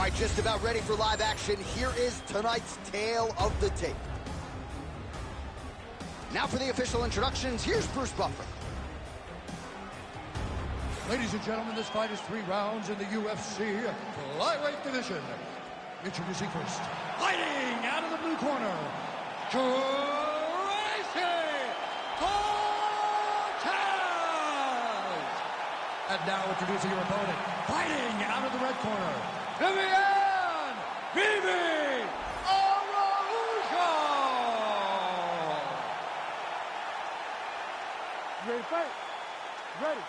right, just about ready for live action. Here is tonight's tale of the tape. Now for the official introductions, here's Bruce Buffer. Ladies and gentlemen, this fight is 3 rounds in the UFC flyweight division. Introducing first, fighting out of the blue corner, Tracy Cortez! And now introducing your opponent, fighting out of the red corner, Vivian Vivi Araujo! Ready to fight? Ready.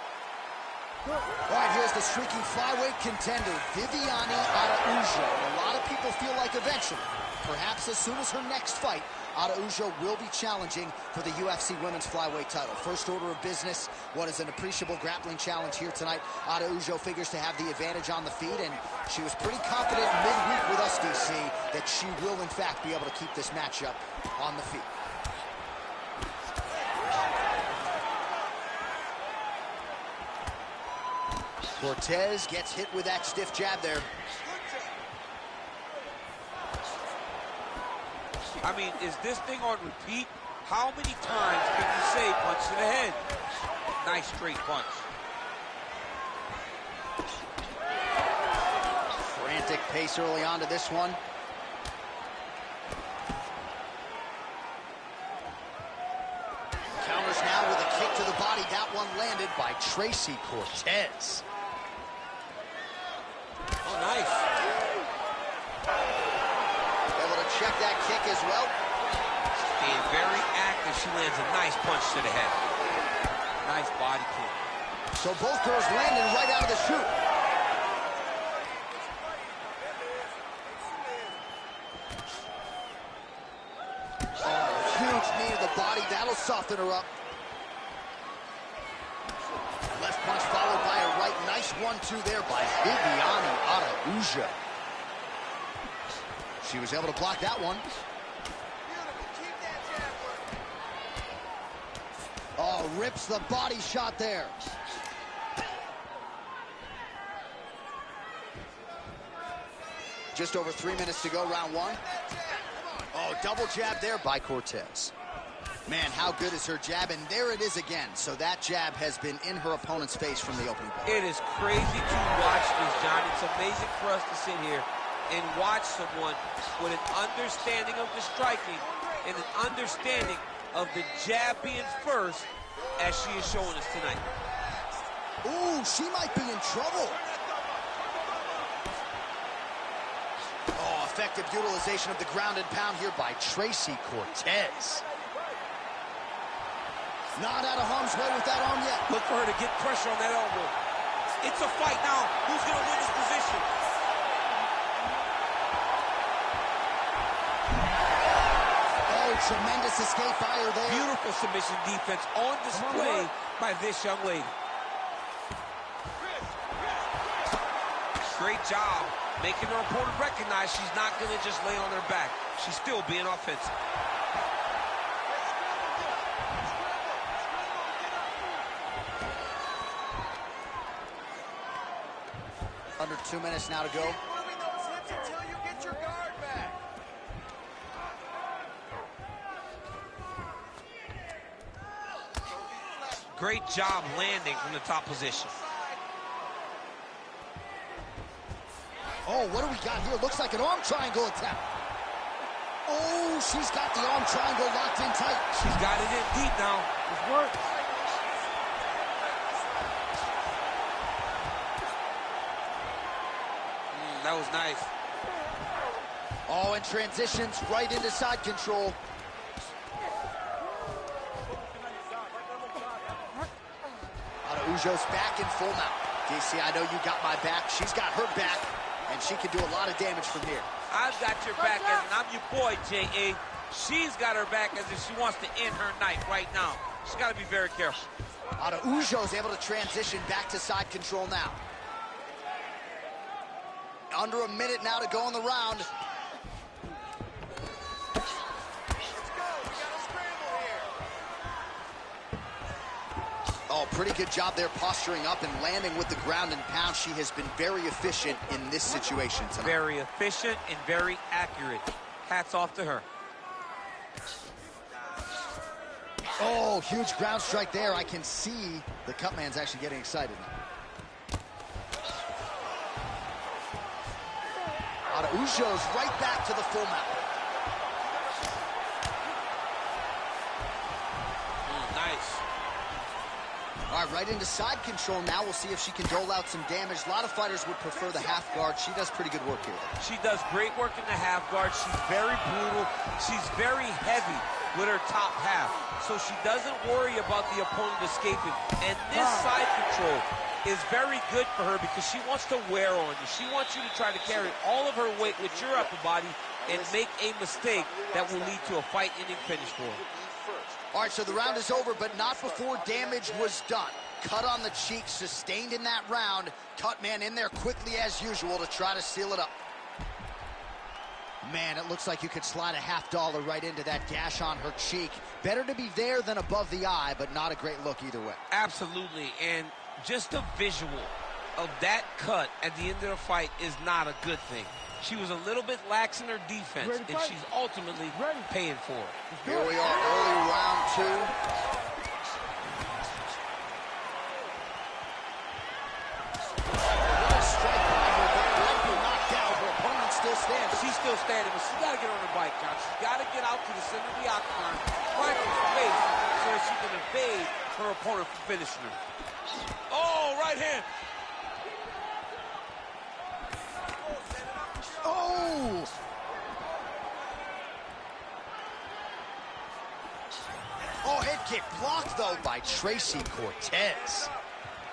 All right, here's the streaking flyweight contender, Viviane Araujo. A lot of people feel like eventually, perhaps as soon as her next fight, Araujo will be challenging for the UFC Women's Flyweight title. First order of business, what is an appreciable grappling challenge here tonight. Araujo figures to have the advantage on the feet, and she was pretty confident midweek with us, DC, that she will, in fact, be able to keep this matchup on the feet. Cortez gets hit with that stiff jab there. I mean, is this thing on repeat? How many times can you say punch to the head? Nice straight punch. Frantic pace early on to this one. Counters now with a kick to the body. That one landed by Tracy Cortez. Oh, nice. Able to check that kick as well. Being very active, she lands a nice punch to the head. Nice body kick. So both girls landing right out of the chute. Oh, huge knee to the body. That'll soften her up. Left punch followed by a right. Nice 1-2 there by Viviane Araujo. She was able to block that one. Oh, rips the body shot there. Just over 3 minutes to go, round 1. Oh, double jab there by Cortez. Man, how good is her jab? And there it is again. So that jab has been in her opponent's face from the opening ball. It is crazy to watch this, John. It's amazing for us to sit here and watch someone with an understanding of the striking and an understanding of the jab being first, as she is showing us tonight. Ooh, she might be in trouble. Oh, effective utilization of the ground and pound here by Tracy Cortez. Not out of harm's way with that arm yet. Look for her to get pressure on that elbow. It's a fight now. Who's going to win this position? Oh, tremendous escape by her there. Beautiful submission defense on display by this young lady. Great job making her opponent recognize she's not going to just lay on her back. She's still being offensive. Under 2 minutes now to go. Moving those hips until you get your guard back. Great job landing from the top position. Oh, what do we got here? Looks like an arm triangle attack. Oh, she's got the arm triangle locked in tight. She's got it in deep now. This works. That was nice. Oh, and transitions right into side control. Araujo's back in full mount. DC, I know you got my back. She's got her back, and she can do a lot of damage from here. I've got your back, as and I'm your boy, J.A. She's got her back as if she wants to end her night right now. She's got to be very careful. Araujo's able to transition back to side control now. Under a minute now to go in the round. Oh, pretty good job there posturing up and landing with the ground and pound. She has been very efficient in this situation tonight. Very efficient and very accurate. Hats off to her. Oh, huge ground strike there. I can see the cut man's actually getting excited now. Araujo's right back to the full mount. Nice. All right, right into side control now. We'll see if she can dole out some damage. A lot of fighters would prefer the half guard. She does pretty good work here, though. She does great work in the half guard. She's very brutal. She's very heavy with her top half, so she doesn't worry about the opponent escaping. And this side control is very good for her because she wants to wear on you. She wants you to try to carry all of her weight with your upper body and make a mistake that will lead to a fight-ending finish for her. All right, so the round is over, but not before damage was done. Cut on the cheek, sustained in that round. Cut man in there quickly as usual to try to seal it up. Man, it looks like you could slide a $50 right into that gash on her cheek. Better to be there than above the eye, but not a great look either way. Absolutely, and just a visual of that cut at the end of the fight is not a good thing. She was a little bit lax in her defense, and she's ultimately paying for it. Here we are, early round two. She's still standing, but she's got to get on her bike, John. She's got to get out to the center of the octagon, find some space so that she can evade her opponent from finishing her. Oh, right hand. Oh! Oh, head kick blocked, though, by Tracy Cortez.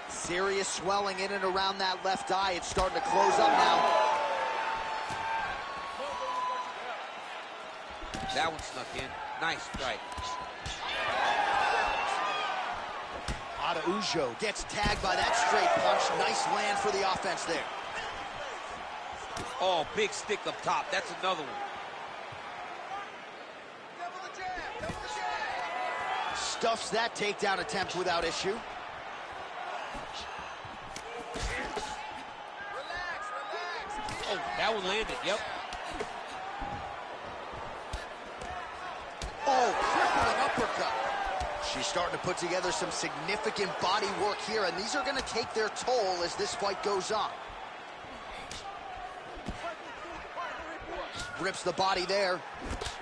Serious swelling in and around that left eye. It's starting to close up now. That one snuck in. Nice strike. Araujo gets tagged by that straight punch. Nice land for the offense there. Oh, big stick up top. That's another one. Stuffs that takedown attempt without issue. Oh, that one landed. Yep. Oh, crippling uppercut. She's starting to put together some significant body work here, and these are going to take their toll as this fight goes on. Rips the body there.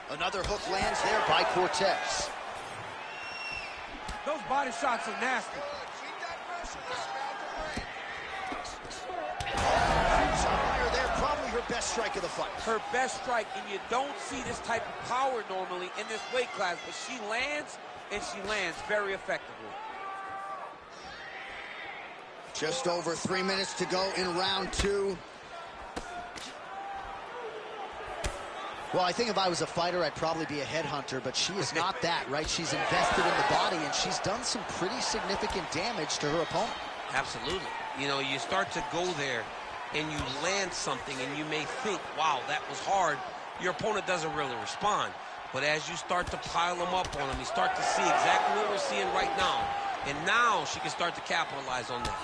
Another hook lands there by Cortez. Those body shots are nasty. There, probably her best strike of the fight. Her best strike, and you don't see this type of power normally in this weight class, but she lands, and she lands very effectively. Just over 3 minutes to go in round two. Well, I think if I was a fighter, I'd probably be a headhunter, but she is not that, right? She's invested in the body, and she's done some pretty significant damage to her opponent. Absolutely. You know, you start to go there, and you land something, and you may think, wow, that was hard. Your opponent doesn't really respond. But as you start to pile them up on him, you start to see exactly what we're seeing right now. And now she can start to capitalize on that.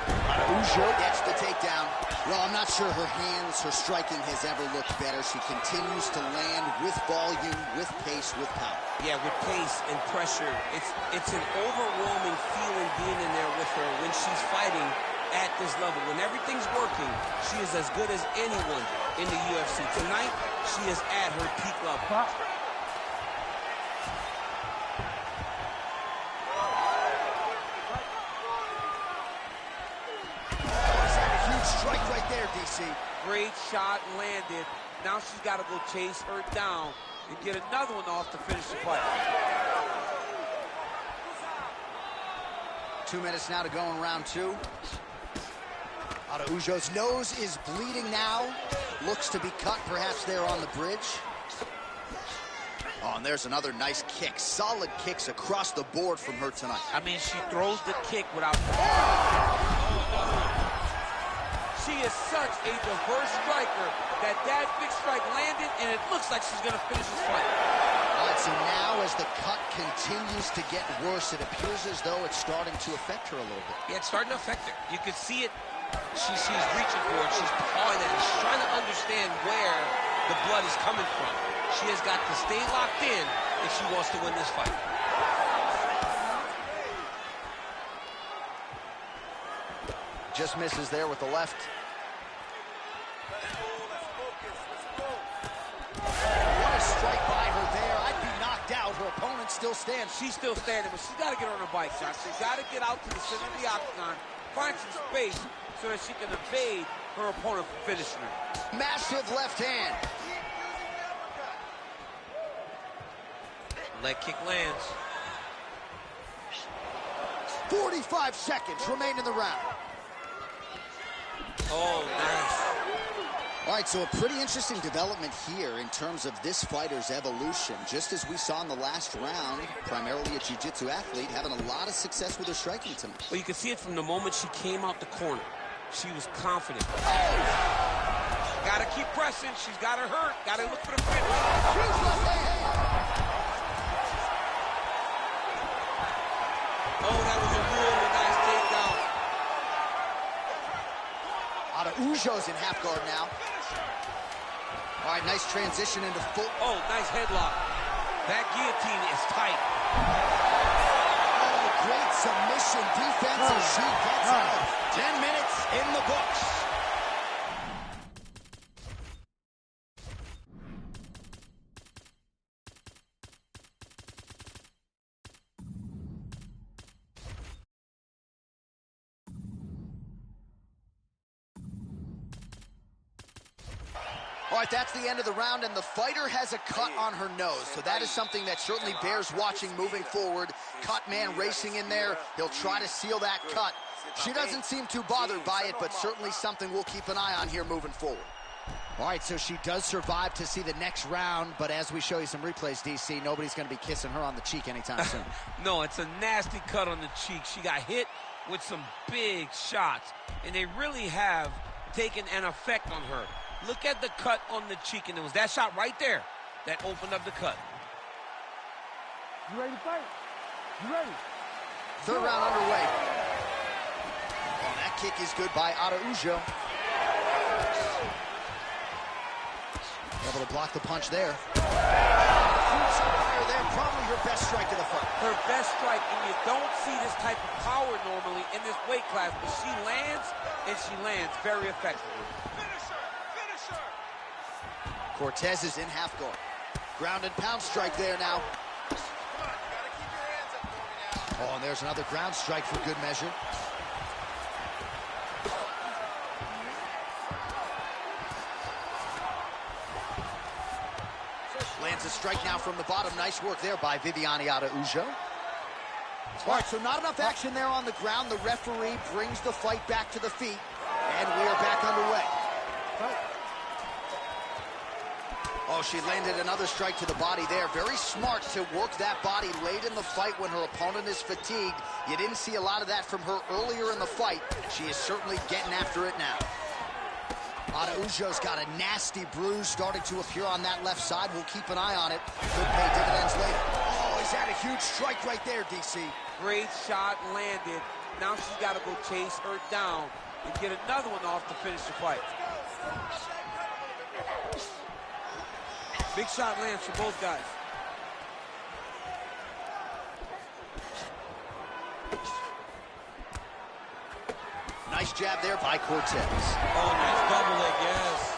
Araujo gets the takedown. Well, I'm not sure her hands, her striking has ever looked better. She continues to land with volume, with pace, with power. Yeah, with pace and pressure. It's an overwhelming feeling being in there with her when she's fighting at this level. When everything's working, she is as good as anyone in the UFC. Tonight, she is at her peak level. Strike right there, DC. Great shot landed. Now she's got to go chase her down and get another one off to finish the fight. 2 minutes now to go in round two. Araujo's nose is bleeding now. Looks to be cut perhaps there on the bridge. Oh, and there's another nice kick. Solid kicks across the board from her tonight. I mean, she throws the kick without... She is such a diverse striker that big strike landed, and it looks like she's going to finish this fight. All right, so now as the cut continues to get worse, it appears as though it's starting to affect her a little bit. Yeah, it's starting to affect her. You can see it. She's reaching for it. She's pawing at it. She's trying to understand where the blood is coming from. She has got to stay locked in if she wants to win this fight. Just misses there with the left. What a strike by her there. I'd be knocked out. Her opponent still stands. She's still standing, but she's got to get on her bike, John. She's got to get out to the center of the octagon, find some space so that she can evade her opponent from finishing her. Massive left hand. Leg kick lands. 45 seconds remain in the round. Oh, nice. All right, so a pretty interesting development here in terms of this fighter's evolution. Just as we saw in the last round, primarily a jiu-jitsu athlete, having a lot of success with her striking tonight. Well, you can see it from the moment she came out the corner. She was confident. Got to keep pressing. She's got her hurt. Got to look for the finish. Oh, that was a really nice takedown. Araujo's in half guard now. All right, nice transition into full. Oh, nice headlock. That guillotine is tight. Oh, great submission defense as she gets out. 10 minutes in the books. All right, that's the end of the round, and the fighter has a cut on her nose, so that is something that certainly bears watching moving forward. Cut man racing in there. He'll try to seal that cut. She doesn't seem too bothered by it, but certainly something we'll keep an eye on here moving forward. All right, so she does survive to see the next round, but as we show you some replays, DC, nobody's going to be kissing her on the cheek anytime soon. No, it's a nasty cut on the cheek. She got hit with some big shots, and they really have taken an effect on her. Look at the cut on the cheek, and it was that shot right there that opened up the cut. You ready to fight? You ready? Third round underway. Oh, that kick is good by Araujo. Able to block the punch there. Huge fire there, probably her best strike of the fight. Her best strike, and you don't see this type of power normally in this weight class, but she lands, and she lands very effectively. Cortez is in half guard. Ground and pound strike there now. Oh, and there's another ground strike for good measure. Lands a strike now from the bottom. Nice work there by Viviane Araujo. All right, so not enough action there on the ground. The referee brings the fight back to the feet, and we are back underway. Oh, she landed another strike to the body there. Very smart to work that body late in the fight when her opponent is fatigued. You didn't see a lot of that from her earlier in the fight. She is certainly getting after it now. Araujo's got a nasty bruise starting to appear on that left side. We'll keep an eye on it. Could pay dividends later. Oh, is that a huge strike right there, DC? Great shot landed. Now she's got to go chase her down and get another one off to finish the fight. Big shot lands for both guys. Nice jab there by Cortez. Oh, nice double leg, yes.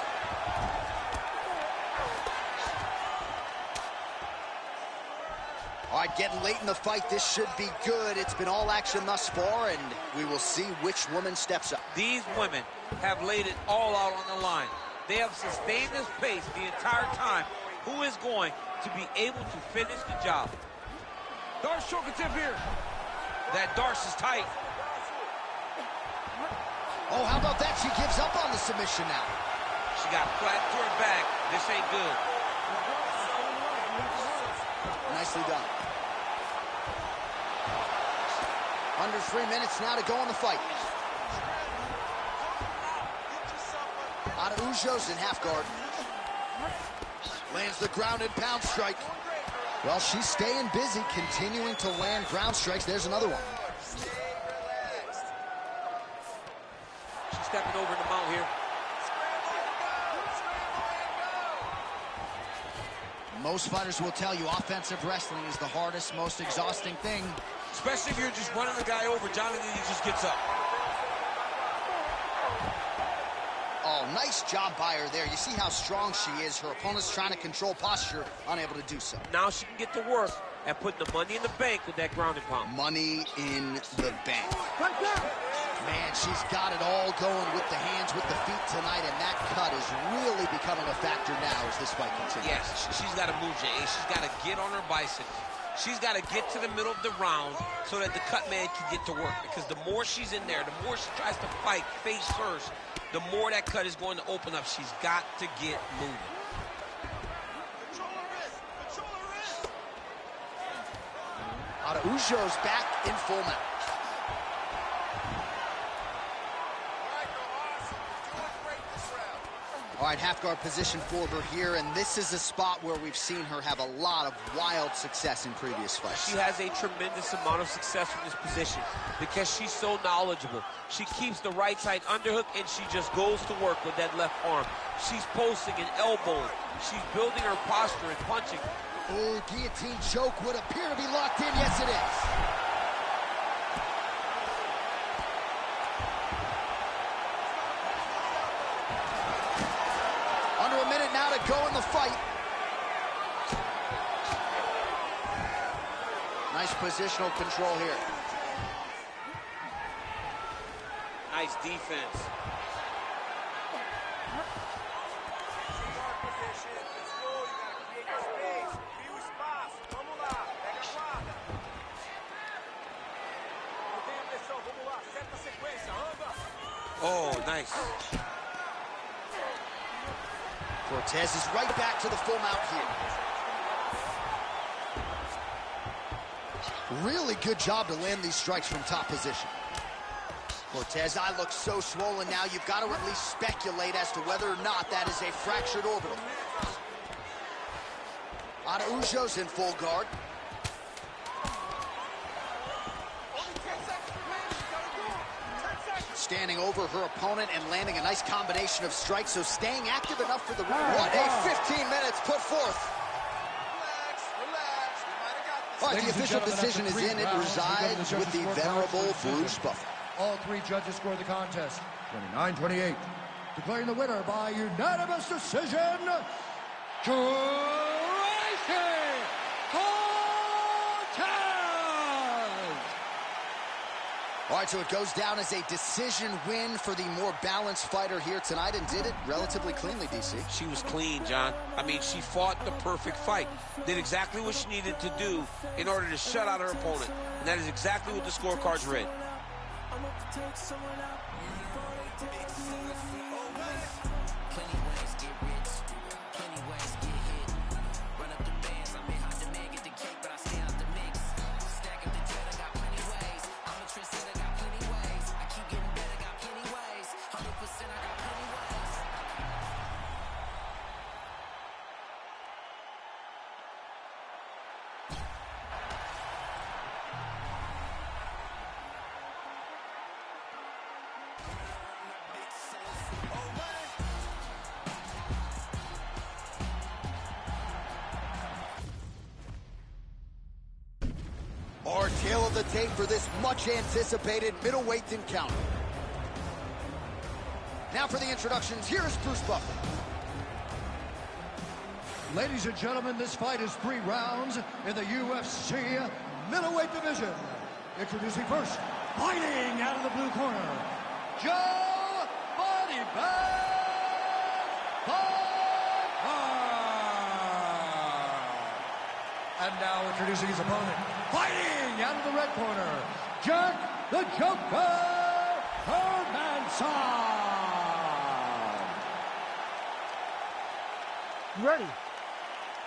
All right, getting late in the fight. This should be good. It's been all action thus far, and we will see which woman steps up. These women have laid it all out on the line. They have sustained this pace the entire time. Who is going to be able to finish the job? Darce choke attempt here. That Darce is tight. Oh, how about that? She gives up on the submission now. She got flat to her back. This ain't good. Nicely done. Under 3 minutes now to go in the fight. Araujo's in half guard. Lands the ground and pound strike. Well, she's staying busy, continuing to land ground strikes. There's another one. She's stepping over the mount here. Most fighters will tell you offensive wrestling is the hardest, most exhausting thing. Especially if you're just running the guy over, Johnny, and he just gets up. Oh, nice job by her there. You see how strong she is. Her opponent's trying to control posture, unable to do so. Now she can get to work at putting the money in the bank with that ground and pound. Money in the bank. Man, she's got it all going with the hands, with the feet tonight, and that cut is really becoming a factor now as this fight continues. Yes, she's got to move, Jay. She's got to get on her bicycle. She's got to get to the middle of the round so that the cut man can get to work. Because the more she's in there, the more she tries to fight face first, the more that cut is going to open up. She's got to get moving. Araujo's back in full mount. All right, half guard position for her here, and this is a spot where we've seen her have a lot of wild success in previous fights. She has a tremendous amount of success from this position because she's so knowledgeable. She keeps the right side underhook, and she just goes to work with that left arm. She's posting and elbowing. She's building her posture and punching. Oh, guillotine choke would appear to be locked in. Yes, it is. Under a minute now to go in the fight. Nice positional control here. Nice defense. Oh, nice. Cortez is right back to the full mount here. Really good job to land these strikes from top position. Cortez, eye looks so swollen now, you've got to at least speculate as to whether or not that is a fractured orbital. Araujo's in full guard. Standing over her opponent and landing a nice combination of strikes, so staying active enough for the... What a 15 minutes put forth. All right, the official decision is in. It resides with the venerable Bruce Buffer. All three judges score the contest, 29-28. Declaring the winner by unanimous decision, Tracy Cortez! All right, so it goes down as a decision win for the more balanced fighter here tonight, and did it relatively cleanly, DC. She was clean, John. I mean, she fought the perfect fight. Did exactly what she needed to do in order to shut out her opponent. And that is exactly what the scorecards read. Our tail of the tape for this much-anticipated middleweight encounter. Now for the introductions, here's Bruce Buffer. Ladies and gentlemen, this fight is 3 rounds in the UFC middleweight division. Introducing first, fighting out of the blue corner, Joe Bodybag Buffer. And now introducing his opponent, fighting out of the red corner, Jack the Joker Hermansson. You ready?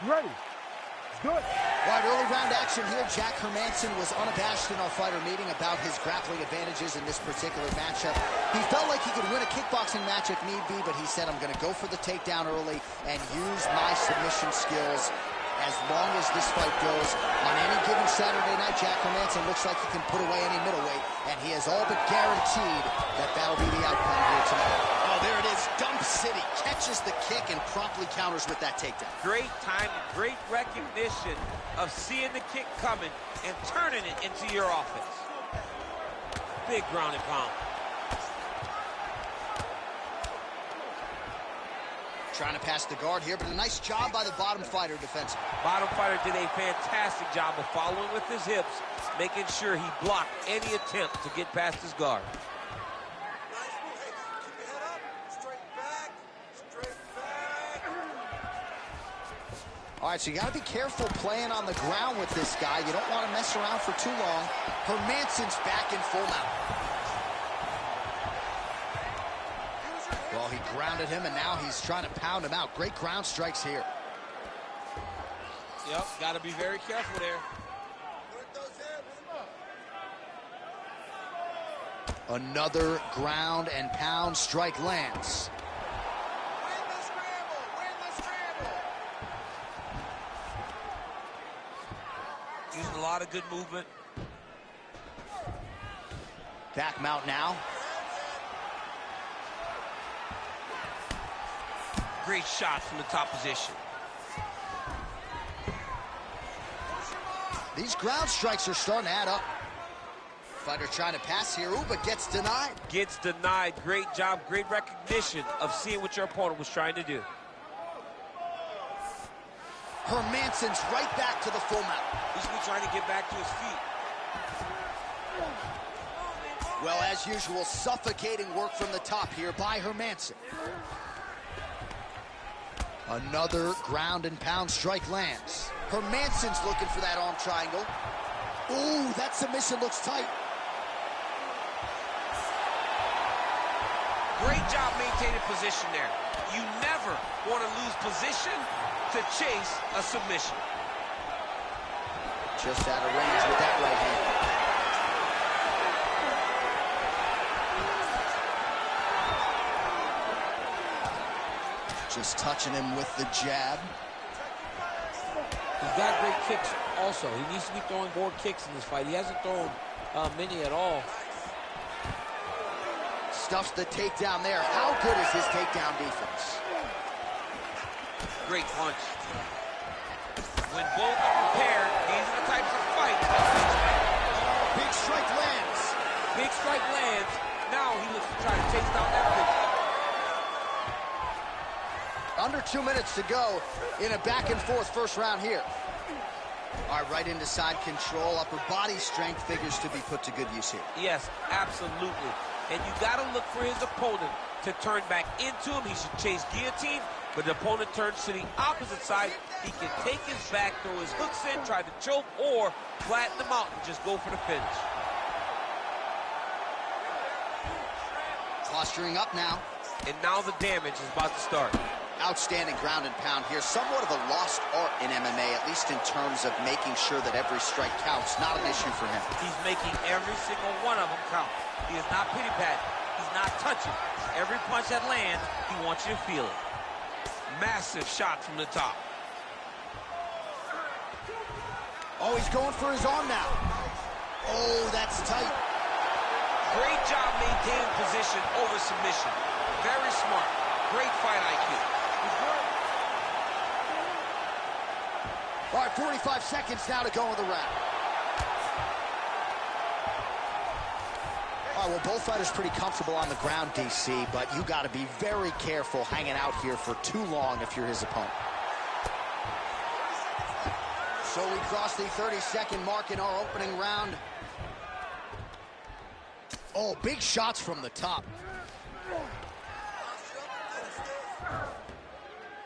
You ready? Let's do it. All right, early round action here. Jack Hermansson was unabashed in our fighter meeting about his grappling advantages in this particular matchup. He felt like he could win a kickboxing match if need be, but he said, I'm going to go for the takedown early and use my submission skills As long as this fight goes, on any given Saturday night, Jack Hermansson looks like he can put away any middleweight, and he has all but guaranteed that that'll be the outcome here tonight. Oh, there it is, Dump City. Catches the kick and promptly counters with that takedown. Great time, great recognition of seeing the kick coming and turning it into your offense. Big ground and pound. Trying to pass the guard here, but a nice job by the bottom fighter defensively. Bottom fighter did a fantastic job of following with his hips, making sure he blocked any attempt to get past his guard. All right, so you got to be careful playing on the ground with this guy. You don't want to mess around for too long. Hermansson's back in full mount. Well, he grounded him, and now he's trying to pound him out. Great ground strikes here. Yep, got to be very careful there. Another ground and pound strike lands. Using a lot of good movement. Back mount now. Great shot from the top position. These ground strikes are starting to add up. Fighter trying to pass here, but gets denied. Gets denied. Great job, great recognition of seeing what your opponent was trying to do. Hermansson's right back to the full mount. He's trying to get back to his feet. Well, as usual, suffocating work from the top here by Hermansson. Another ground and pound strike lands. Hermansson's looking for that arm triangle. Ooh, that submission looks tight. Great job maintaining position there. You never want to lose position to chase a submission. Just out of range with that right hand. Just touching him with the jab. He's got great kicks also. He needs to be throwing more kicks in this fight. He hasn't thrown many at all. Stuffs the takedown there. How good is his takedown defense? Great punch. When both are prepared, these are the types of fights. Big strike lands. Big strike lands. Now he looks to try to chase down that pitch. Under 2 minutes to go in a back-and-forth first round here. All right, right into side control. Upper body strength figures to be put to good use here. Yes, absolutely. And you got to look for his opponent to turn back into him. He should chase guillotine, but the opponent turns to the opposite side. He can take his back, throw his hooks in, try to choke, or flatten him out and just go for the finish. Posturing up now. And now the damage is about to start. Outstanding ground and pound here. Somewhat of a lost art in MMA, at least in terms of making sure that every strike counts. Not an issue for him. He's making every single one of them count. He is not pity-patting. He's not touching. Every punch that lands, he wants you to feel it. Massive shot from the top. Oh, he's going for his arm now. Oh, that's tight. Great job maintaining position over submission. Very smart. Great fight IQ. All right, 45 seconds now to go in the round. All right, well, both fighters pretty comfortable on the ground, DC, but you got to be very careful hanging out here for too long if you're his opponent. So we cross the 30-second mark in our opening round. Oh, big shots from the top.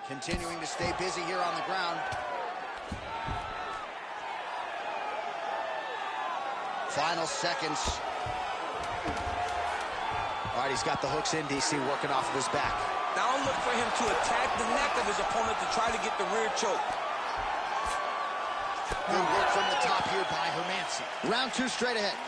Continuing to stay busy here on the ground. Final seconds. All right, he's got the hooks in, DC, working off of his back. Now look for him to attack the neck of his opponent to try to get the rear choke. Good work from the top here by Hermansson. Round two straight ahead.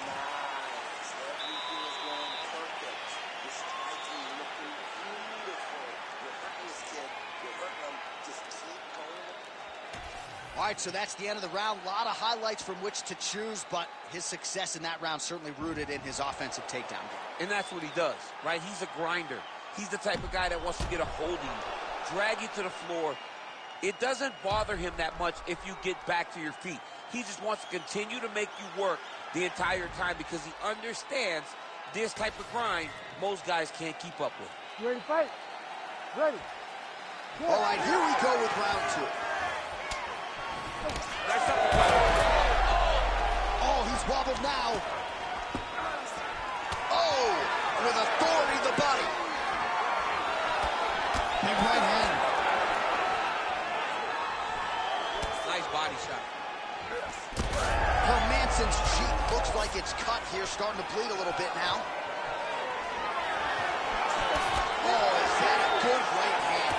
All right, so that's the end of the round. A lot of highlights from which to choose, but his success in that round certainly rooted in his offensive takedown game. And that's what he does, right? He's a grinder. He's the type of guy that wants to get a hold of you, drag you to the floor. It doesn't bother him that much if you get back to your feet. He just wants to continue to make you work the entire time because he understands this type of grind most guys can't keep up with. You ready to fight? Ready. Good. All right, here we go with round 2. Nice uppercut. Oh, he's wobbled now. Oh, with authority to the body. Big right hand. Nice body shot. Hermansson's cheek looks like it's cut here, starting to bleed a little bit now. Oh, is that a good right hand?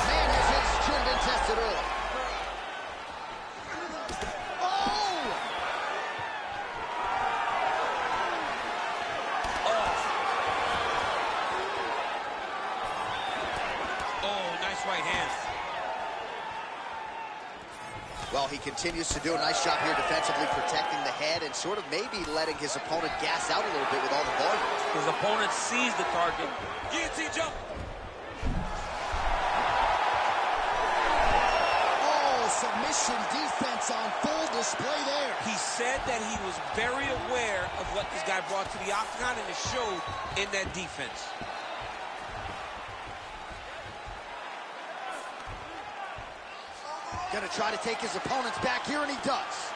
Man, has his chin been tested early. Oh! Oh, nice right hand. Well, he continues to do a nice job here defensively, protecting the head and sort of maybe letting his opponent gas out a little bit with all the volume. His opponent sees the target. Guillotine jump. Oh, submission defense on full display there. He said that he was very aware of what this guy brought to the Octagon, and it showed in that defense. Gonna try to take his opponents back here, and he does.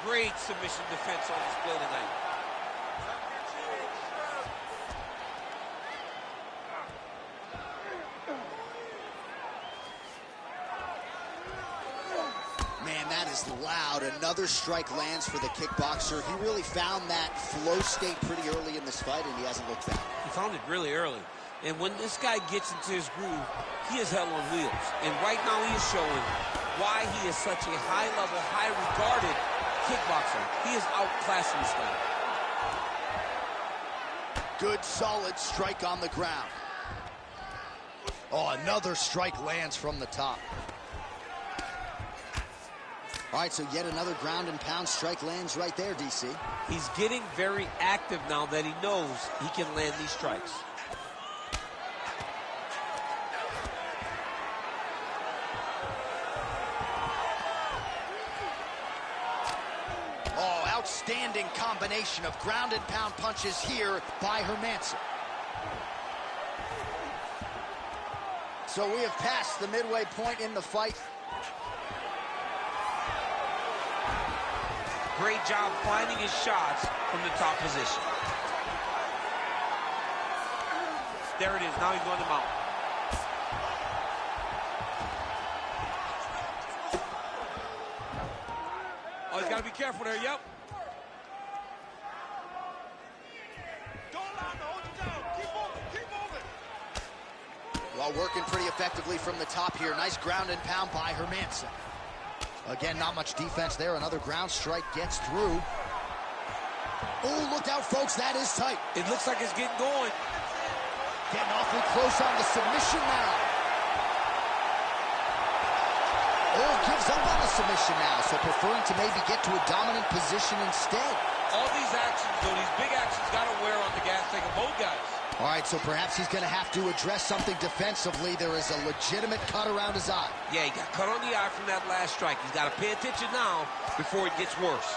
Great submission defense on display tonight. Man, that is loud. Another strike lands for the kickboxer. He really found that flow state pretty early in this fight, and he hasn't looked back. He found it really early. And when this guy gets into his groove, he is hell on wheels. And right now he is showing why he is such a high-level, high-regarded kickboxer. He is outclassing this guy. Good, solid strike on the ground. Oh, another strike lands from the top. All right, so yet another ground and pound strike lands right there, DC. He's getting very active now that he knows he can land these strikes. Outstanding combination of ground and pound punches here by Hermansson. So we have passed the midway point in the fight. Great job finding his shots from the top position. There it is. Now he's going to mount. Oh, he's got to be careful there. Yep. Well, working pretty effectively from the top here. Nice ground and pound by Hermansson. Again, not much defense there. Another ground strike gets through. Oh, look out, folks. That is tight. It looks like it's getting going. Getting awfully close on the submission now. Oh, gives up on the submission now. So preferring to maybe get to a dominant position instead. All these actions, though, these big actions got to wear on the gas tank of both guys. All right, so perhaps he's going to have to address something defensively. There is a legitimate cut around his eye. Yeah, he got cut on the eye from that last strike. He's got to pay attention now before it gets worse.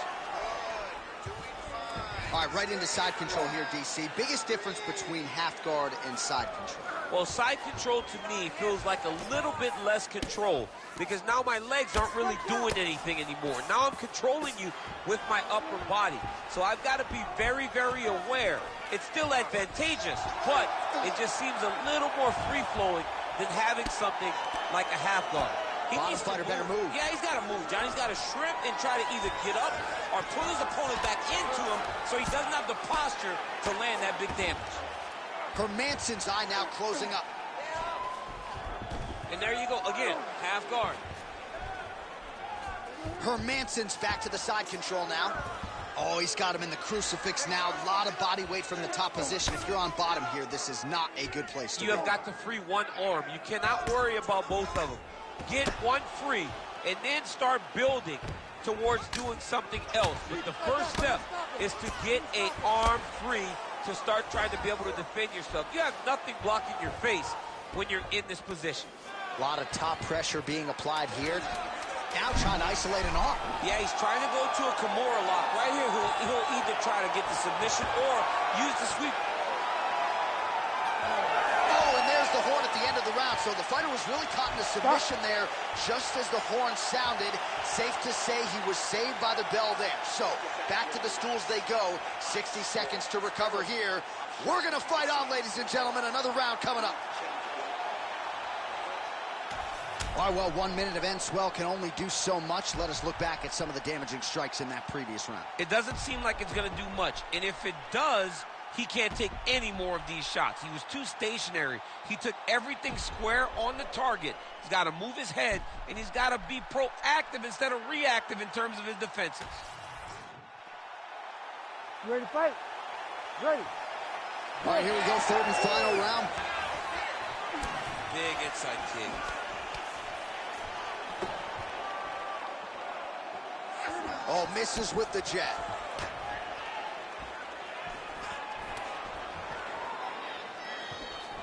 All right, right into side control here, DC. Biggest difference between half guard and side control? Well, side control to me feels like a little bit less control because now my legs aren't really doing anything anymore. Now I'm controlling you with my upper body. So I've got to be very, very aware. It's still advantageous, but it just seems a little more free-flowing than having something like a half guard. He needs to move. Better move. Yeah, he's got to move, John. He's got to shrimp and try to either get up or pull his opponent back into him so he doesn't have the posture to land that big damage. Hermansson's eye now closing up. And there you go. Again, half guard. Hermansson's back to the side control now. Oh, he's got him in the crucifix now. A lot of body weight from the top position. If you're on bottom here, this is not a good place to be. You have got to free one arm. You cannot worry about both of them. Get one free, and then start building towards doing something else. But the first step is to get an arm free to start trying to be able to defend yourself. You have nothing blocking your face when you're in this position. A lot of top pressure being applied here. Now trying to isolate an arm. Yeah, he's trying to go to a Kimura lock. Right here, he'll either try to get the submission or use the sweep. Oh, and there's the horn at the end of the round. So the fighter was really caught in a submission there just as the horn sounded. Safe to say he was saved by the bell there. So back to the stools they go. 60 seconds to recover here. We're going to fight on, ladies and gentlemen. Another round coming up. All right, well, 1 minute of end swell can only do so much. Let us look back at some of the damaging strikes in that previous round. It doesn't seem like it's going to do much. And if it does, he can't take any more of these shots. He was too stationary. He took everything square on the target. He's got to move his head, and he's got to be proactive instead of reactive in terms of his defenses. You ready to fight? Ready. All right, here we go, third and final round. Big inside kick. Oh, misses with the jab.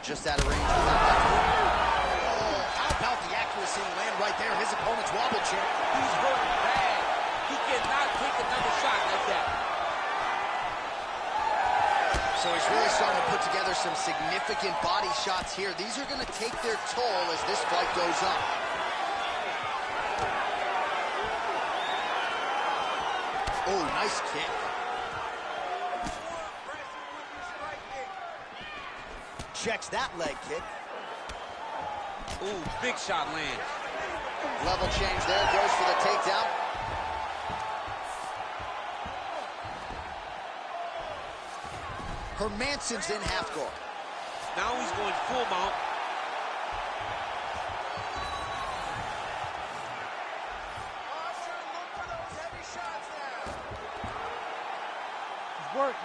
Just out of range. Oh, how about the accuracy and land right there? His opponent's wobble chair. He's hurt bad. He cannot take another shot like that. So he's really starting to put together some significant body shots here. These are going to take their toll as this fight goes on. Oh, nice kick. Checks that leg kick. Ooh, big shot lands. Level change there, goes for the takedown. Hermansson's in half guard. Now he's going full mount.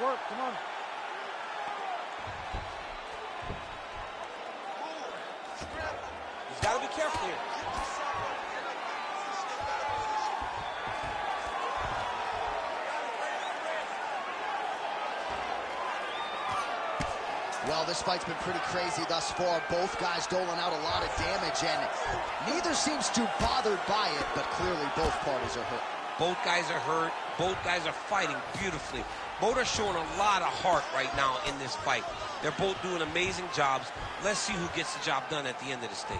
Work, come on. He's got to be careful here. Well, this fight's been pretty crazy thus far. Both guys doling out a lot of damage, and neither seems too bothered by it, but clearly both parties are hurt. Both guys are hurt. Both guys are fighting beautifully. Both are showing a lot of heart right now in this fight. They're both doing amazing jobs. Let's see who gets the job done at the end of this thing.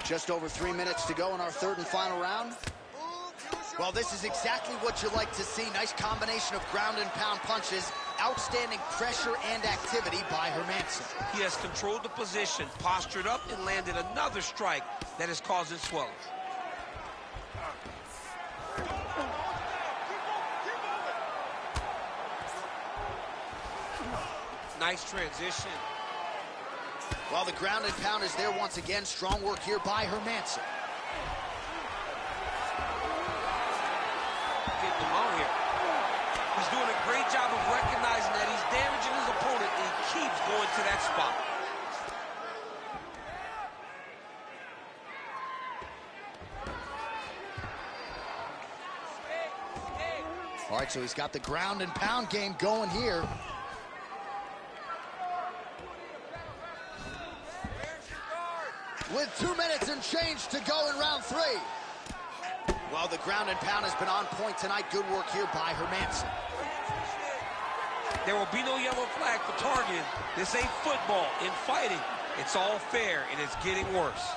Just over 3 minutes to go in our third and final round. Well, this is exactly what you like to see. Nice combination of ground and pound punches. Outstanding pressure and activity by Hermansson. He has controlled the position, postured up, and landed another strike that is causing swelling. Nice transition. Well, the ground and pound is there once again. Strong work here by Hermansson. Getting him out here. He's doing a great job of recognizing that he's damaging his opponent, and he keeps going to that spot. All right, so he's got the ground and pound game going here. With 2 minutes and change to go in round 3. Well, the ground and pound has been on point tonight. Good work here by Hermansson. There will be no yellow flag for targeting. This ain't football. In fighting, it's all fair, and it's getting worse.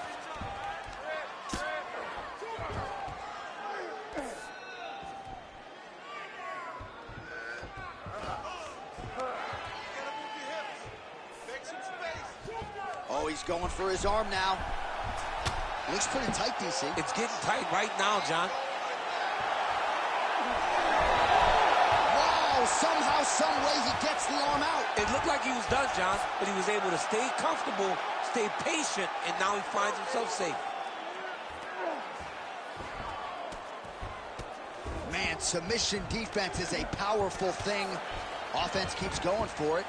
Oh, he's going for his arm now. Looks pretty tight, DC. It's getting tight right now, John. Wow, somehow, some way he gets the arm out. It looked like he was done, John, but he was able to stay comfortable, stay patient, and now he finds himself safe. Man, submission defense is a powerful thing. Offense keeps going for it.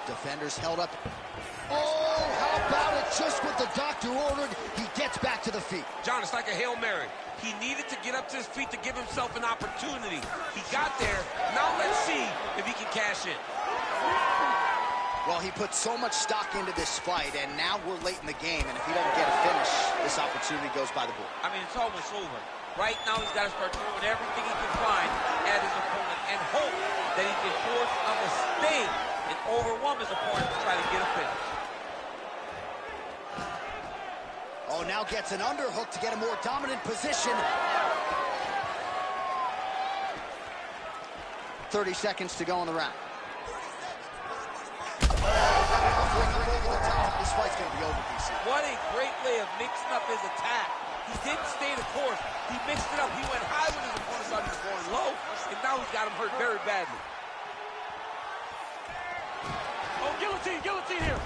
Defenders held up. Oh, how about it? Just what the doctor ordered, he gets back to the feet. John, it's like a Hail Mary. He needed to get up to his feet to give himself an opportunity. He got there. Now let's see if he can cash in. Well, he put so much stock into this fight, and now we're late in the game, and if he doesn't get a finish, this opportunity goes by the board. I mean, it's almost over. Right now, he's got to start throwing everything he can find at his opponent and hope that he can force a mistake and overwhelm his opponent to try to get a finish. Oh, now gets an underhook to get a more dominant position. 30 seconds to go in the round. This fight's going to be over, DC. What a great way of mixing up his attack. He didn't stay the course. He mixed it up. He went high when his opponent thought he was going low, and now he's got him hurt very badly. Oh, guillotine, guillotine here.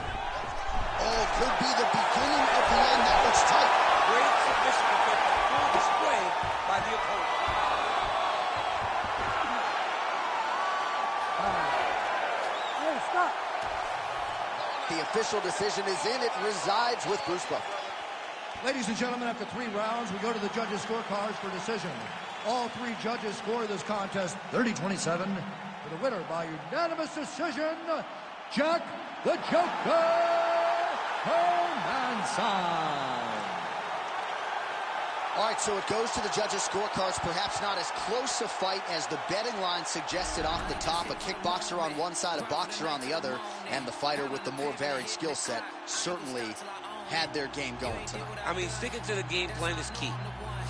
Oh, could be the beginning of the end. That looks tight. Great submission defense, full display by the opponent. Hey, stop. The official decision is in. It resides with Bruce Buffer. Ladies and gentlemen, after 3 rounds, we go to the judges' scorecards for decision. All 3 judges score this contest 30-27. For the winner by unanimous decision, Jack the Joker Hermansson. All right, so it goes to the judges' scorecards. Perhaps not as close a fight as the betting line suggested off the top. A kickboxer on one side, a boxer on the other, and the fighter with the more varied skill set certainly had their game going tonight. I mean, sticking to the game plan is key.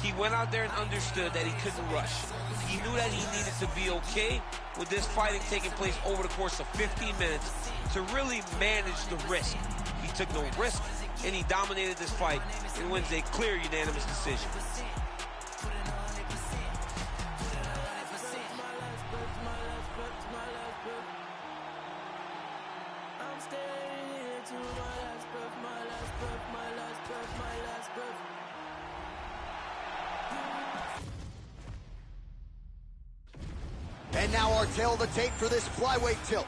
He went out there and understood that he couldn't rush. He knew that he needed to be okay with this fighting taking place over the course of 15 minutes to really manage the risk. He took no risk, and he dominated this fight and wins a clear unanimous decision. And now our tail of the tape for this flyweight tilt.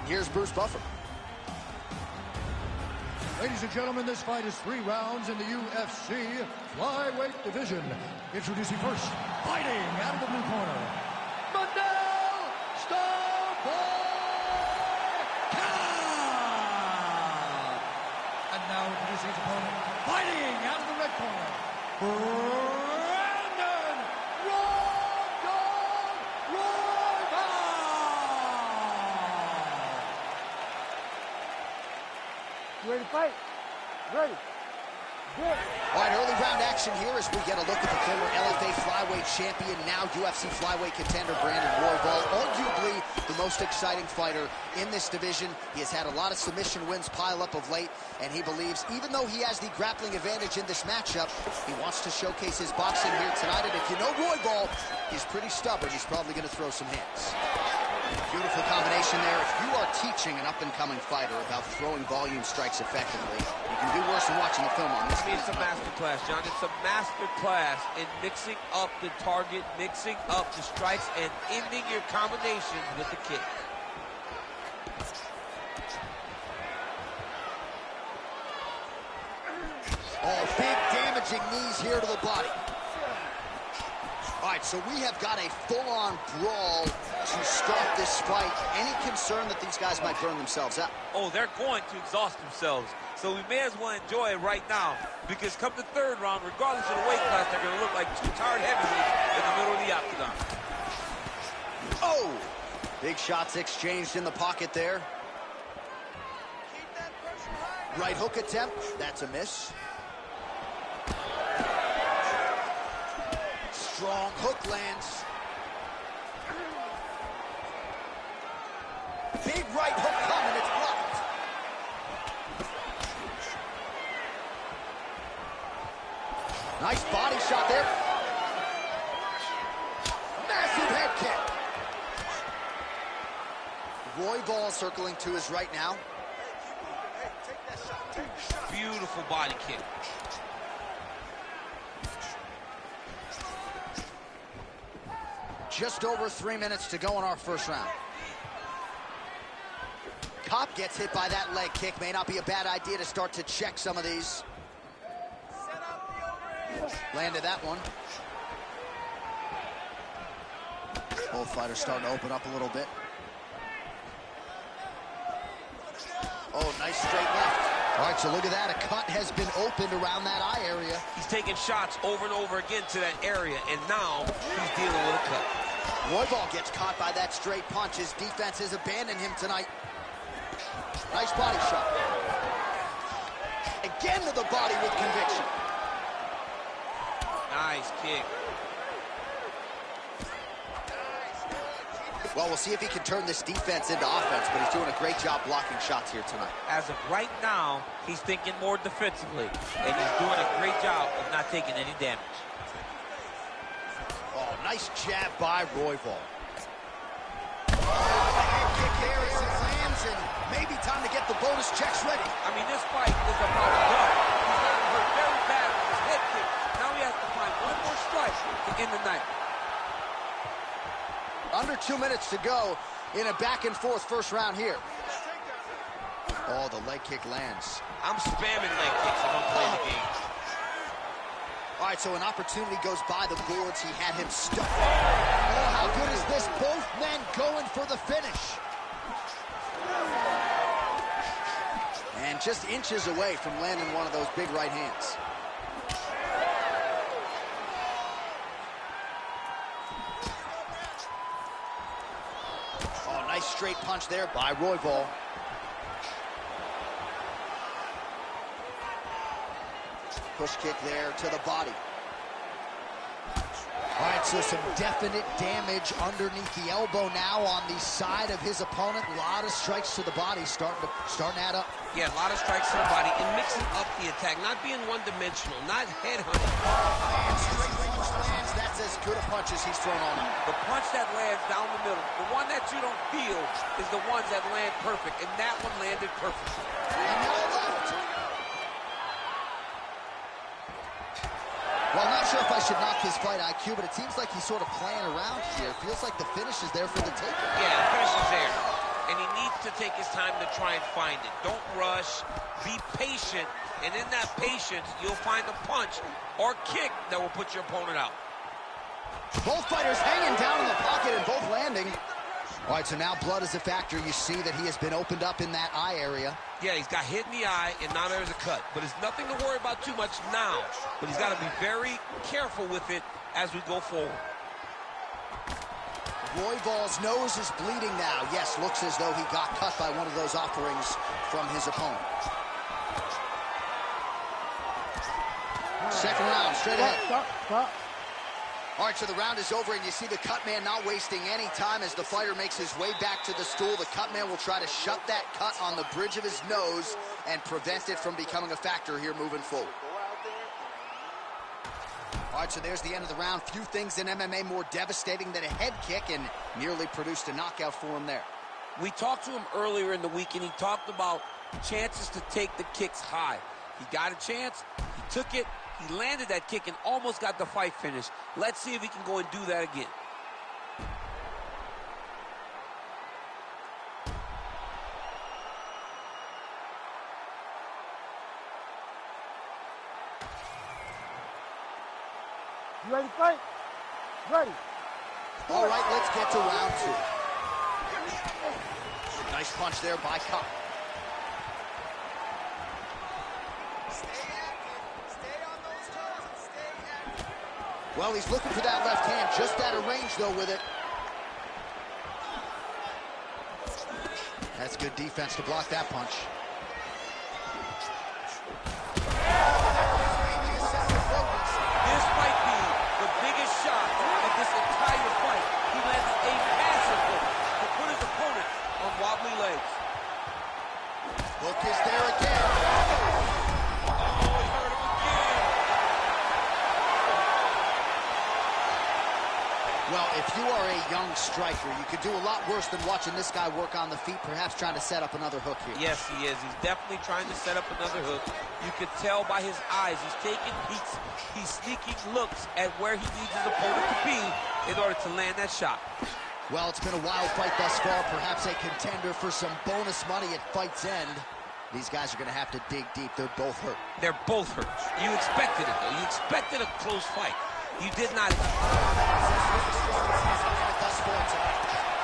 Here's Bruce Buffer. Ladies and gentlemen, this fight is 3 rounds in the UFC flyweight division. Introducing first, fighting out of the blue corner, Manel Starboy Cobb. And now introducing his opponent, fighting out of the red corner, Brandon Royval. You ready to fight? Ready. Good. All right, early round action here as we get a look at the former LFA flyweight champion, now UFC flyweight contender Brandon Royval, arguably the most exciting fighter in this division. He has had a lot of submission wins pile up of late, and he believes even though he has the grappling advantage in this matchup, he wants to showcase his boxing here tonight. And if you know Royval, he's pretty stubborn. He's probably going to throw some hands. Beautiful combination there. If you are teaching an up-and-coming fighter about throwing volume strikes effectively, you can do worse than watching the film on this. I mean, it's a master class, John. It's a master class in mixing up the target, mixing up the strikes, and ending your combinations with the kick. Oh, big damaging knees here to the body. All right, so we have got a full-on brawl to start this fight. Any concern that these guys might burn themselves out? Oh, they're going to exhaust themselves. So we may as well enjoy it right now, because come the 3rd round, regardless of the weight class, they're going to look like 2 tired heavyweights in the middle of the octagon. Oh! Big shots exchanged in the pocket there. Right hook attempt. That's a miss. Strong hook lands. Big right hook coming. It's blocked. Nice body shot there. Massive head kick. Royval circling to his right now. Beautiful body kick. just over 3 minutes to go in our first round. Kopp gets hit by that leg kick. May not be a bad idea to start to check some of these. Landed that one. Both fighters starting to open up a little bit. Oh, nice straight left. All right, so look at that. A cut has been opened around that eye area. He's taking shots over and over again to that area, and now he's dealing with a cut. Royval gets caught by that straight punch. His defense has abandoned him tonight. Nice body shot. Again to the body with conviction. Nice kick. Well, we'll see if he can turn this defense into offense, but he's doing a great job blocking shots here tonight. As of right now, he's thinking more defensively, and he's doing a great job of not taking any damage. Oh, nice jab by Royval. Head kick there as it lands, and maybe time to get the bonus checks ready. I mean, this fight is about done. He's gotten hurt very bad with his head kick. Now he has to find one more strike to end the night. Under 2 minutes to go in a back-and-forth first round here. Oh, the leg kick lands. I'm spamming leg kicks if I'm playing the game. All right, so an opportunity goes by the boards. He had him stuck. Oh, how good is this? Both men going for the finish. And just inches away from landing one of those big right hands. Nice straight punch there by Royval. Push kick there to the body. All right, so some definite damage underneath the elbow now on the side of his opponent. A lot of strikes to the body starting to add up. Yeah, a lot of strikes to the body and mixing up the attack, not being one-dimensional, not headhunting. And straight punch lands. That's as good a punch as he's thrown on him. The punch that lands down the middle, the one that you don't feel is the ones that land perfect, and that one landed perfectly. And now left. Well, I'm not sure if I should knock his fight IQ, but it seems like he's sort of playing around here. It feels like the finish is there for the taking. Yeah, the finish is there. And he needs to take his time to try and find it. Don't rush. Be patient. And in that patience, you'll find a punch or kick that will put your opponent out. Both fighters hanging down in the pocket and both landing. All right, so now blood is a factor. You see that he has been opened up in that eye area. Yeah, he's got hit in the eye, and now there's a cut. But it's nothing to worry about too much now. But he's got to be very careful with it as we go forward. Royval's nose is bleeding now. Yes, looks as though he got cut by one of those offerings from his opponent. Second round, straight ahead. Stop. All right, so the round is over, and you see the cut man not wasting any time as the fighter makes his way back to the stool. The cut man will try to shut that cut on the bridge of his nose and prevent it from becoming a factor here moving forward. All right, so there's the end of the round. Few things in MMA more devastating than a head kick, and nearly produced a knockout for him there. We talked to him earlier in the week, and he talked about chances to take the kicks high. He got a chance, he took it, he landed that kick and almost got the fight finished. Let's see if he can go and do that again. You ready to fight? Ready. All right, let's get to round two. Nice punch there by Kopp. Well, he's looking for that left hand, just out of range, though, with it. That's good defense to block that punch. This might be the biggest shot of this entire fight. He landed a massive hook to put his opponent on wobbly legs. Hook is there again. Well, if if you are a young striker, you could do a lot worse than watching this guy work on the feet, perhaps trying to set up another hook here. Yes, he is. He's definitely trying to set up another hook. You could tell by his eyes. He's taking peeks. He's sneaking looks at where he needs his opponent to be in order to land that shot. Well, it's been a wild fight thus far, perhaps a contender for some bonus money at fight's end. These guys are going to have to dig deep. They're both hurt. They're both hurt. You expected it, though. You expected a close fight. You did not.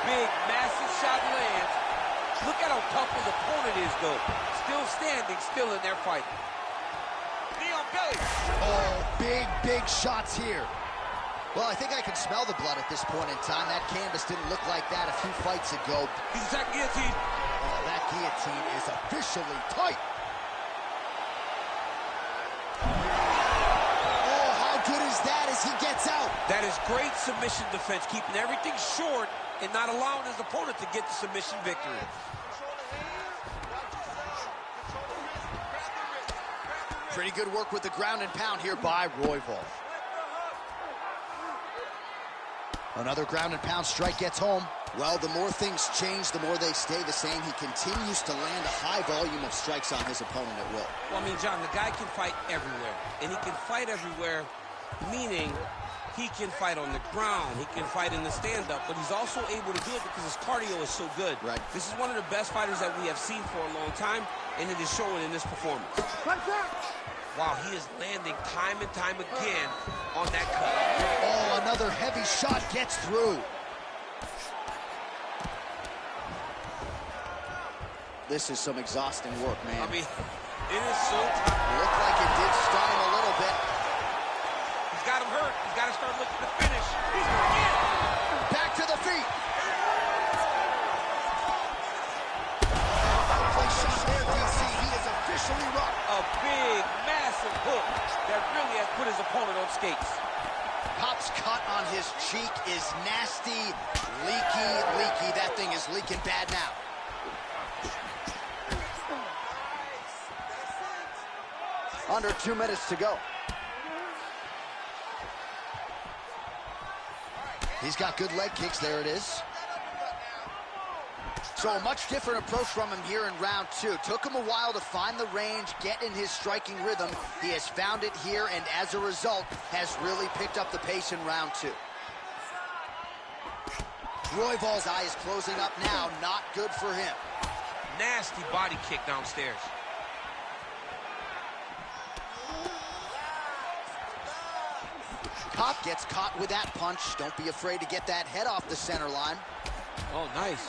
Big, massive shot lands. Look at how tough his opponent is, though. Still standing, still in their fight. Knee on belly. Oh, big shots here. Well, I think I can smell the blood at this point in time. That canvas didn't look like that a few fights ago. He's that guillotine. Oh, that guillotine is officially tight. Oh, how good is that as he gets out? That is great submission defense, keeping everything short and not allowing his opponent to get the submission victory. Pretty good work with the ground and pound here by Royval. Another ground and pound strike gets home. Well, the more things change, the more they stay the same. He continues to land a high volume of strikes on his opponent at will. Well, I mean, John, the guy can fight everywhere. And he can fight everywhere, meaning he can fight on the ground. He can fight in the stand-up. But he's also able to do it because his cardio is so good. Right. This is one of the best fighters that we have seen for a long time, and it is showing in this performance. Wow, he is landing time and time again on that cut. Oh, another heavy shot gets through. This is some exhausting work, man. I mean, it is so tough. Looked like it did stun him a little bit. He's got him hurt. He's got to start looking to finish. He's going to get it. Back to the feet. Officially rocked. A big, massive hook that really has put his opponent on skates. Pop's cut on his cheek is nasty, leaky. That thing is leaking bad now. Under 2 minutes to go. He's got good leg kicks. There it is. So a much different approach from him here in round 2. Took him a while to find the range, get in his striking rhythm. He has found it here, and as a result, has really picked up the pace in round 2. Royval's eye is closing up now. Not good for him. Nasty body kick downstairs. Pop gets caught with that punch. Don't be afraid to get that head off the center line. Oh, nice.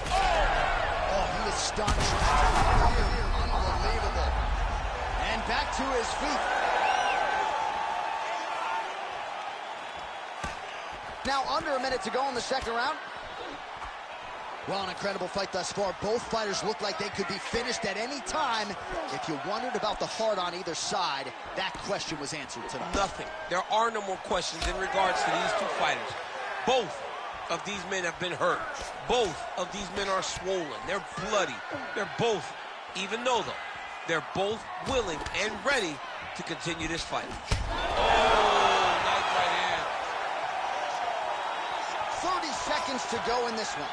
Oh, he is stunned. Unbelievable. And back to his feet. Now under a minute to go in the second round. Well, an incredible fight thus far. Both fighters look like they could be finished at any time. If you wondered about the heart on either side, that question was answered tonight. Nothing. There are no more questions in regards to these two fighters. Both of these men have been hurt. Both of these men are swollen. They're bloody. They're both, even though they're both willing and ready to continue this fight. Oh, nice right hand. 30 seconds to go in this one.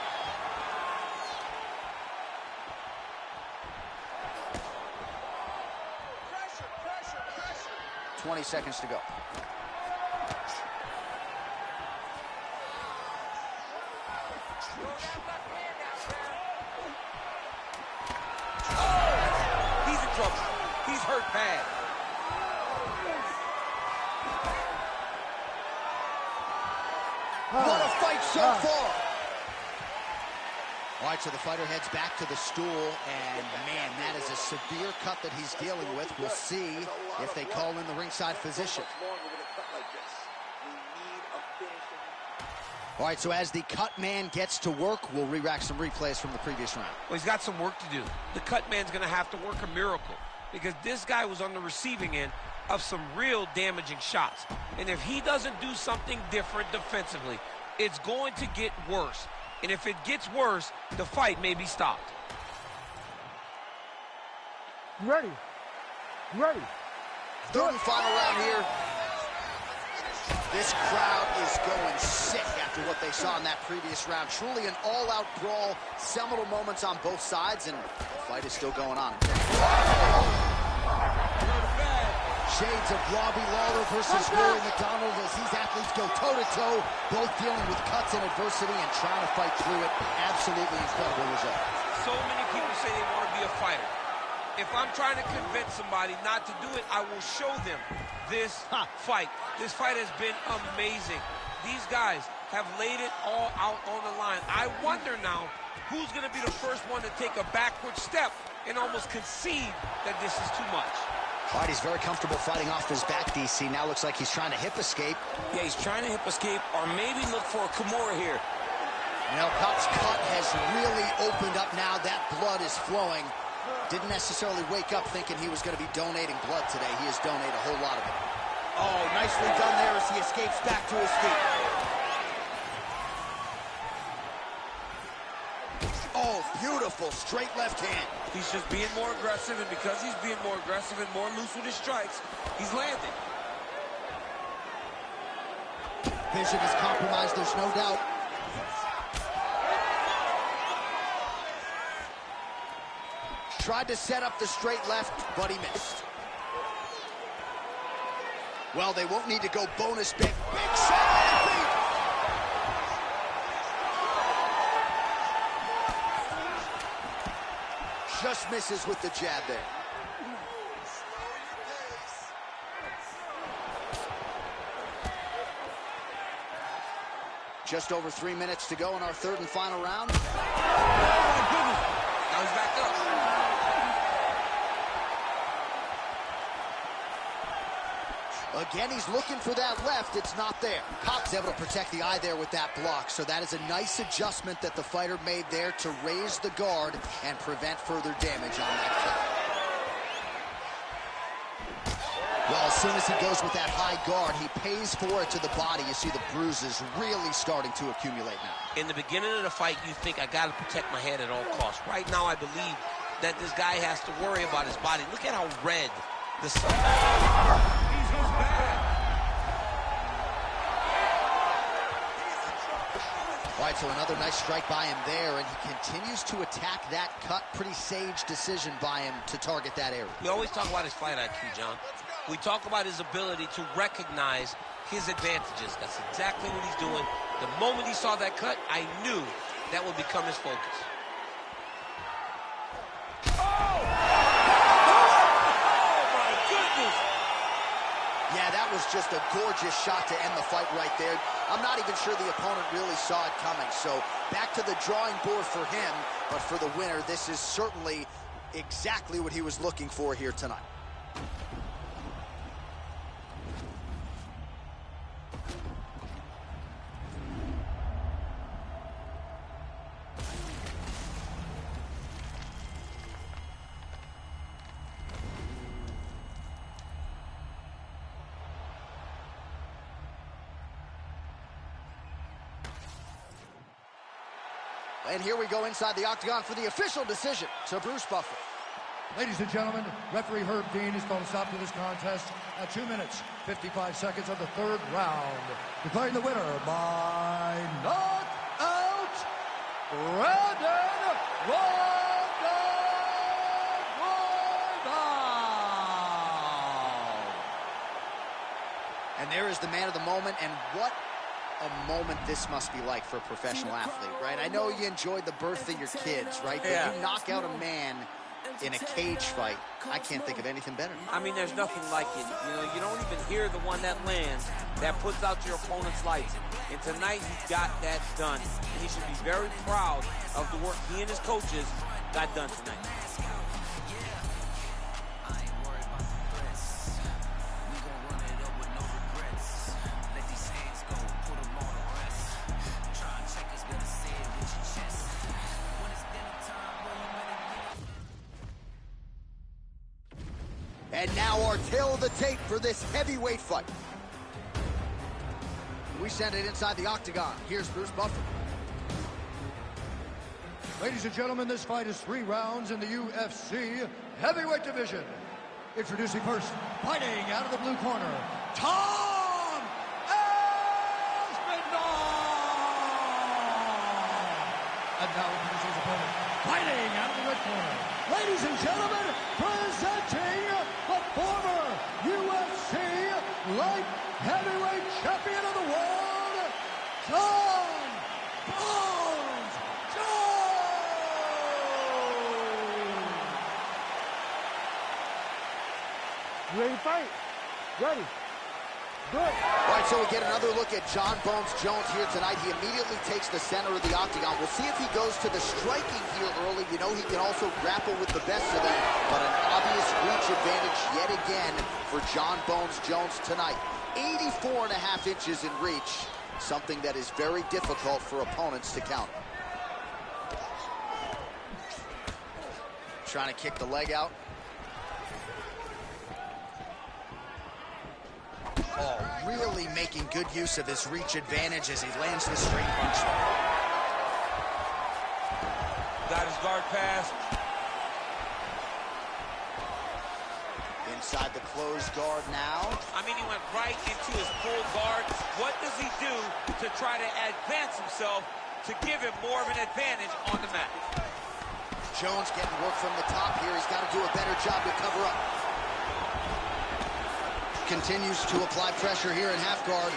Pressure. 20 seconds to go. He's in trouble. He's hurt bad. What a fight so far. All right, so the fighter heads back to the stool, and man, that is a severe cut that he's dealing with. We'll see if they call in the ringside physician. All right, so as the cut man gets to work, we'll re-rack some replays from the previous round. Well, he's got some work to do. The cut man's going to have to work a miracle because this guy was on the receiving end of some real damaging shots. And if he doesn't do something different defensively, it's going to get worse. And if it gets worse, the fight may be stopped. You ready? You ready? Third and final round here. This crowd is going sick after what they saw in that previous round. Truly an all-out brawl, seminal moments on both sides, and the fight is still going on. Shades of Robbie Lawler versus Rory McDonald as these athletes go toe-to-toe, both dealing with cuts and adversity and trying to fight through it. Absolutely incredible result. So many people say they want to be a fighter. If I'm trying to convince somebody not to do it, I will show them this fight. This fight has been amazing. These guys have laid it all out on the line. I wonder now who's going to be the first one to take a backward step and almost concede that this is too much. All right, he's very comfortable fighting off his back, DC. Now looks like he's trying to hip escape. Yeah, he's trying to hip escape or maybe look for a Kimura here. You know, Pop's cut has really opened up now. That blood is flowing. Didn't necessarily wake up thinking he was going to be donating blood today. He has donated a whole lot of it. Oh, nicely done there as he escapes back to his feet. Oh, beautiful straight left hand. He's just being more aggressive, and because he's being more aggressive and more loose with his strikes, he's landing. Vision is compromised, there's no doubt. Tried to set up the straight left, but he missed. Well, they won't need to go bonus big. Big shot! Just misses with the jab there. Just over 3 minutes to go in our third and final round. Oh, my goodness. Now he's back up. Again, he's looking for that left. It's not there. Pop's able to protect the eye there with that block. So that is a nice adjustment that the fighter made there to raise the guard and prevent further damage on that kick. Well, as soon as he goes with that high guard, he pays for it to the body. You see the bruises really starting to accumulate now. In the beginning of the fight, you think, I got to protect my head at all costs. Right now, I believe that this guy has to worry about his body. Look at how red the sun is. All right, so another nice strike by him there, and he continues to attack that cut. Pretty sage decision by him to target that area. We always talk about his fight IQ, John. We talk about his ability to recognize his advantages. That's exactly what he's doing. The moment he saw that cut, I knew that would become his focus. Yeah, that was just a gorgeous shot to end the fight right there. I'm not even sure the opponent really saw it coming. So back to the drawing board for him. But for the winner, this is certainly exactly what he was looking for here tonight. And here we go inside the octagon for the official decision to Bruce Buffer. Ladies and gentlemen, referee Herb Dean has called a stop to this contest at 2 minutes, 55 seconds of the third round. Declaring the winner by knockout, Brandon Royval. And there is the man of the moment, and what a moment this must be like for a professional athlete, right? I know you enjoyed the birth of your kids, right? But you knock out a man in a cage fight. I can't think of anything better. I mean, there's nothing like it. You know, you don't even hear the one that lands, that puts out your opponent's lights. And tonight, he got that done. And he should be very proud of the work he and his coaches got done tonight. And now our tail of the tape for this heavyweight fight. We send it inside the octagon. Here's Bruce Buffer. Ladies and gentlemen, this fight is 3 rounds in the UFC heavyweight division. Introducing first, fighting out of the blue corner, Tom And now introducing his opponent, fighting out of the red corner. Ladies and gentlemen, presenting the former UFC light heavyweight champion of the world, John Bones Jones! You ready to fight? Ready. Good. All right, so we get another look at John Bones Jones here tonight. He immediately takes the center of the octagon. We'll see if he goes to the striking here early. You know he can also grapple with the best of them, but an obvious reach advantage yet again for John Bones Jones tonight. 84.5 inches in reach, something that is very difficult for opponents to counter. Trying to kick the leg out. Oh, really making good use of his reach advantage as he lands the straight punch. Got his guard pass. Inside the closed guard now. I mean, he went right into his full guard. What does he do to try to advance himself to give him more of an advantage on the mat? Jones getting work from the top here. He's got to do a better job to cover up. Continues to apply pressure here in half guard.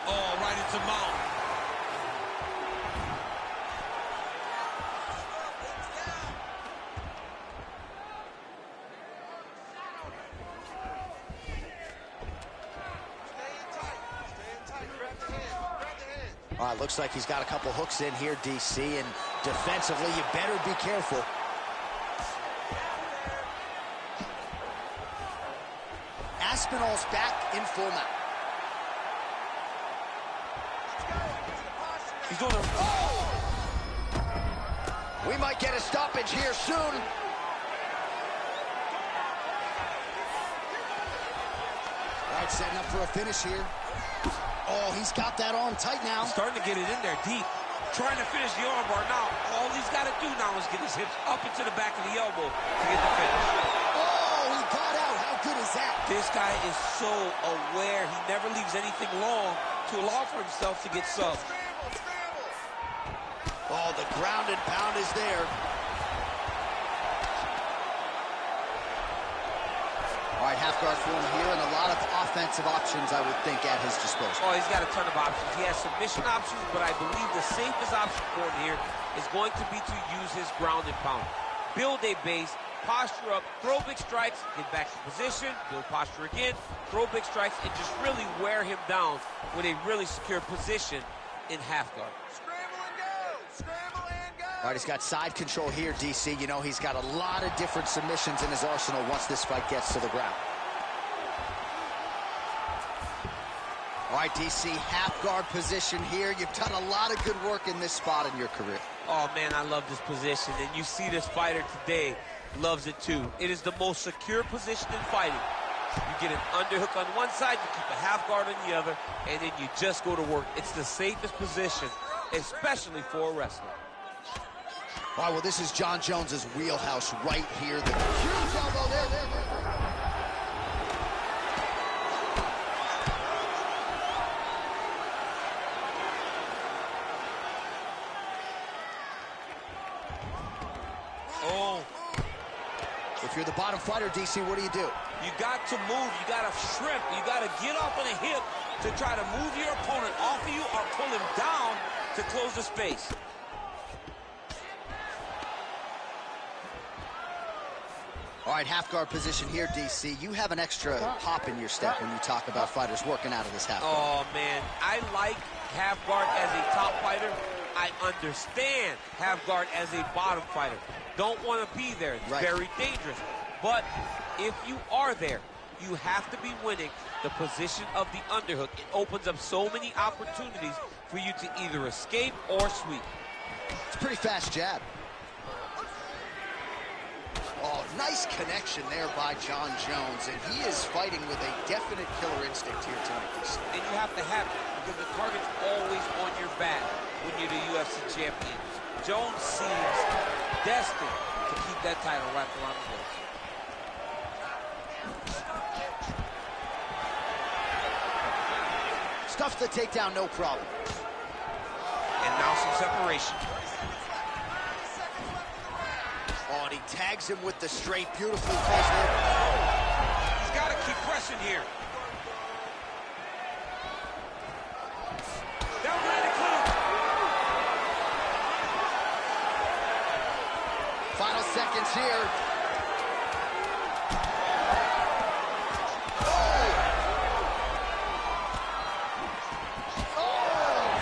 Oh, right into mount. All right, looks like he's got a couple hooks in here, DC, and defensively, you better be careful. Aspinall's back in full mount. He's doing a... Oh! We might get a stoppage here soon. All right, setting up for a finish here. Oh, he's got that arm tight now. He's starting to get it in there deep. Trying to finish the armbar. Now, all he's got to do now is get his hips up into the back of the elbow to get the finish. Oh, he got out. How good is that? This guy is so aware. He never leaves anything long to allow for himself to get subbed. Oh, the ground and pound is there. All right, half guard form here, and a lot of offensive options, I would think, at his disposal. Oh, he's got a ton of options. He has submission options, but I believe the safest option for him here is going to be to use his ground and pound. Build a base, posture up, throw big strikes, get back to position, build posture again, throw big strikes, and just really wear him down with a really secure position in half guard. Scramble and go! Scramble and go! All right, he's got side control here, DC. You know, he's got a lot of different submissions in his arsenal once this fight gets to the ground. All right, DC, half guard position here. You've done a lot of good work in this spot in your career. Oh, man, I love this position, and you see this fighter today loves it too. It is the most secure position in fighting. You get an underhook on one side, you keep a half guard on the other, and then you just go to work. It's the safest position, especially for a wrestler. All right, well, this is John Jones's wheelhouse right here. The huge elbow there. Oh. If you're the bottom fighter, DC, what do? You got to move. You got to shrimp. You got to get off on a hip to try to move your opponent off of you or pull him down to close the space. All right, half guard position here, DC. You have an extra hop in your step when you talk about fighters working out of this half guard. Oh, man. I like half guard as a top fighter. I understand half guard as a bottom fighter. Don't want to be there. It's very dangerous. But if you are there, you have to be winning the position of the underhook. It opens up so many opportunities for you to either escape or sweep. It's a pretty fast jab. Oh, nice connection there by John Jones, and he is fighting with a definite killer instinct here tonight. And you have to have it, because the target's always on your back when you're the UFC champion. Jones seems destined to keep that title wrapped around the waist. Stuffs the takedown, no problem. And now some separation. Oh, and he tags him with the straight. Beautifully placed there. He's got to keep pressing here. Final seconds here.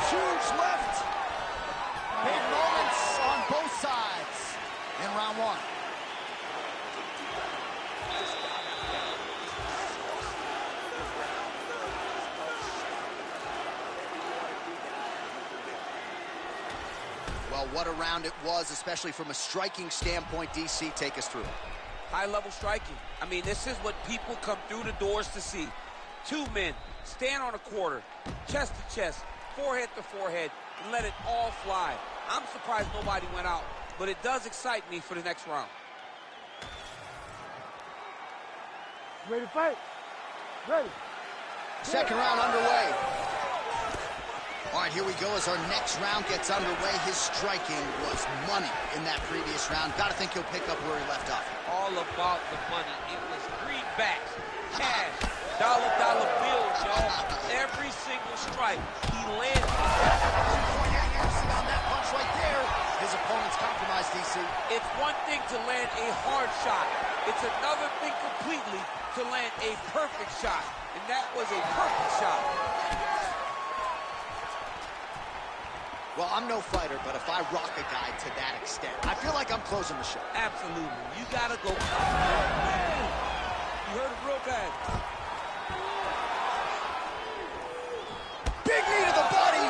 Huge left. Big moments on both sides in round one. Well, what a round it was, especially from a striking standpoint. DC, take us through. High-level striking. I mean, this is what people come through the doors to see. Two men stand on a quarter, chest to chest, forehead to forehead, and let it all fly. I'm surprised nobody went out, but it does excite me for the next round. Ready to fight? Ready. Second round underway. All right, here we go as our next round gets underway. His striking was money in that previous round. Got to think he'll pick up where he left off. All about the money. It was greenbacks, cash, dollar bills, y'all. Every single strike he landed. 2.8 UFC on that punch right there. His opponent's compromised, DC. It's one thing to land a hard shot. It's another thing completely to land a perfect shot. And that was a perfect shot. Well, I'm no fighter, but if I rock a guy to that extent, I feel like I'm closing the show. Absolutely. You gotta go. You heard it real bad. Big knee to the body.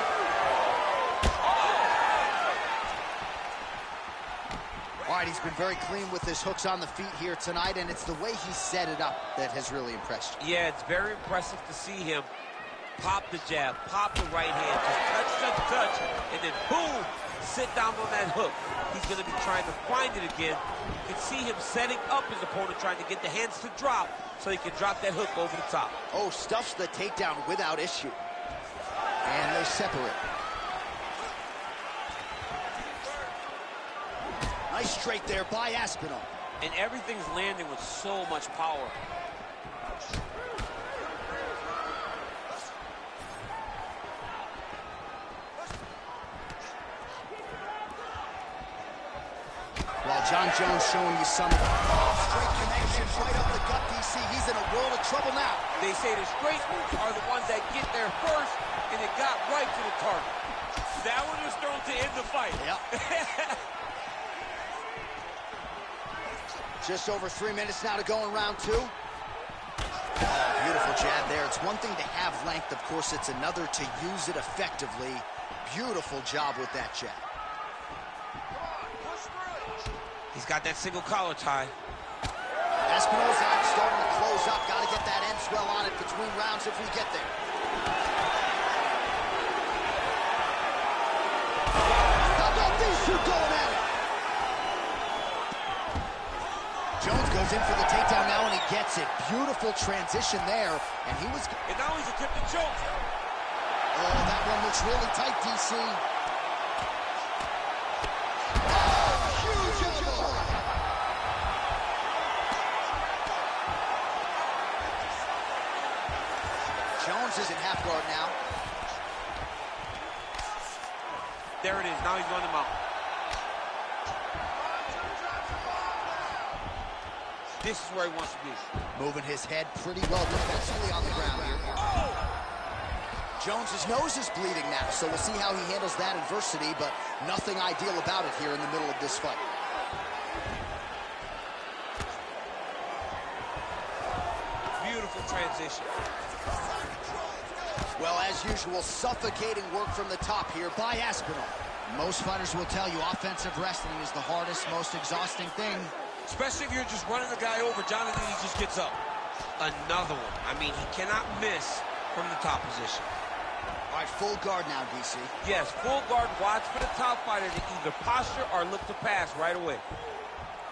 All right, he's been very clean with his hooks on the feet here tonight, and it's the way he set it up that has really impressed you. Yeah, it's very impressive to see him pop the jab, pop the right hand, just touch, and then boom, sit down on that hook. He's going to be trying to find it again. You can see him setting up his opponent, trying to get the hands to drop so he can drop that hook over the top. Oh, stuffs the takedown without issue. And they separate. Nice straight there by Aspinall. And everything's landing with so much power. While John Jones showing you some straight connections right up the gut, DC. He's in a world of trouble now. They say the straight moves are the ones that get there first, and it got right to the target. That one was thrown to end the fight. Yep. Just over 3 minutes now to go in round two. Beautiful jab there. It's one thing to have length. Of course, it's another to use it effectively. Beautiful job with that jab. He's got that single collar tie. Espinal's out, starting to close up. Got to get that end swell on it between rounds if we get there. How about these two going at it? Jones goes in for the takedown now, and he gets it. Beautiful transition there, and he was... And now he's attempting choke. Oh, that one looks really tight, DC. Jones is in half guard now. There it is. Now he's running him out. This is where he wants to be. Moving his head pretty well defensively on the ground here. Jones's nose is bleeding now, so we'll see how he handles that adversity, but nothing ideal about it here in the middle of this fight. Beautiful transition. Well, as usual, suffocating work from the top here by Aspinall. Most fighters will tell you offensive wrestling is the hardest, most exhausting thing. Especially if you're just running the guy over. Jonathan, he just gets up. Another one. I mean, he cannot miss from the top position. All right, full guard now, DC. Yes, full guard. Watch for the top fighter to either posture or look to pass right away.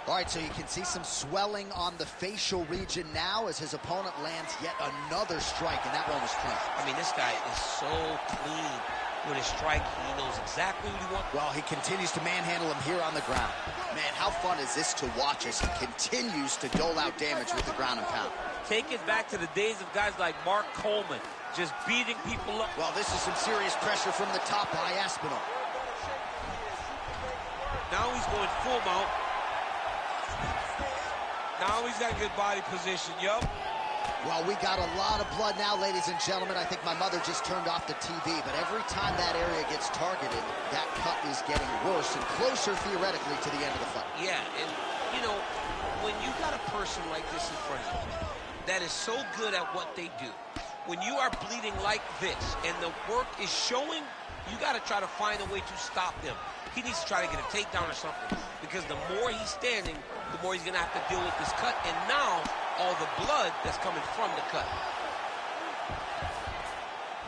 All right, so you can see some swelling on the facial region now as his opponent lands yet another strike, and that one was clean. I mean, this guy is so clean with his strike. He knows exactly what he wants. Well, he continues to manhandle him here on the ground. Man, how fun is this to watch as he continues to dole out damage with the ground and pound. Take it back to the days of guys like Mark Coleman, just beating people up. Well, this is some serious pressure from the top by Aspinall. Now he's going full mount. Now he's got good body position, yup. Well, we got a lot of blood now, ladies and gentlemen. I think my mother just turned off the TV, but every time that area gets targeted, that cut is getting worse and closer, theoretically, to the end of the fight. Yeah, and, you know, when you got a person like this in front of you that is so good at what they do, when you are bleeding like this and the work is showing, you got to try to find a way to stop them. He needs to try to get a takedown or something, because the more he's standing, the more he's going to have to deal with this cut, and now all the blood that's coming from the cut.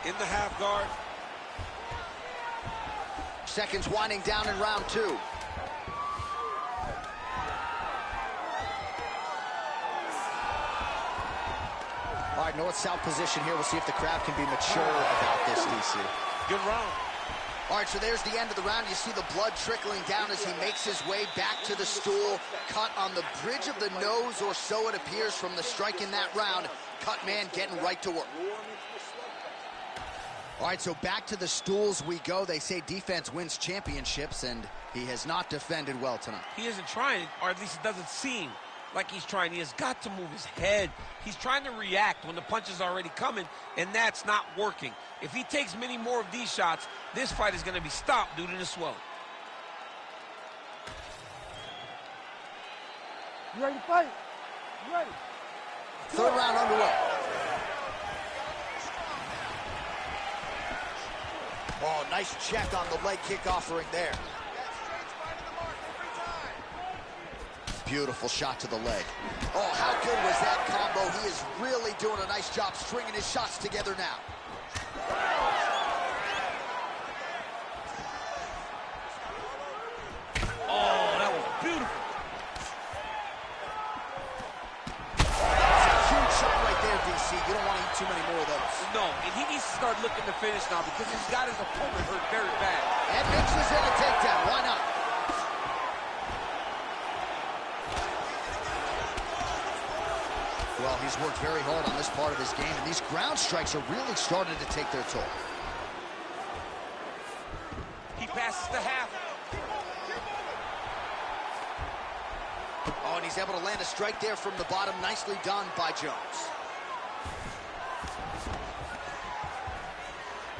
In the half guard. Seconds winding down in round 2. All right, north-south position here. We'll see if the crowd can be mature about this, DC. Good round. All right, so there's the end of the round. You see the blood trickling down as he makes his way back to the stool. Cut on the bridge of the nose, or so it appears from the strike in that round. Cut man getting right to work. All right, so back to the stools we go. They say defense wins championships, and he has not defended well tonight. He isn't trying, or at least it doesn't seem like he's trying. He has got to move his head. He's trying to react when the punch is already coming, and that's not working. If he takes many more of these shots, this fight is going to be stopped due to the swelling. You ready to fight? You ready? Third round underway. Oh, nice check on the leg kick offering there. Beautiful shot to the leg. Oh, how good was that combo? He is really doing a nice job stringing his shots together now. Oh, that was beautiful. That's a huge shot right there, DC. You don't want to eat too many more of those. No, and he needs to start looking to finish now, because he's got his opponent hurt very bad. And mixes in a takedown. Why not? Well, he's worked very hard on this part of his game, and these ground strikes are really starting to take their toll. He passes the half. Oh, and he's able to land a strike there from the bottom. Nicely done by Jones.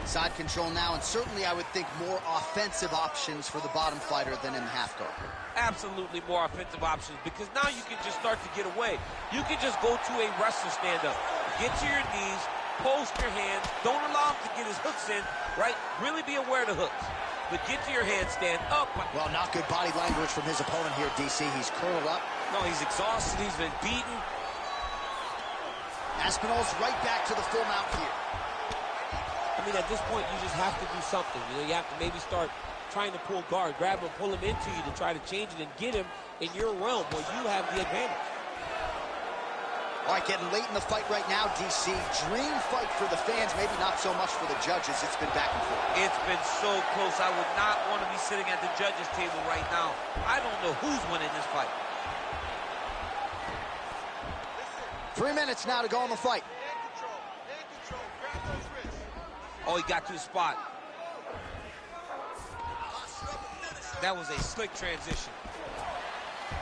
Side control now, and certainly I would think more offensive options for the bottom fighter than in the half guard. Absolutely more offensive options, because now you can just start to get away. You can just go to a wrestler stand-up. Get to your knees, post your hands, don't allow him to get his hooks in, right? Really be aware of the hooks. But get to your handstand up. Well, not good body language from his opponent here, DC. He's curled up. No, he's exhausted. He's been beaten. Aspinall's right back to the full mount here. I mean, at this point, you just have to do something. You know, you have to maybe start trying to pull guard, grab him, pull him into you to try to change it and get him in your realm where you have the advantage. All right, getting late in the fight right now, DC. Dream fight for the fans, maybe not so much for the judges. It's been back and forth. It's been so close. I would not want to be sitting at the judges' table right now. I don't know who's winning this fight. 3 minutes now to go in the fight. Oh, he got to the spot. That was a slick transition.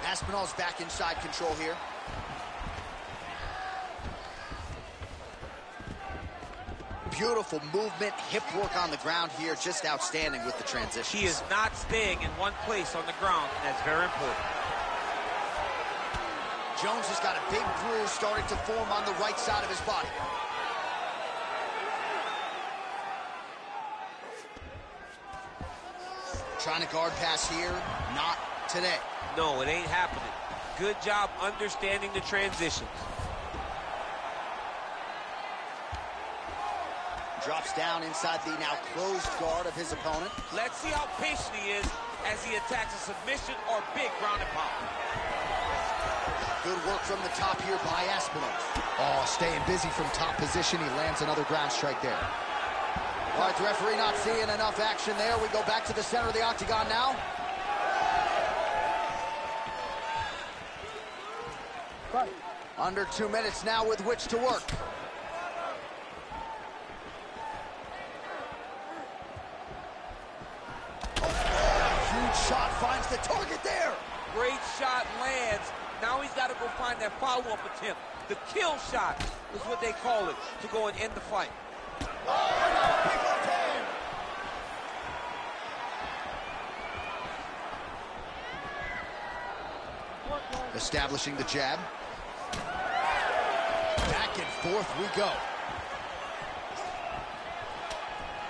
Aspinall's back inside control here. Beautiful movement, hip work on the ground here, just outstanding with the transition. He is not staying in one place on the ground, and that's very important. Jones has got a big bruise starting to form on the right side of his body. Trying to guard pass here, not today. No, it ain't happening. Good job understanding the transitions. Drops down inside the now closed guard of his opponent. Let's see how patient he is as he attacks a submission or big ground and pound. Good work from the top here by Aspinall. Oh, staying busy from top position. He lands another ground strike there. All right, the referee not seeing enough action there. We go back to the center of the octagon now. Fight. Under 2 minutes now with which to work. Huge shot finds the target there. Great shot lands. Now he's got to go find that follow-up attempt. The kill shot is what they call it, to go and end the fight. Establishing the jab. Back and forth we go.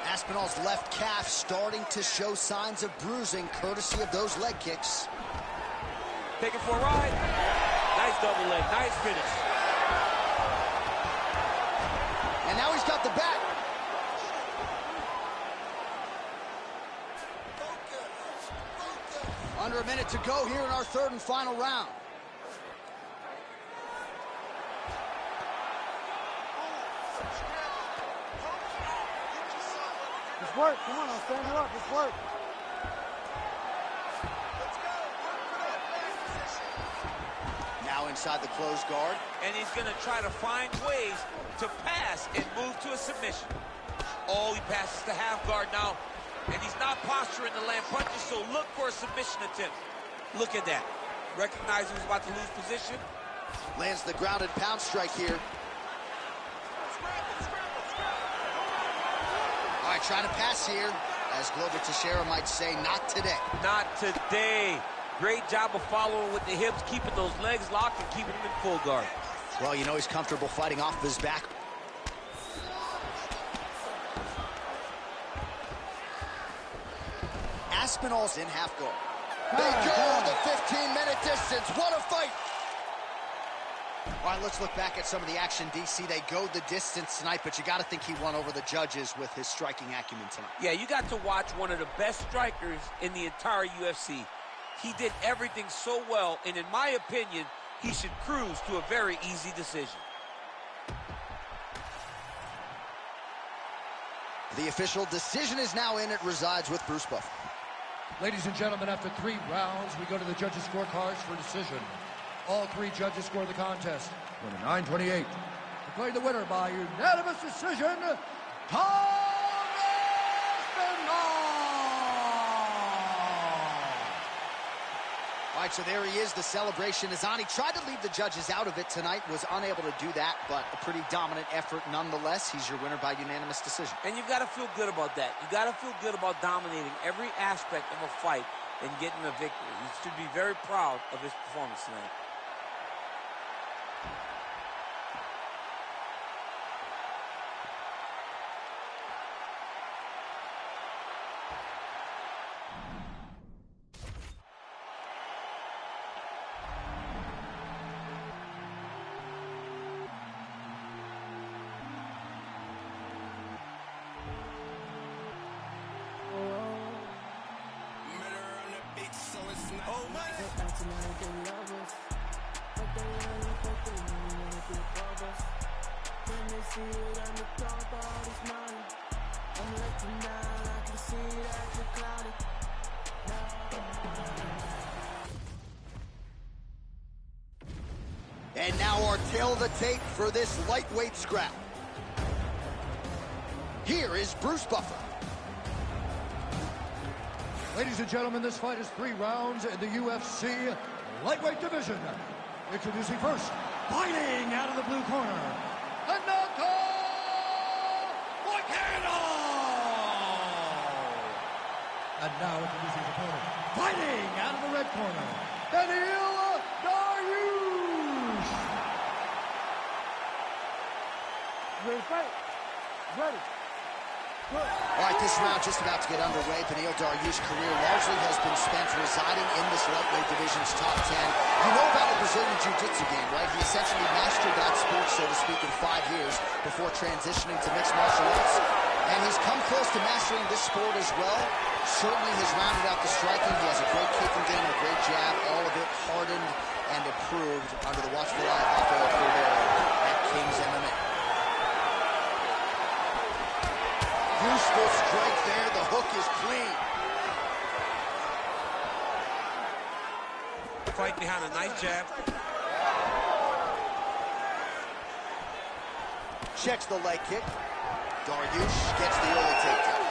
Aspinall's left calf starting to show signs of bruising, courtesy of those leg kicks. Take it for a ride. Nice double leg, nice finish. And now he's got the back. Under a minute to go here in our third and final round. Just work. Come on, I'll stand you up. Just work. Now inside the closed guard. And he's going to try to find ways to pass and move to a submission. Oh, he passes the half guard now. And he's not posturing to land punches, so look for a submission attempt. Look at that. Recognize he was about to lose position. Lands the grounded pound strike here. All right, trying to pass here. As Glover Teixeira might say, not today. Not today. Great job of following with the hips, keeping those legs locked and keeping him in full guard. Well, you know he's comfortable fighting off of his back. Aspinall's in half guard. They go the 15-minute distance. What a fight! All right, let's look back at some of the action, DC. They go the distance tonight, but you got to think he won over the judges with his striking acumen tonight. Yeah, you got to watch one of the best strikers in the entire UFC. He did everything so well, and in my opinion, he should cruise to a very easy decision. The official decision is now in. It resides with Bruce Buffer. Ladies and gentlemen, after 3 rounds, we go to the judges' scorecards for decision. All 3 judges score the contest. Winner 928. Declared the winner by unanimous decision, Tom Aspinall! All right, so there he is. The celebration is on. He tried to leave the judges out of it tonight, was unable to do that, but a pretty dominant effort nonetheless. He's your winner by unanimous decision. And you've got to feel good about that. You got to feel good about dominating every aspect of a fight and getting a victory. You should be very proud of his performance tonight. And now our tail of the tape for this lightweight scrap. Here is Bruce Buffer. Ladies and gentlemen, this fight is 3 rounds in the UFC lightweight division. Introducing first, fighting out of the blue corner, Octagon! And now introducing his opponent, fighting out of the red corner, Daniel Dariush! Ready to fight? Ready. Good. All right, this round just about to get underway. Beneil Dariush's career largely has been spent residing in this lightweight division's top 10. You know about the Brazilian Jiu-Jitsu game, right? He essentially mastered that sport, so to speak, in 5 years before transitioning to mixed martial arts. And he's come close to mastering this sport as well. Certainly has rounded out the striking. He has a great kicking game and a great jab, all of it hardened and improved under the watchful eye of Rafael Cordero at King's MMA. useful strike there. The hook is clean. Fight behind a nice jab. Checks the leg kick. Dariush gets the early takedown.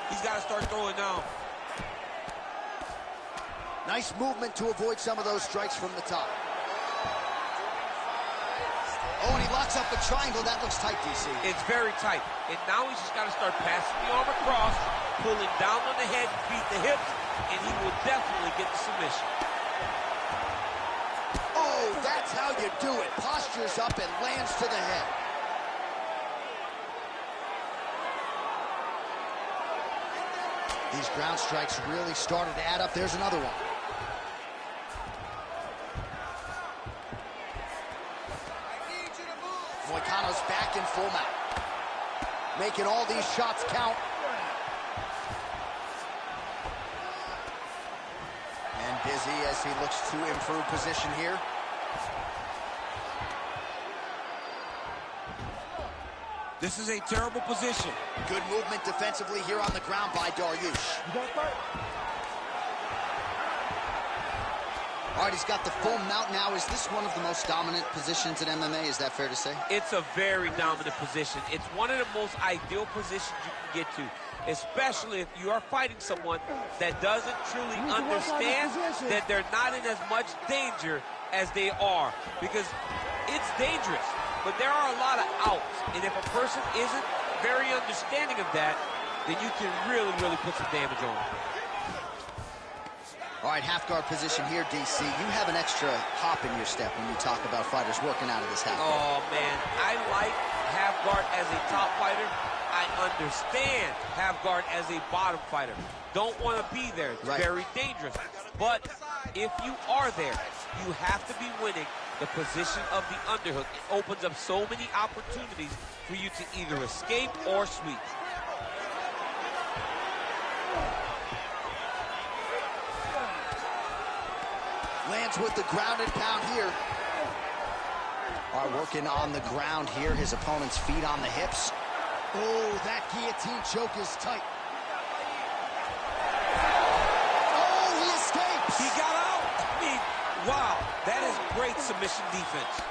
He's got to start throwing now. Nice movement to avoid some of those strikes from the top. Oh, and he locks up a triangle. That looks tight, DC. It's very tight. And now he's just got to start passing the arm across, pulling down on the head, beat the hips, and he will definitely get the submission. Oh, that's how you do it. Postures up and lands to the head. These ground strikes really started to add up. There's another one. Moicano's back in full mount. Making all these shots count. And busy as he looks to improve position here. This is a terrible position. Good movement defensively here on the ground by Dariush. All right, he's got the full mount now. Is this one of the most dominant positions in MMA? Is that fair to say? It's a very dominant position. It's one of the most ideal positions you can get to, especially if you are fighting someone that doesn't truly understand that they're not in as much danger as they are, because it's dangerous, but there are a lot of outs, and if a person isn't very understanding of that, then you can really, really put some damage on them. All right, half guard position here, DC. You have an extra hop in your step when you talk about fighters working out of this half guard. Oh, man, I like half guard as a top fighter. I understand half guard as a bottom fighter. Don't want to be there. It's very dangerous. But if you are there, you have to be winning the position of the underhook. It opens up so many opportunities for you to either escape or sweep. Lands with the ground and pound here. All right, working on the ground here. His opponent's feet on the hips. Oh, that guillotine choke is tight. Oh, he escapes. He got out. I mean, wow, that is great submission defense.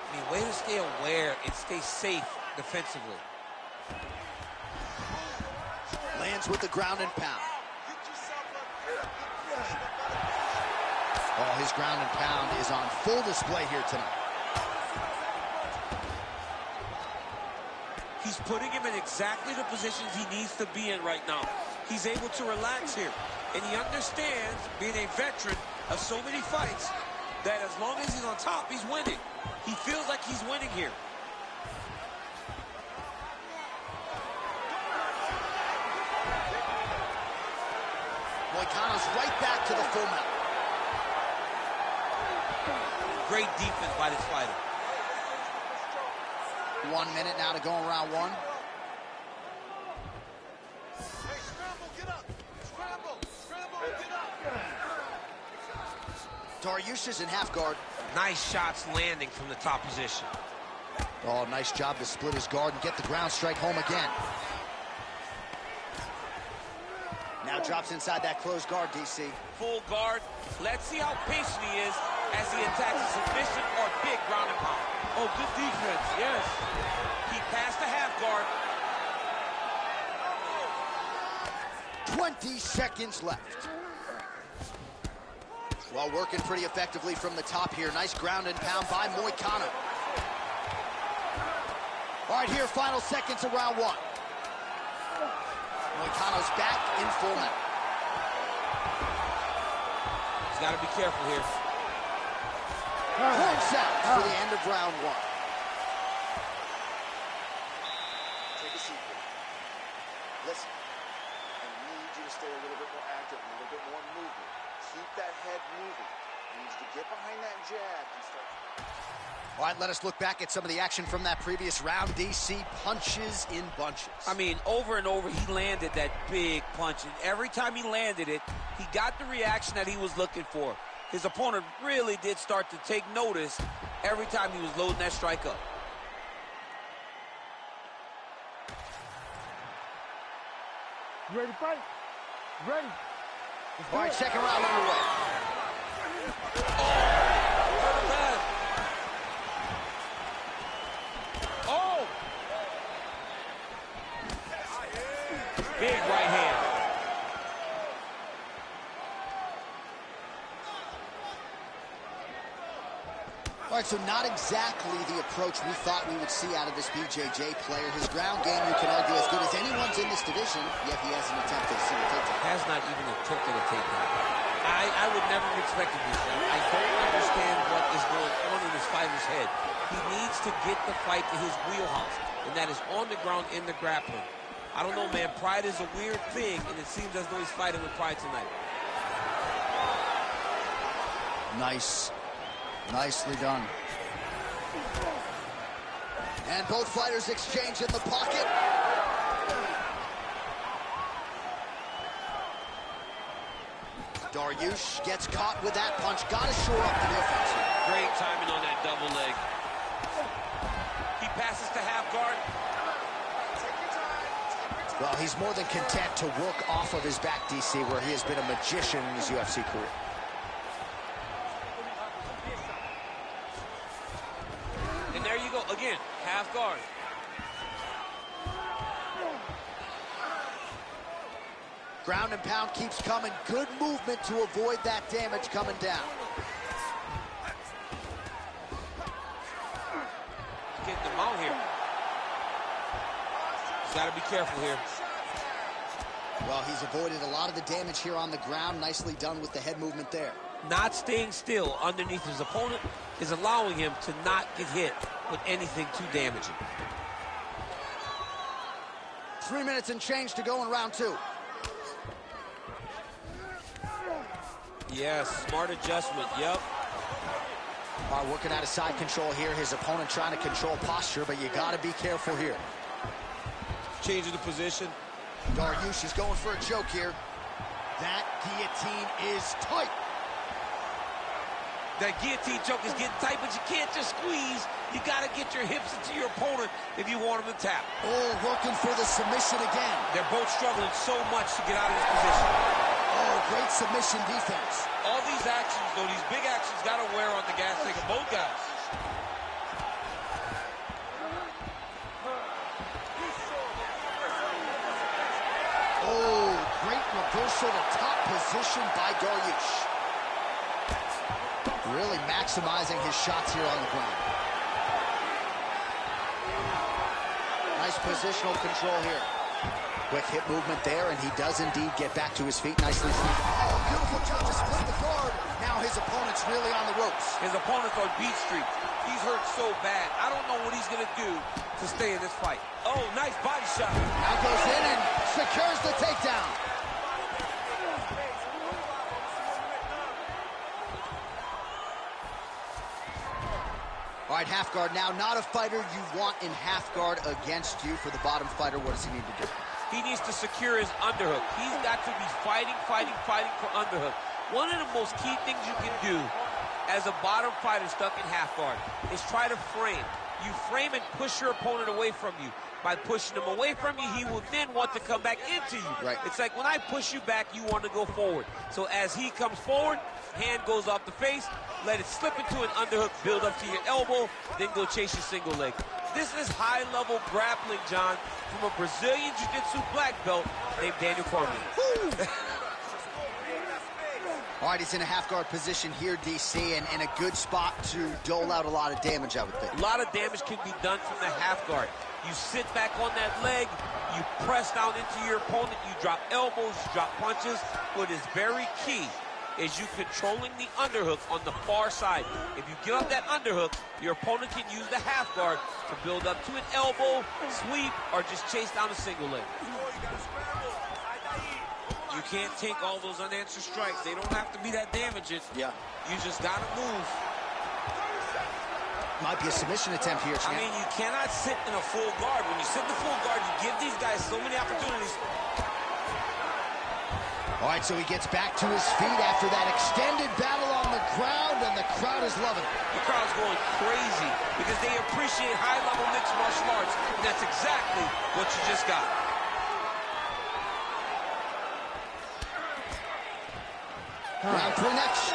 I mean, way to stay aware and stay safe defensively. Lands with the ground and pound. Oh, his ground and pound is on full display here tonight. He's putting him in exactly the positions he needs to be in right now. He's able to relax here. And he understands, being a veteran of so many fights, that as long as he's on top, he's winning. He feels like he's winning here. Moicano's right back to the full mount. Great defense by this fighter. 1 minute now to go in round one. Hey, scramble, get up. Scramble, get up. Dariush is in half guard. Nice shots landing from the top position. Oh, nice job to split his guard and get the ground strike home again. Now drops inside that closed guard, DC. Full guard. Let's see how patient he is as he attacks a submission or big ground and pound. Oh, good defense, yes. He passed the half guard. 20 seconds left. Well, working pretty effectively from the top here. Nice ground and pound by Moicano. All right, here, final seconds of round one. Moicano's back in full mount. He's got to be careful here. Points out for the end of round one. Take a seat here. Listen, I need you to stay a little bit more active, a little bit more movement. Keep that head moving. You need to get behind that jab and start. All right, let us look back at some of the action from that previous round. DC punches in bunches. I mean, over and over, he landed that big punch. And every time he landed it, he got the reaction that he was looking for. His opponent really did start to take notice every time he was loading that strike up. You ready to fight? Ready. All right, second round underway. Oh! Big right hand. All right, so not exactly the approach we thought we would see out of this BJJ player. His ground game, you can argue, as good as anyone's in this division, yet he hasn't attempted a single takedown. Has not even attempted a takedown. I would never have expected this. I don't understand what is going on in this fighter's head. He needs to get the fight to his wheelhouse, and that is on the ground in the grappling. I don't know, man. Pride is a weird thing, and it seems as though he's fighting with pride tonight. Nicely done. And both fighters exchange in the pocket. Dariush gets caught with that punch. Got to shore up the defense. Great timing on that double leg. He passes to half guard. Well, he's more than content to work off of his back, DC, where he has been a magician in his UFC career. And there you go, again, half guard. Ground and pound keeps coming. Good movement to avoid that damage coming down. Getting them out here. He's got to be careful here. Well, he's avoided a lot of the damage here on the ground. Nicely done with the head movement there. Not staying still underneath his opponent is allowing him to not get hit with anything too damaging. 3 minutes and change to go in round two. Yes, smart adjustment, yep. Working out of side control here. His opponent trying to control posture, but you got to be careful here. Changing the position. Dariush is going for a choke here. That guillotine is tight. That guillotine choke is getting tight, but you can't just squeeze. You got to get your hips into your opponent if you want him to tap. Oh, working for the submission again. They're both struggling so much to get out of this position. Oh, great submission defense. All these actions, though, these big actions got to wear on the gas tank of both guys. Oh, great reversal to top position by Dariush. Really maximizing his shots here on the ground. Nice positional control here. Quick hip movement there, and he does indeed get back to his feet nicely. Oh, beautiful job to split the guard. Now his opponent's really on the ropes. His opponent's on beat streak. He's hurt so bad. I don't know what he's going to do to stay in this fight. Oh, nice body shot. Now goes in and secures the takedown. All right, half guard now. Not a fighter you want in half guard against you. For the bottom fighter, what does he need to do? He needs to secure his underhook. He's got to be fighting for underhook. One of the most key things you can do as a bottom fighter stuck in half guard is try to frame. You frame and push your opponent away from you. By pushing him away from you, he will then want to come back into you. Right. It's like when I push you back, you want to go forward. So as he comes forward, hand goes off the face, let it slip into an underhook, build up to your elbow, then go chase your single leg. This is high-level grappling, John, from a Brazilian Jiu-Jitsu black belt named Daniel Cormier. All right, he's in a half-guard position here, DC, and in a good spot to dole out a lot of damage, I would think. A lot of damage can be done from the half guard. You sit back on that leg, you press down into your opponent, you drop elbows, you drop punches. What is very key is you controlling the underhook on the far side. If you give up that underhook, your opponent can use the half guard to build up to an elbow, sweep, or just chase down a single leg. You can't take all those unanswered strikes. They don't have to be that damaging. Yeah. You just got to move. Might be a submission attempt here, champ. I mean, you cannot sit in a full guard. When you sit in the full guard, you give these guys so many opportunities. All right, so he gets back to his feet after that extended battle on the ground, and the crowd is loving it. The crowd's going crazy because they appreciate high-level mixed martial arts, and that's exactly what you just got. Round 3 next.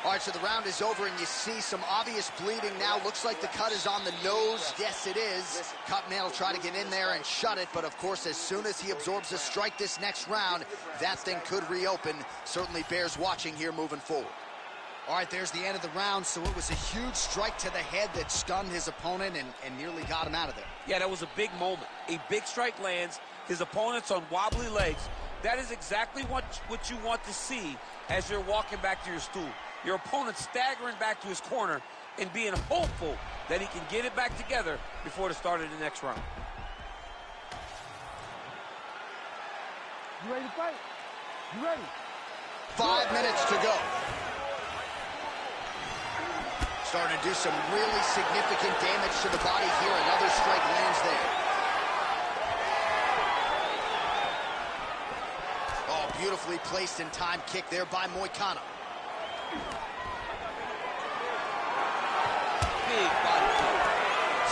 All right, so the round is over, and you see some obvious bleeding now. Looks like the cut is on the nose. Yes, it is. Cutman will try to get in there and shut it, but of course, as soon as he absorbs a strike this next round, that thing could reopen. Certainly bears watching here moving forward. All right, there's the end of the round, so it was a huge strike to the head that stunned his opponent and nearly got him out of there. Yeah, that was a big moment. A big strike lands, his opponent's on wobbly legs. That is exactly what you want to see as you're walking back to your stool. Your opponent staggering back to his corner and being hopeful that he can get it back together before the start of the next round. You ready to fight? You ready? 5 minutes to go. Starting to do some really significant damage to the body here. Another strike lands there. Oh, beautifully placed and timed kick there by Moicano. Big body kick.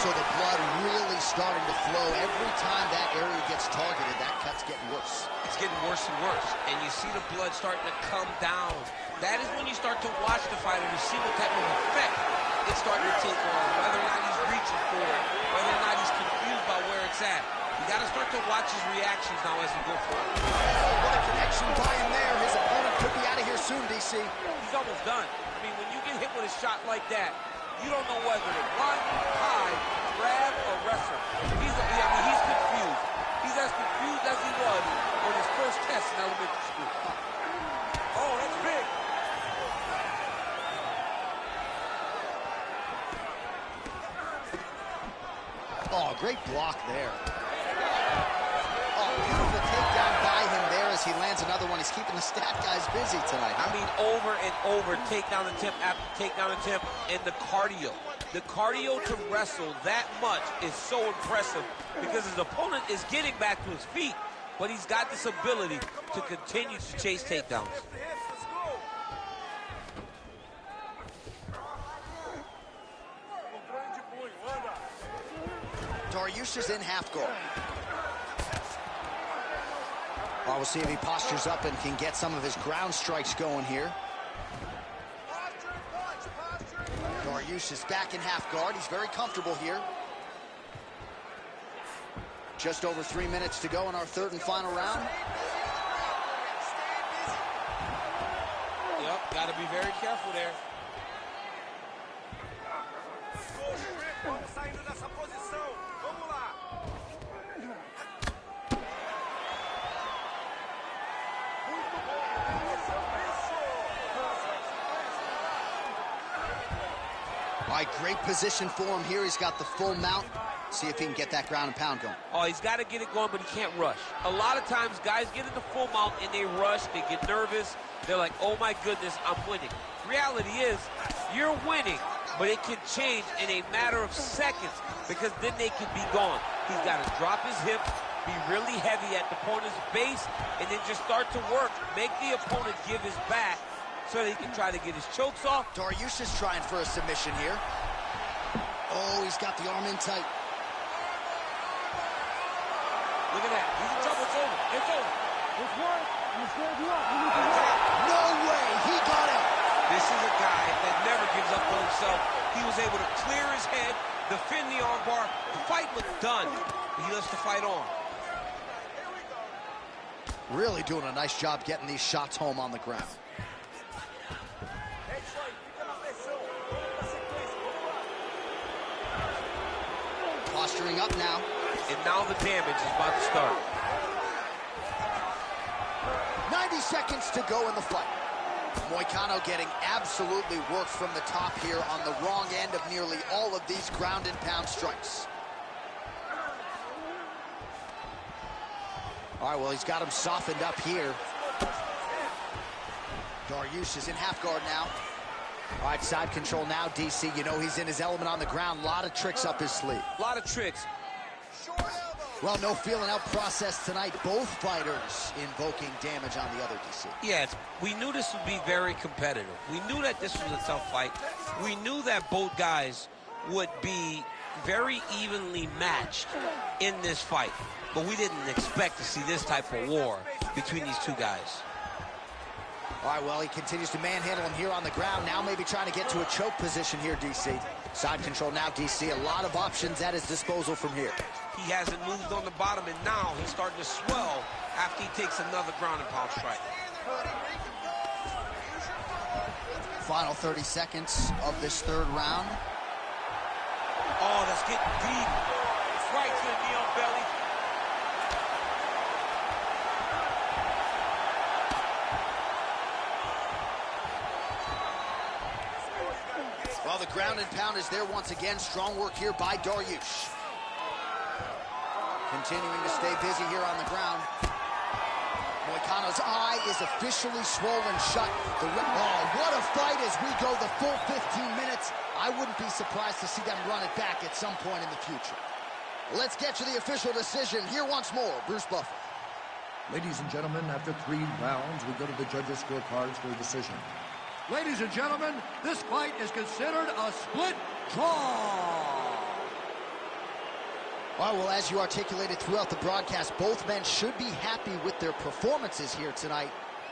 So the blood really starting to flow. Every time that area gets targeted, that cut's getting worse. It's getting worse and worse, and you see the blood starting to come down. That is when you start to watch the fighter to see what type of effect it's starting to take on, whether or not he's reaching for it, whether or not he's confused by where it's at. You got to start to watch his reactions now as he go forward. Oh, what a connection by him there. His opponent could be out of here soon, DC. He's almost done. I mean, when you get hit with a shot like that, you don't know whether to run, hide, grab, or wrestle. He's confused. He's as confused as he was on his first test in elementary school. Oh, that's big. Oh, great block there. Oh, beautiful takedown by him there as he lands another one. He's keeping the stat guys busy tonight. I mean, over and over, takedown attempt after takedown attempt, and the cardio. The cardio to wrestle that much is so impressive because his opponent is getting back to his feet, but he's got this ability to continue to chase takedowns. Dariush is in half guard. Well, we'll see if he postures up and can get some of his ground strikes going here. Dariush is back in half guard. He's very comfortable here. Just over 3 minutes to go in our third and final round. Yep, got to be very careful there. All right, great position for him here. He's got the full mount. See if he can get that ground and pound going. Oh, he's got to get it going, but he can't rush. A lot of times, guys get in the full mount and they rush, they get nervous. They're like, oh my goodness, I'm winning. Reality is, you're winning, but it can change in a matter of seconds because then they can be gone. He's got to drop his hips, be really heavy at the opponent's base, and then just start to work. Make the opponent give his back so that he can try to get his chokes off. Dariush is trying for a submission here. Oh, he's got the arm in tight. Look at that. He's in trouble. It's over. It's over. It's one. You scared you up. You need to run. No way. He got it. This is a guy that never gives up on himself. He was able to clear his head, defend the armbar. The fight looked done, but he lets the fight on. Really doing a nice job getting these shots home on the ground. Posturing up now. And now the damage is about to start. 90 seconds to go in the fight. Moicano getting absolutely worked from the top here on the wrong end of nearly all of these ground and pound strikes. All right, well, he's got him softened up here. Dariush is in half guard now. All right, side control now, DC. You know he's in his element on the ground. A lot of tricks up his sleeve. A lot of tricks. Well, no feeling out process tonight. Both fighters invoking damage on the other, DC. Yes, we knew this would be very competitive. We knew that this was a tough fight. We knew that both guys would be very evenly matched in this fight. But we didn't expect to see this type of war between these two guys. All right, well, he continues to manhandle him here on the ground. Now maybe trying to get to a choke position here, DC. Side control now, DC. A lot of options at his disposal from here. He hasn't moved on the bottom, and now he's starting to swell after he takes another ground and pound strike. Final 30 seconds of this third round. Oh, that's getting deep. Right to the knee on belly. Well, the ground and pound is there once again. Strong work here by Dariush. Continuing to stay busy here on the ground. Moicano's eye is officially swollen shut. Oh, what a fight as we go the full 15 minutes. I wouldn't be surprised to see them run it back at some point in the future. Let's get to the official decision. Here once more, Bruce Buffer. Ladies and gentlemen, after 3 rounds, we go to the judges' scorecards for a decision. Ladies and gentlemen, this fight is considered a split draw. All right, well, as you articulated throughout the broadcast, both men should be happy with their performances here tonight.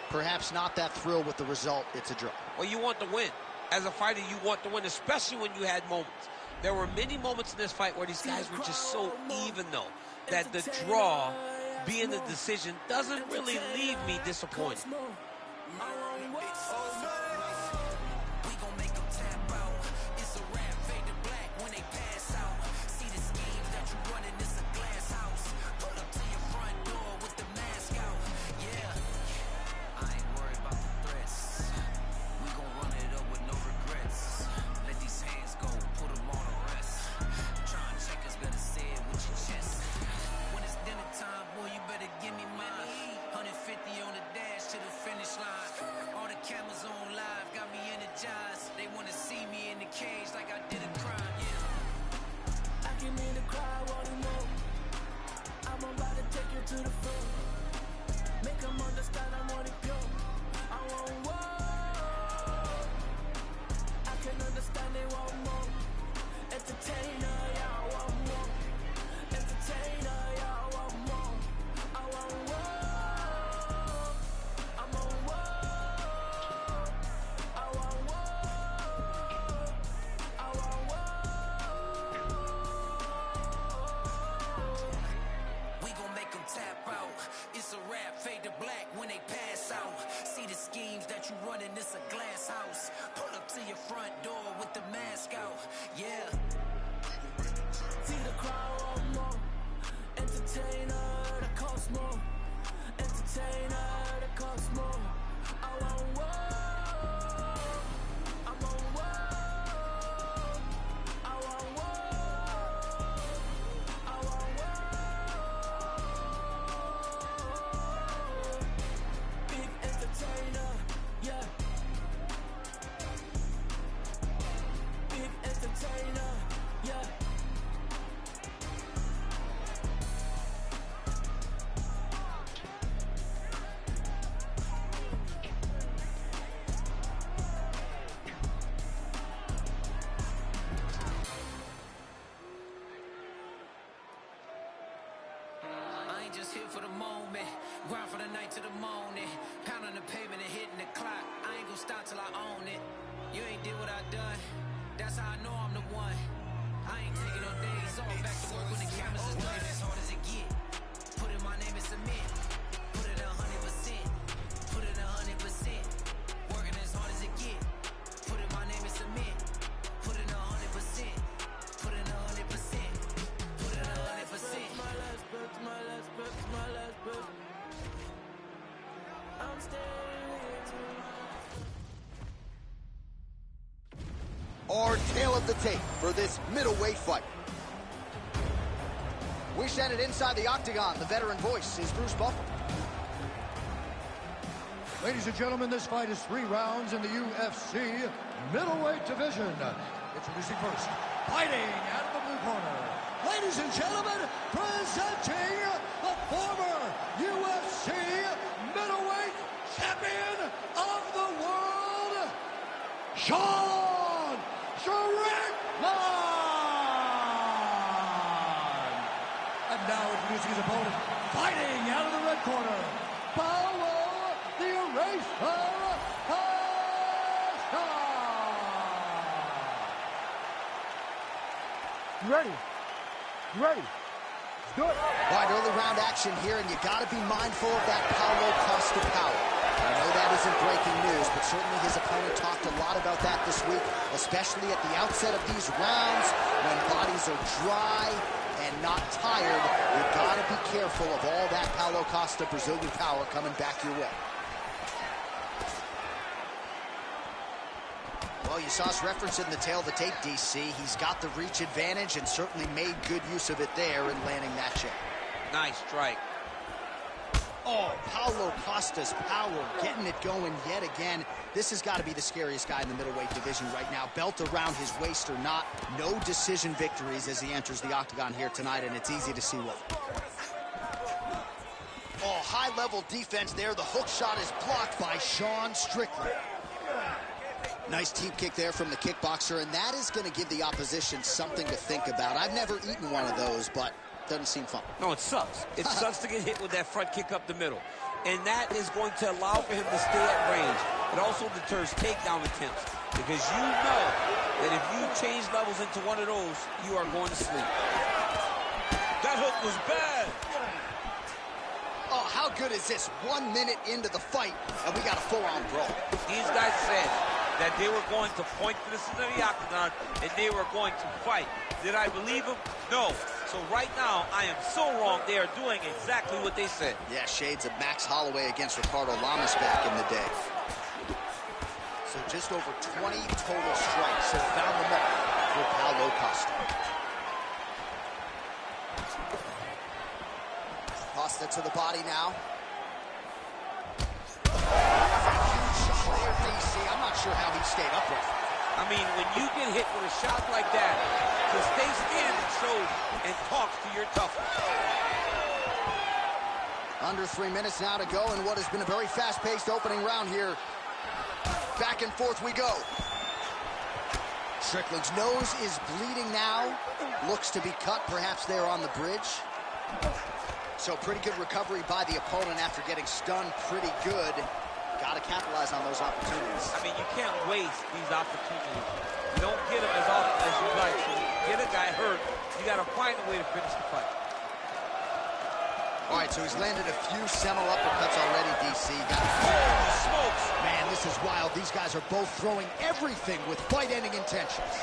Perhaps not that thrilled with the result. It's a draw. Well, you want to win. As a fighter, you want to win, especially when you had moments. There were many moments in this fight where these guys were just so even, though, that the draw being the decision doesn't really leave me disappointed. Just here for the moment, grind for the night to the morning, pound on the pavement and hitting the clock. I ain't gonna stop till I own it. You ain't did what I done, that's how I know I'm the one. I ain't taking no days off, back to work when the cameras is done. As hard as it get, put in my name and submit, put it 100%, put it 100%, working as hard as it get, put in my name and submit, put it 100%, put it 100%, put it 100%. My last breath. I'm staying here tonight. Our tale of the tape for this middleweight fight. We send it inside the Octagon. The veteran voice is Bruce Buffer. Ladies and gentlemen, this fight is 3 rounds in the UFC middleweight division. Introducing first, fighting out of the blue corner. Ladies Ladies and gentlemen, presenting the former UFC middleweight champion of the world, Sean Strickland! And now introducing his opponent, fighting out of the red corner, Paulo the Eraser Costa! You ready? You ready? Let's do it. All right, early round action here, and you got to be mindful of that Paulo Costa power. I know that isn't breaking news, but certainly his opponent talked a lot about that this week, especially at the outset of these rounds when bodies are dry and not tired. You've got to be careful of all that Paulo Costa Brazilian power coming back your way. Well, you saw us referencing the tail of the tape, DC. He's got the reach advantage and certainly made good use of it there in landing that jab. Nice strike. Oh, Paulo Costa's power, getting it going yet again. This has got to be the scariest guy in the middleweight division right now. Belt around his waist or not, no decision victories as he enters the octagon here tonight, and it's easy to see why. Oh, high-level defense there. The hook shot is blocked by Sean Strickland. Nice teep kick there from the kickboxer, and that is going to give the opposition something to think about. I've never eaten one of those, but doesn't seem fun. No, it sucks. It sucks to get hit with that front kick up the middle. And that is going to allow for him to stay at range. It also deters takedown attempts, because you know that if you change levels into one of those, you are going to sleep. That hook was bad. Oh, how good is this? 1 minute into the fight, and we got a full-on brawl. These guys said that they were going to point to the center of the octagon and they were going to fight. Did I believe them? No. So right now, I am so wrong. They are doing exactly what they said. Yeah, shades of Max Holloway against Ricardo Lamas back in the day. So just over 20 total strikes have found the mark for Paulo Costa. Costa to the body now. I'm not sure how he stayed upright. I mean, when you get hit with a shot like that, to stay standing shows and talks to your toughness. Under 3 minutes now to go in what has been a very fast-paced opening round here. Back and forth we go. Strickland's nose is bleeding now. Looks to be cut, perhaps there on the bridge. So pretty good recovery by the opponent after getting stunned pretty good. Got to capitalize on those opportunities. I mean, you can't waste these opportunities. You don't get them as often as you like. So when you get a guy hurt, you got to find a way to finish the fight. All right, so he's landed a few seminal uppercuts already, DC. Holy smokes! Man, this is wild. These guys are both throwing everything with fight-ending intentions.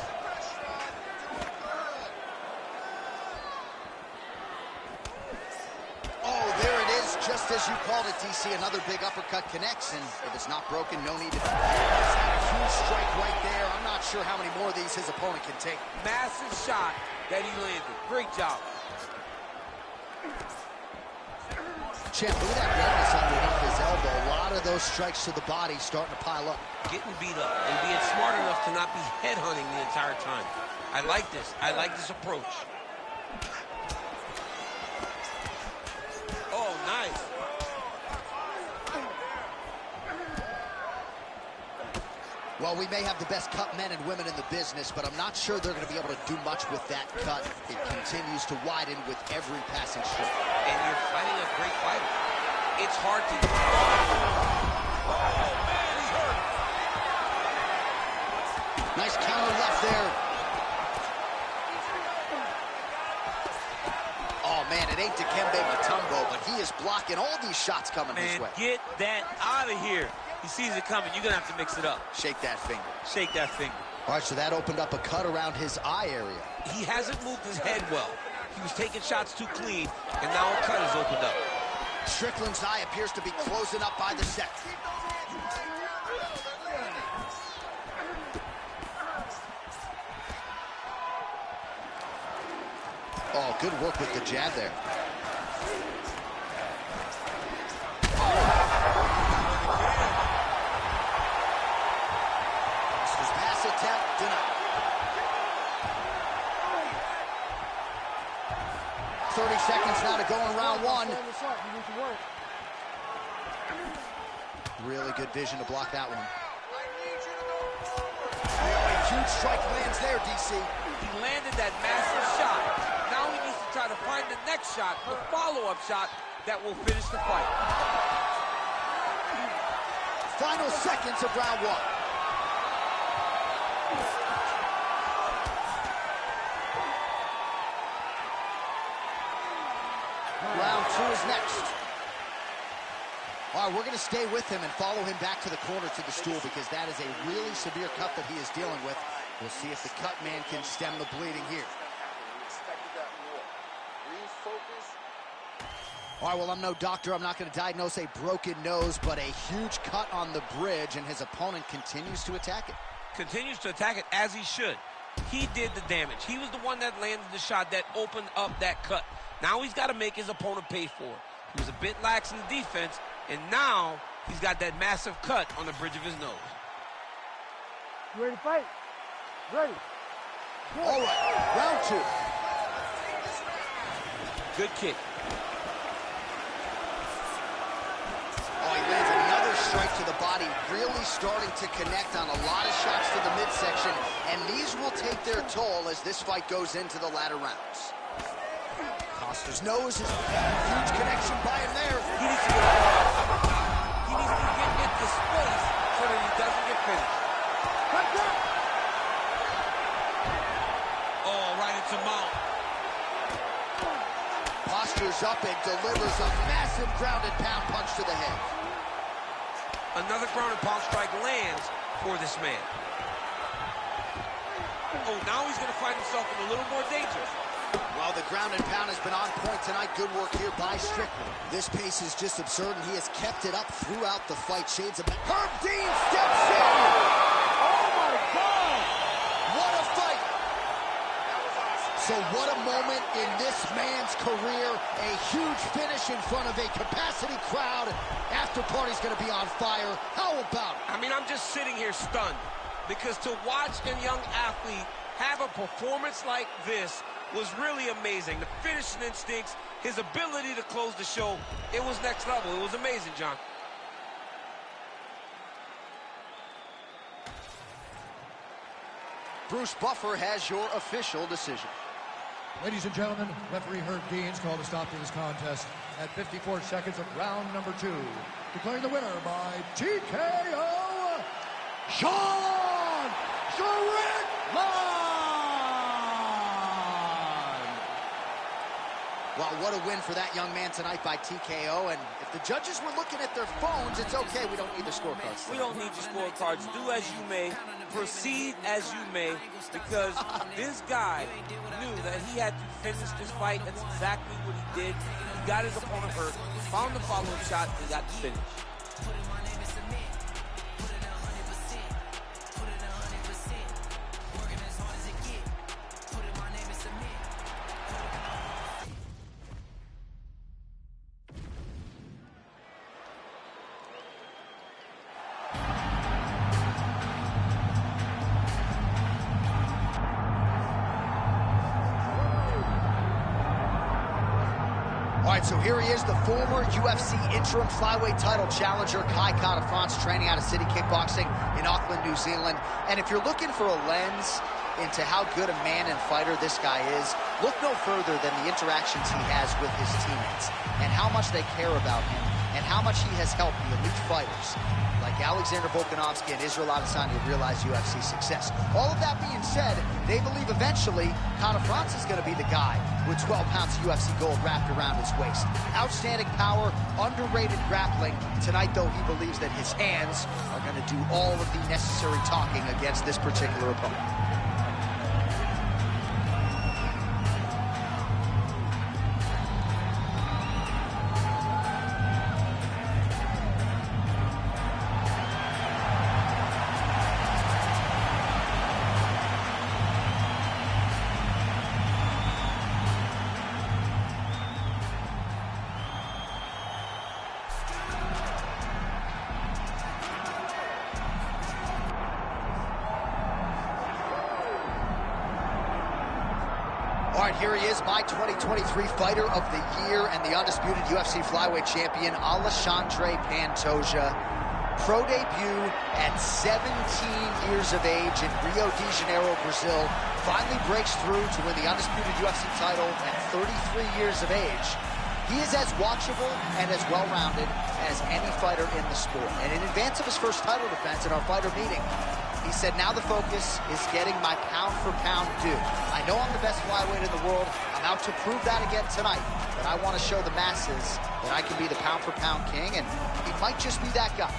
Just as you called it, DC, another big uppercut connects, and if it's not broken, no need to... That's a huge strike right there. I'm not sure how many more of these his opponent can take. Massive shot that he landed. Great job. Champ, look at that redness underneath his elbow. A lot of those strikes to the body starting to pile up. Getting beat up and being smart enough to not be headhunting the entire time. I like this. I like this approach. Oh, nice. Well, we may have the best cut men and women in the business, but I'm not sure they're going to be able to do much with that cut. It continues to widen with every passing strike. And you're fighting a great fighter. It's hard to... Oh, man, he's hurt. Nice counter left there. Oh, man, it ain't Dikembe Mutombo, but he is blocking all these shots coming his way. Man, get that out of here. He sees it coming. You're going to have to mix it up. Shake that finger. Shake that finger. All right, so that opened up a cut around his eye area. He hasn't moved his head well. He was taking shots too clean, and now a cut has opened up. Strickland's eye appears to be closing up by the second. Oh, good work with the jab there. 30 seconds now to go in round one. Really good vision to block that one. A huge strike lands there, DC. He landed that massive shot. Now he needs to try to find the next shot, the follow-up shot that will finish the fight. Final seconds of round one. Round two is next. All right, we're going to stay with him and follow him back to the corner to the stool because that is a really severe cut that he is dealing with. We'll see if the cut man can stem the bleeding here. All right, well, I'm no doctor. I'm not going to diagnose a broken nose, but a huge cut on the bridge, and his opponent continues to attack it. Continues to attack it as he should. He did the damage. He was the one that landed the shot that opened up that cut. Now he's got to make his opponent pay for it. He was a bit lax in the defense, and now he's got that massive cut on the bridge of his nose. You ready to fight? Ready. Good. All right, round two. Good kick. Oh, he lands another strike to the body, really starting to connect on a lot of shots to the midsection, and these will take their toll as this fight goes into the latter rounds. Costa's nose is a huge connection by him there. He needs to get into space so that he doesn't get finished. Oh, right into mount. Postures up and delivers a massive grounded pound punch to the head. Another ground and pound strike lands for this man. Oh, now he's going to find himself in a little more danger. Well, the ground and pound has been on point tonight. Good work here by Strickland. This pace is just absurd, and he has kept it up throughout the fight. Shades of Herb Dean steps in. Oh, my God. What a fight. So what a moment in this man's career. A huge finish in front of a capacity crowd. After party's going to be on fire. How about it? I mean, I'm just sitting here stunned because to watch a young athlete have a performance like this was really amazing. The finishing instincts, his ability to close the show, it was next level. It was amazing, John. Bruce Buffer has your official decision. Ladies and gentlemen, referee Herb Dean's called a stop to this contest at 54 seconds of round number 2. Declaring the winner by TKO, Sean Strickland! Well, what a win for that young man tonight by TKO. And if the judges were looking at their phones, it's okay. We don't need the scorecards. We don't need the scorecards. Do as you may. Proceed as you may. Because this guy knew that he had to finish this fight. That's exactly what he did. He got his opponent hurt, found the follow-up shot, and got the finish. All right, so here he is, the former UFC interim flyweight title challenger, Kai Kara-France, training out of City Kickboxing in Auckland, New Zealand. And if you're looking for a lens into how good a man and fighter this guy is, look no further than the interactions he has with his teammates and how much they care about him and how much he has helped the elite fighters like Alexander Volkanovski and Israel Adesanya realize UFC success. All of that being said, they believe eventually Kara-France is going to be the guy with 12 pounds of UFC gold wrapped around his waist. Outstanding power, underrated grappling. Tonight, though, he believes that his hands are going to do all of the necessary talking against this particular opponent. All right, here he is, my 2023 Fighter of the Year and the undisputed UFC flyweight champion, Alexandre Pantoja. Pro debut at 17 years of age in Rio de Janeiro, Brazil. Finally breaks through to win the undisputed UFC title at 33 years of age. He is as watchable and as well-rounded as any fighter in the sport. And in advance of his first title defense at our fighter meeting, he said, now the focus is getting my pound-for-pound due. I know I'm the best flyweight in the world. I'm out to prove that again tonight. But I want to show the masses that I can be the pound-for-pound king, and he might just be that guy.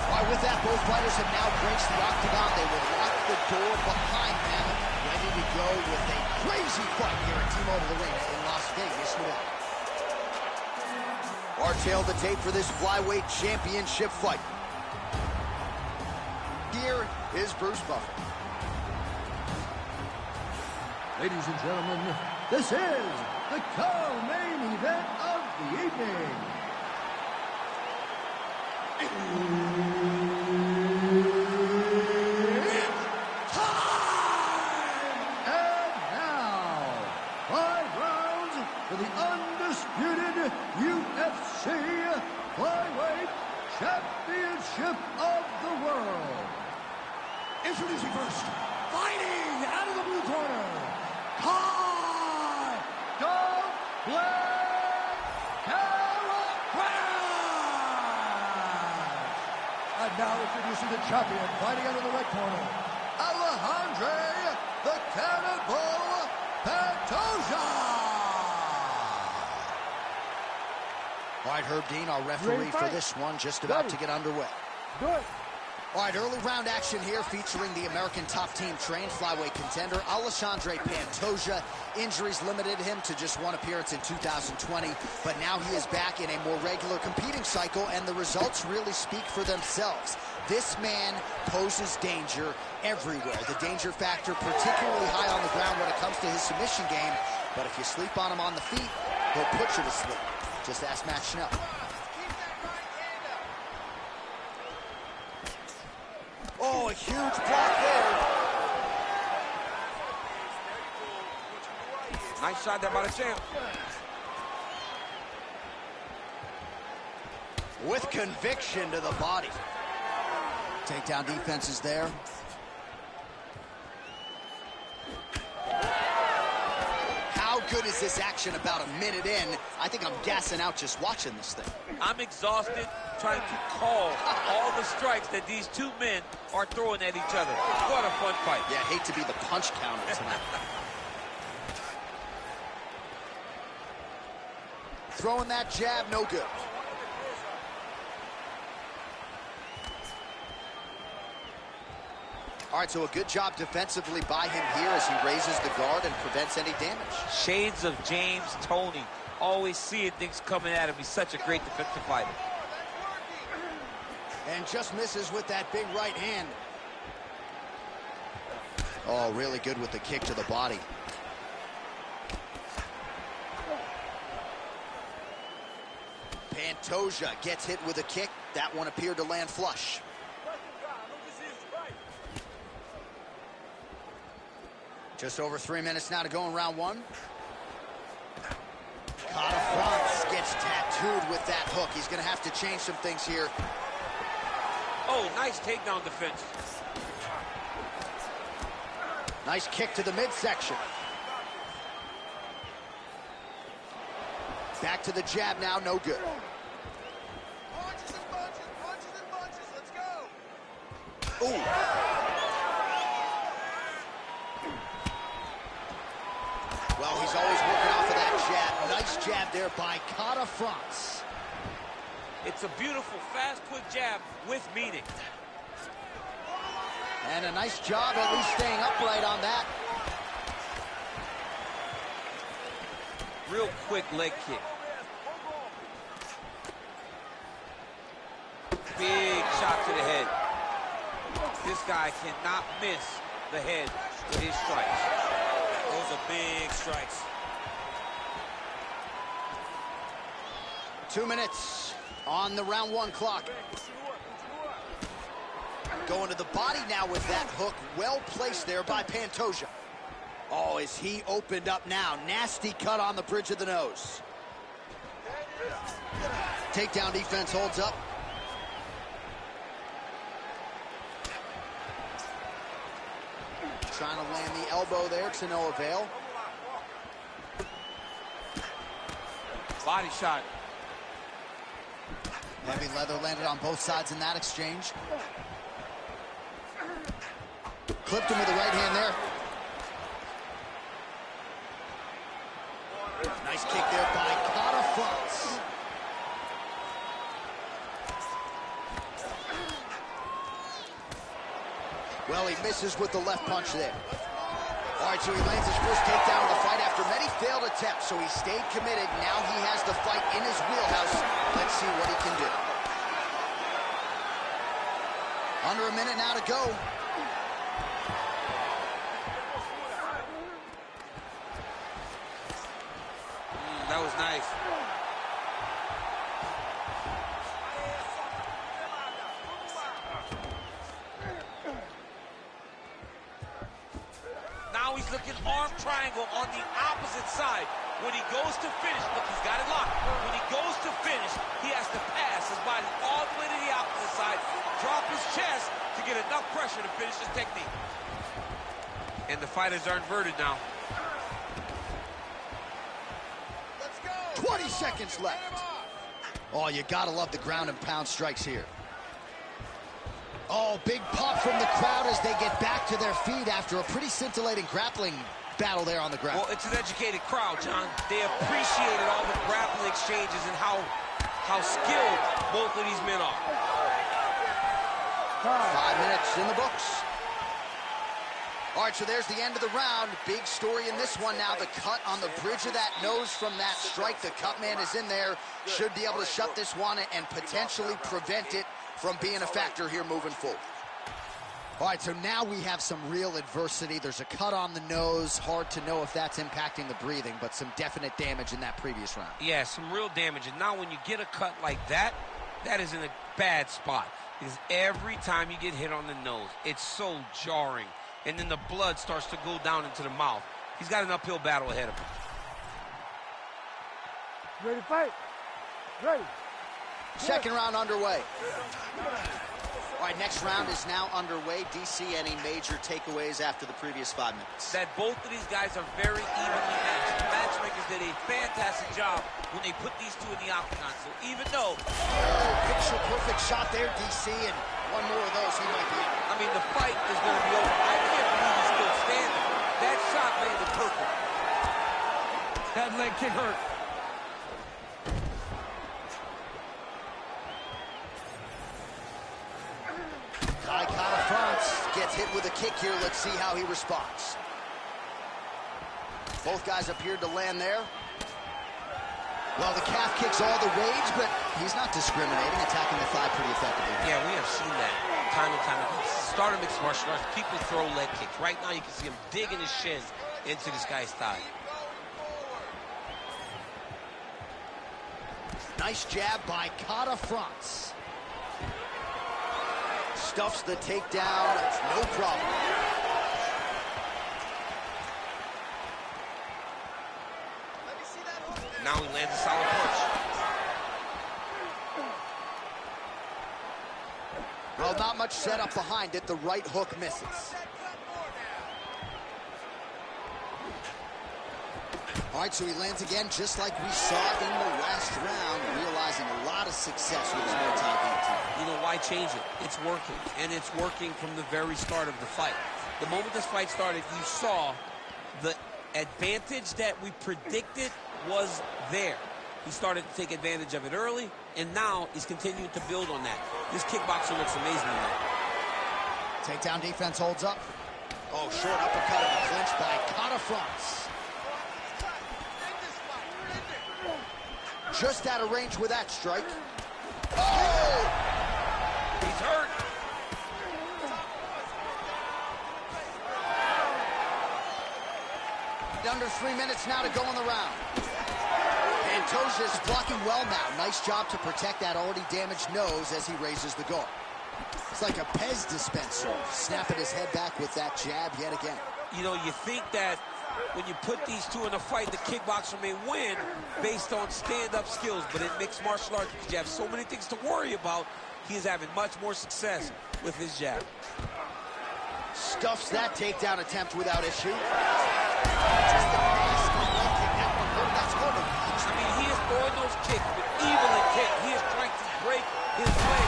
All right, with that, both fighters have now breached the octagon. They will lock the door behind them, ready to go with a crazy fight here at T-Mobile Arena in Las Vegas, Nevada. Our tail the tape for this flyweight championship fight. Here is Bruce Buffer. Ladies and gentlemen, this is the co-main event of the evening. It's time! And now, 5 rounds for the undisputed UFC Flyweight Championship of the World. Introducing first, fighting out of the blue corner, and now introducing the champion, fighting out of the red corner, Alexandre the Cannonball Pantoja. All right, Herb Dean, our referee for this one, just about to get underway. Good. All right, early round action here featuring the American top team trained flyweight contender, Alexandre Pantoja. Injuries limited him to just one appearance in 2020, but now he is back in a more regular competing cycle, and the results really speak for themselves. This man poses danger everywhere. The danger factor particularly high on the ground when it comes to his submission game, but if you sleep on him on the feet, he'll put you to sleep. Just ask Matt Schnell. Oh, a huge block there. Nice shot there by the champ. With conviction to the body. Takedown defense is there. How good is this action about a minute in? I think I'm gassing out just watching this thing. I'm exhausted trying to call all the strikes that these two men are throwing at each other. What a fun fight. Yeah, I hate to be the punch counter tonight. Throwing that jab, no good. All right, so a good job defensively by him here as he raises the guard and prevents any damage. Shades of James Toney. Always seeing things coming at him. He's such a great defensive fighter. And just misses with that big right hand. Oh, really good with the kick to the body. Pantoja gets hit with a kick. That one appeared to land flush. Just over 3 minutes now to go in round one. France gets tattooed with that hook. He's going to have to change some things here. Oh, nice takedown defense. Nice kick to the midsection. Back to the jab now, no good. Punches and punches, let's go. Ooh. Well, he's always working off of that jab. Nice jab there by France. It's a beautiful, fast, quick jab with meaning. And a nice job at least staying upright on that. Real quick leg kick. Big shot to the head. This guy cannot miss the head with his strikes. Those are big strikes. 2 minutes on the round one clock. Going to the body now with that hook. Well placed there by Pantoja. Oh, is he opened up now? Nasty cut on the bridge of the nose. Takedown defense holds up. Trying to land the elbow there to no avail. Body shot. Heavy leather landed on both sides in that exchange. Clipped him with the right hand there. Nice kick there by Cotta Fronts. Well, he misses with the left punch there. All right, so he lands his first takedown of the fight after many failed attempts, so he stayed committed. Now he has the fight in his wheelhouse. Let's see what he can do. Under a minute now to go. That was nice. Now he's looking arm triangle on the opposite side. When he goes to finish, look, he's got it locked. When he goes to finish, he has to pass his body all the way to the opposite side, drop his chest to get enough pressure to finish his technique. And the fighters are inverted now. 20 seconds left. Oh, you gotta love the ground and pound strikes here. Oh, big pop from the crowd as they get back to their feet after a pretty scintillating grappling battle there on the ground. Well, it's an educated crowd, John. They appreciated all the grappling exchanges and how skilled both of these men are. 5 minutes in the books. All right, so there's the end of the round. Big story in this one now. The cut on the bridge of that nose from that strike. The cut man is in there. Should be able to shut this one and potentially prevent it from being a factor here moving forward. All right, so now we have some real adversity. There's a cut on the nose. Hard to know if that's impacting the breathing, but some definite damage in that previous round. Yeah, some real damage. And now when you get a cut like that, that is in a bad spot. Because every time you get hit on the nose, it's so jarring. And then the blood starts to go down into the mouth. He's got an uphill battle ahead of him. Ready to fight? Ready. Second round underway. All right, next round is now underway. DC, any major takeaways after the previous 5 minutes? That both of these guys are very evenly matched. The matchmakers did a fantastic job when they put these two in the octagon. So even though... Picture perfect shot there, DC, and one more of those, he might be out. I mean, the fight is going to be over. I can't believe he's still standing. That shot landed perfect. That leg kick hurt. Cotta Fronts gets hit with a kick here. Let's see how he responds. Both guys appeared to land there. Well, the calf kick's all the rage, but he's not discriminating, attacking the thigh pretty effectively. Yeah, we have seen that time and time again. Start of mixed martial arts, people throw leg kicks. Right now, you can see him digging his shins into this guy's thigh. Nice jab by Cotta Fronts. Stuffs the takedown, no problem. Now he lands a solid punch. Well, not much setup behind it. The right hook misses. All right, so he lands again just like we saw in the last round, realizing a lot of success with his multi-beat team. You know, why change it? It's working, and it's working from the very start of the fight. The moment this fight started, you saw the advantage that we predicted was there. He started to take advantage of it early, and now he's continuing to build on that. This kickboxer looks amazing tonight. Takedown defense holds up. Oh, short uppercut in the clinch by Cotta Fronts. Just out of range with that strike. Oh! He's hurt. Under 3 minutes now to go in the round. Pantoja is blocking well now. Nice job to protect that already damaged nose as he raises the guard. It's like a Pez dispenser, snapping his head back with that jab yet again. You know, you think that when you put these two in a fight, the kickboxer may win based on stand-up skills, but in mixed martial arts, because you have so many things to worry about, he is having much more success with his jab. Stuffs that takedown attempt without issue. Just a nasty leg kick. That one hurt. That's hard to watch. I mean, he is throwing those kicks with evil intent. He is trying to break his leg.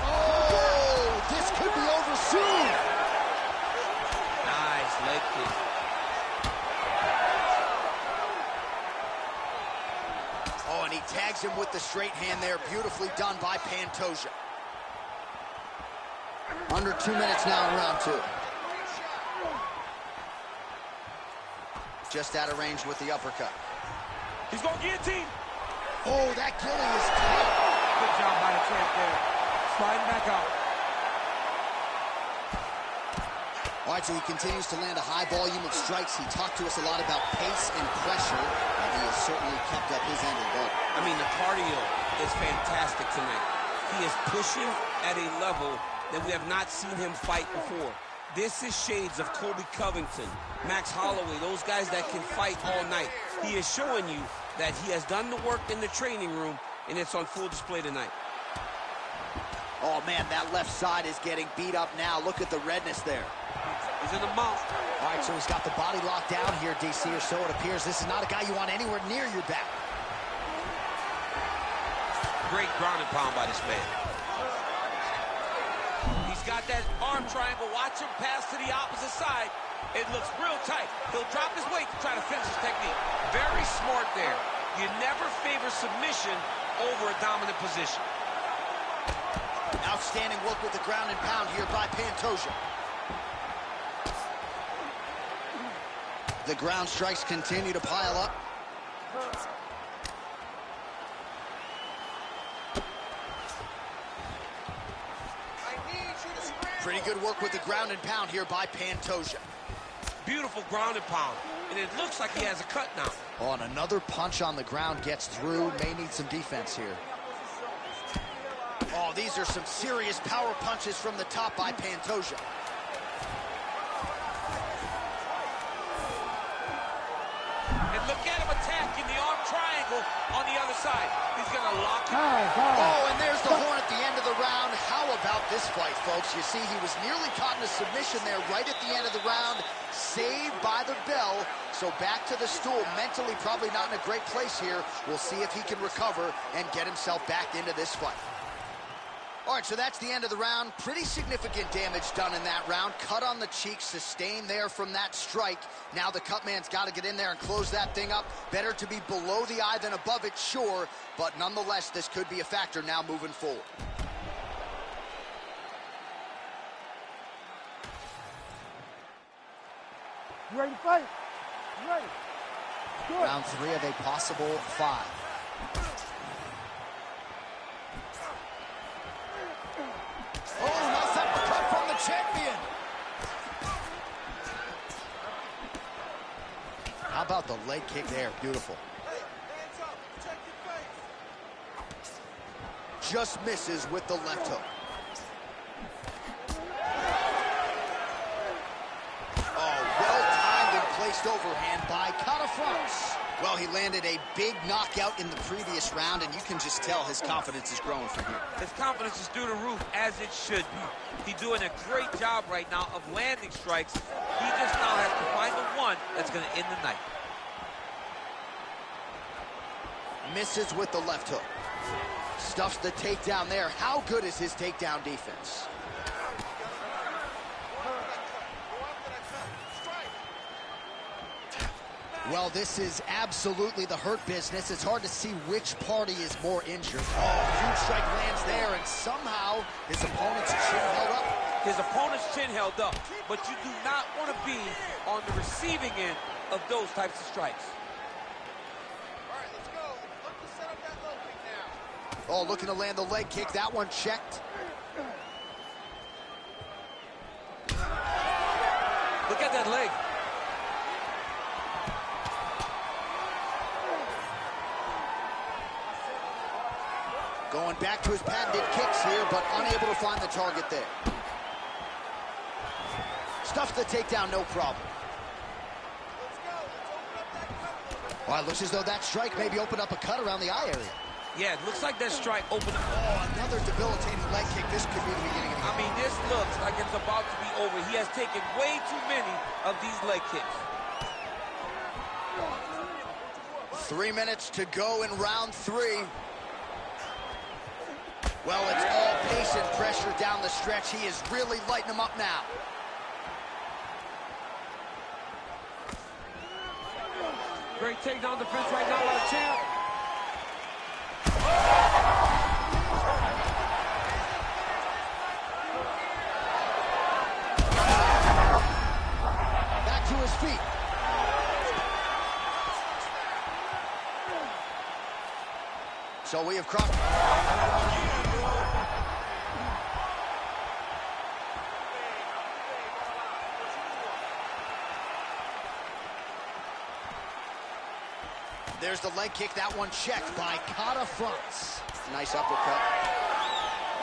Oh, this could be over soon. Nice leg kick. Oh, and he tags him with the straight hand there. Beautifully done by Pantoja. Under 2 minutes now in round 2. Just out of range with the uppercut. He's going to guillotine. Oh, that killing is tight. Good job by the champ there. Sliding back out. All right, so he continues to land a high volume of strikes. He talked to us a lot about pace and pressure, and he has certainly kept up his end of the boat. I mean, the cardio is fantastic tonight. He is pushing at a level that we have not seen him fight before. This is shades of Colby Covington, Max Holloway, those guys that can fight all night. He is showing you that he has done the work in the training room, and it's on full display tonight. Oh, man, that left side is getting beat up now. Look at the redness there. He's in the mouth. All right, so he's got the body locked down here, DC, or so it appears. This is not a guy you want anywhere near your back. Great ground and pound by this man. He's got that arm triangle. Watch him pass to the opposite side. It looks real tight. He'll drop his weight to try to finish his technique. Very smart there. You never favor submission over a dominant position. Outstanding work with the ground and pound here by Pantoja. The ground strikes continue to pile up. Pretty good work with the ground and pound here by Pantoja. Beautiful ground and pound. And it looks like he has a cut now. Oh, and another punch on the ground gets through. May need some defense here. Oh, these are some serious power punches from the top by Pantoja. And look at him attacking the arm triangle on the other side. He's going to lock it. Oh, and there's the horn at the end of the round. How about this fight, folks? You see, he was nearly caught in a submission there right at the end of the round. Saved by the bell. So back to the stool. Mentally probably not in a great place here. We'll see if he can recover and get himself back into this fight. All right, so that's the end of the round. Pretty significant damage done in that round. Cut on the cheek, sustained there from that strike. Now the cut man's got to get in there and close that thing up. Better to be below the eye than above it, sure. But nonetheless, this could be a factor now moving forward. You ready to fight? You ready? Good. Round 3 of a possible 5. Oh, nice uppercut from the champion. How about the leg kick there? Beautiful. Hey, hands up. Protect your face. Just misses with the left hook. Oh, well-timed and placed overhand by Catafronts. Well, he landed a big knockout in the previous round, and you can just tell his confidence is growing from here. His confidence is through the roof, as it should be. He's doing a great job right now of landing strikes. He just now has to find the one that's going to end the night. Misses with the left hook. Stuffs the takedown there. How good is his takedown defense? Well, this is absolutely the hurt business. It's hard to see which party is more injured. Oh, huge strike lands there, and somehow his opponent's chin held up. His opponent's chin held up, but you do not want to be on the receiving end of those types of strikes. All right, let's go. Look to set up that low kick now. Oh, looking to land the leg kick. That one checked. Look at that leg. Going back to his patented kicks here, but unable to find the target there. Stuffs the takedown, no problem. All right, looks as though that strike maybe opened up a cut around the eye area. Yeah, it looks like that strike opened up. Oh, another debilitating leg kick. This could be the beginning of the end. I mean, this looks like it's about to be over. He has taken way too many of these leg kicks. 3 minutes to go in round 3. Well, it's all pace and pressure down the stretch. He is really lighting him up now. Great takedown defense right now by the champ. Back to his feet. So we have crossed. There's the leg kick. That one checked by Kata fronts. Nice uppercut.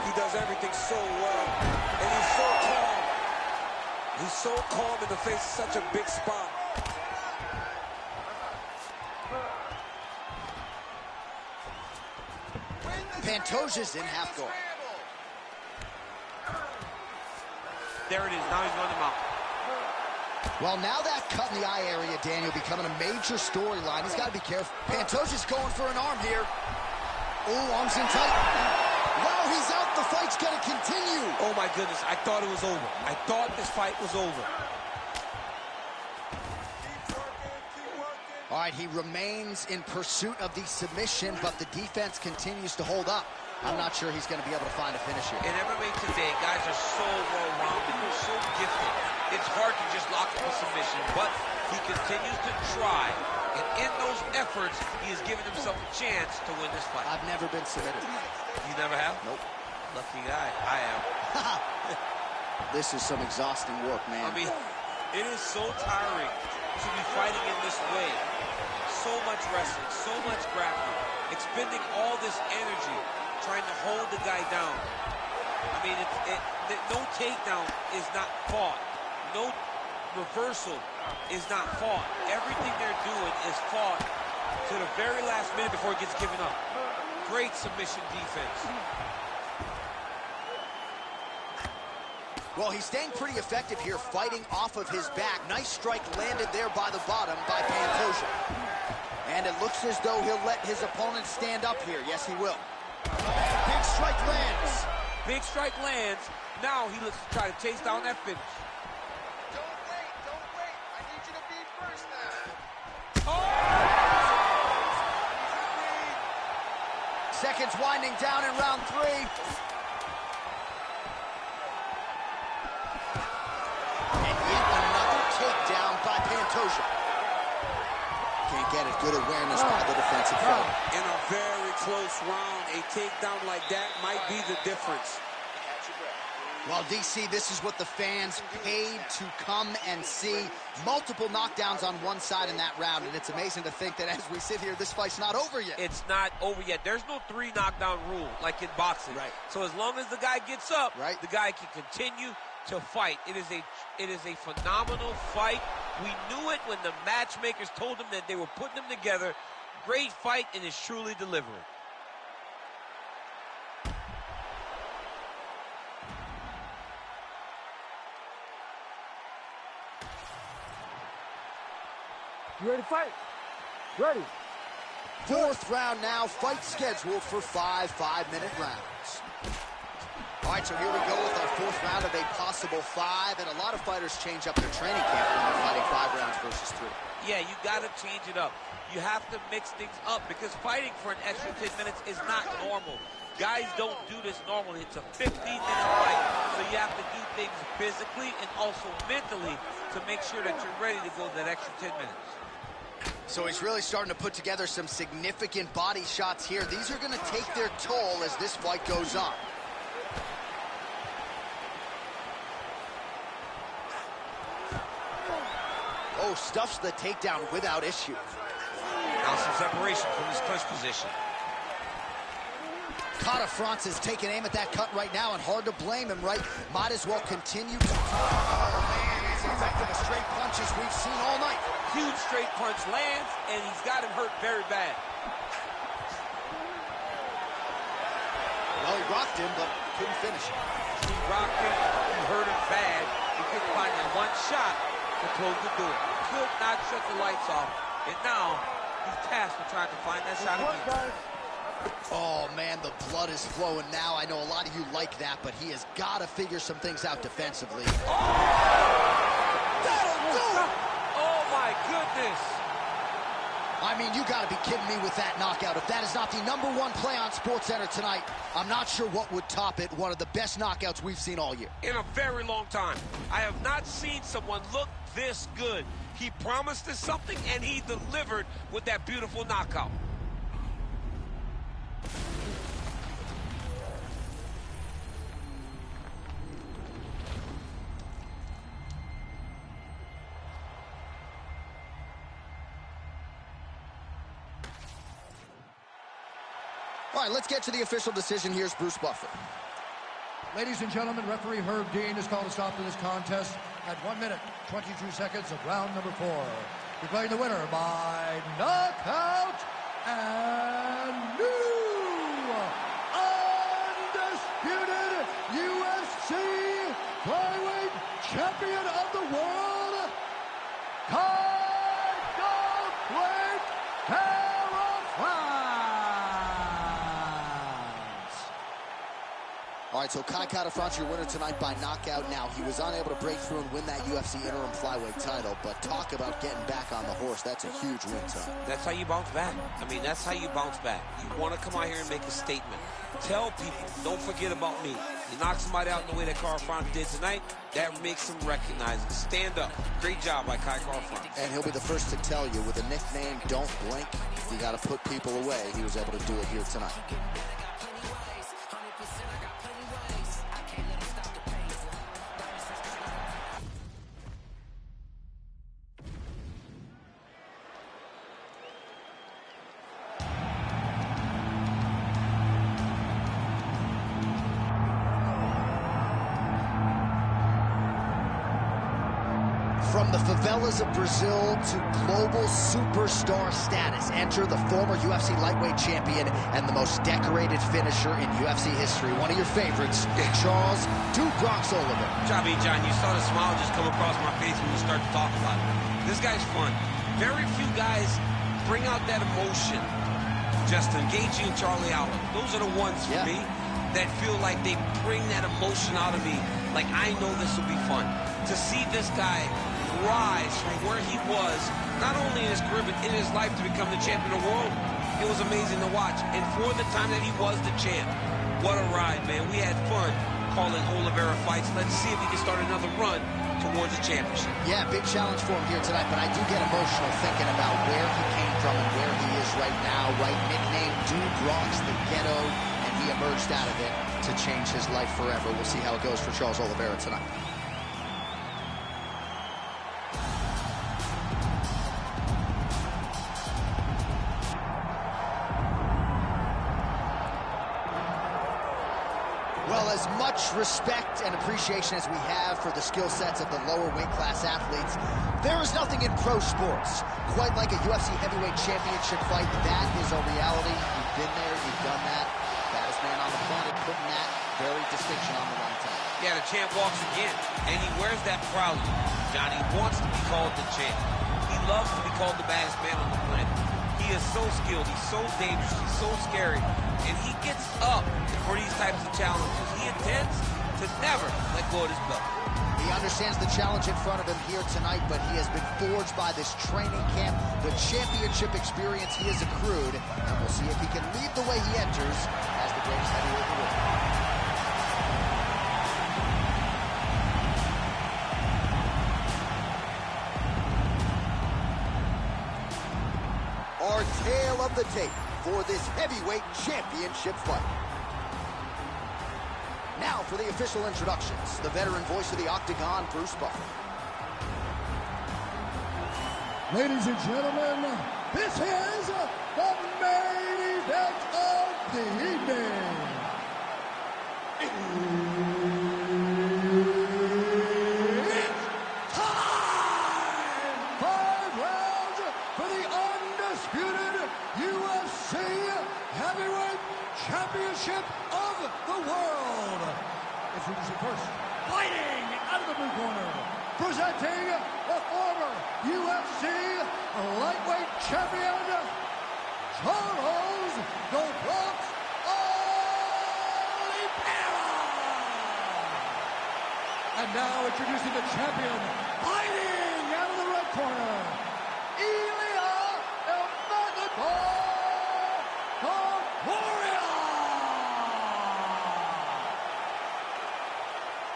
He does everything so well. And he's so calm. He's so calm in the face of such a big spot. Pantoja's in half guard. There it is. Now he's running him out. Well, now that cut in the eye area, Daniel, becoming a major storyline. He's got to be careful. Pantoja's going for an arm here. Oh, arms in tight. Wow, he's out. The fight's going to continue. Oh, my goodness. I thought it was over. I thought this fight was over. All right, he remains in pursuit of the submission, but the defense continues to hold up. I'm not sure he's going to be able to find a finish here. In MMA today, guys are so well-rounded. They're so gifted. It's hard to just lock up a submission, but he continues to try. And in those efforts, he has given himself a chance to win this fight. I've never been submitted. You never have? Nope. Lucky guy. I am. This is some exhausting work, man. I mean, it is so tiring to be fighting in this way. So much wrestling, so much grappling, expending all this energy trying to hold the guy down. I mean, no takedown is not fought. No reversal is not fought. Everything they're doing is fought to the very last minute before it gets given up. Great submission defense. Well, he's staying pretty effective here, fighting off of his back. Nice strike landed there by the bottom by Pantoja. And it looks as though he'll let his opponent stand up here. Yes, he will. Big strike lands. Big strike lands. Now he looks to try to chase down that finish. Don't wait, don't wait. I need you to be first now. Seconds winding down in round 3. And yet another takedown by Pantoja. Can't get it. Good awareness by the defensive fighter. In a very close round, a takedown like that might be the difference. Well, DC, this is what the fans paid to come and see. Multiple knockdowns on one side in that round, and it's amazing to think that as we sit here, this fight's not over yet. It's not over yet. There's no 3 knockdown rule like in boxing. Right. So as long as the guy gets up, right, the guy can continue to fight. It is a phenomenal fight. We knew it when the matchmakers told him that they were putting them together. Great fight, and is truly delivering. You ready to fight? Ready. 4th round now. Fight scheduled for 5 5-minute rounds. All right, so here we go with our 4th round of a possible 5. And a lot of fighters change up their training camp when they're fighting 5 rounds versus 3. Yeah, you got to change it up. You have to mix things up because fighting for an extra 10 minutes is not normal. Guys don't do this normally. It's a 15-minute fight, so you have to do things physically and also mentally to make sure that you're ready to go that extra 10 minutes. So he's really starting to put together some significant body shots here. These are going to take their toll as this fight goes on. Oh, stuffs the takedown without issue. Now some separation from his clinch position. Francis taking aim at that cut right now, and hard to blame him, right? Might as well continue to... Oh, man, he's effective as straight punches we've seen all night. Huge straight punch lands, and he's got him hurt very bad. Well, he rocked him, but couldn't finish him. He rocked him, he hurt him bad. He couldn't find that one shot to close the door. Could not shut the lights off, and now he's tasked with trying to find that shot again. Oh, man, the blood is flowing now. I know a lot of you like that, but he has got to figure some things out defensively. That'll do it! Oh, my goodness. I mean, you got to be kidding me with that knockout. If that is not the #1 play on SportsCenter tonight, I'm not sure what would top it. One of the best knockouts we've seen all year. In a very long time. I have not seen someone look this good. He promised us something, and he delivered with that beautiful knockout. All right, let's get to the official decision. Here's Bruce Buffer. Ladies and gentlemen, referee Herb Dean has called a stop to this contest at 1 minute, 22 seconds of round number 4. Declaring the winner by knockout and new undisputed UFC flyweight champion of the world, All right, so Kai France, your winner tonight by knockout. Now, he was unable to break through and win that UFC interim flyweight title, but talk about getting back on the horse. That's a huge win tonight. That's how you bounce back. I mean, that's how you bounce back. You want to come out here and make a statement. Tell people, don't forget about me. You knock somebody out in the way that Kai France did tonight, that makes him recognize it. Stand up. Great job by Kai France. And he'll be the first to tell you, with a nickname, Don't Blink, you got to put people away. He was able to do it here tonight. From the favelas of Brazil to global superstar status, enter the former UFC lightweight champion and the most decorated finisher in UFC history. One of your favorites, Charles "Dude" Bronx Oliveira. Jobby, John, you saw the smile just come across my face when you start to talk about it. This guy's fun. Very few guys bring out that emotion. Justin Gaethje and Charlie Allen, those are the ones for me that feel like they bring that emotion out of me. Like, I know this will be fun. To see this guy rise from where he was, not only in his career, but in his life, to become the champion of the world, it was amazing to watch. And for the time that he was the champ, what a ride, man. We had fun calling Oliveira fights. Let's see if he can start another run towards a championship. Yeah, big challenge for him here tonight, but I do get emotional thinking about where he came from and where he is right now, right? Nicknamed Dude Bronx, the ghetto, and he emerged out of it to change his life forever. We'll see how it goes for Charles Oliveira tonight. Well, as much respect and appreciation as we have for the skill sets of the lower weight class athletes, there is nothing in pro sports quite like a UFC heavyweight championship fight. That is a reality. You've been there, you've done that. Baddest man on the planet putting that very distinction on the line tonight. Yeah, the champ walks again, and he wears that proudly. Johnny wants to be called the champ. He loves to be called the baddest man on the planet. He is so skilled, he's so dangerous, he's so scary, and he gets up for these types of challenges. He intends to never let go of his belt. He understands the challenge in front of him here tonight, but he has been forged by this training camp, the championship experience he has accrued, and we'll see if he can lead the way he enters as the greatest heavyweight in the world. Our tale of the tape for this heavyweight championship fight. Now for the official introductions, the veteran voice of the Octagon, Bruce Buffer. Ladies and gentlemen, this is the main event of the evening. UFC Heavyweight Championship of the World. Introducing first, fighting out of the blue corner, presenting the former UFC Lightweight Champion, Charles "The Bronx" Oliveira. And now introducing the champion, fighting out of the red corner,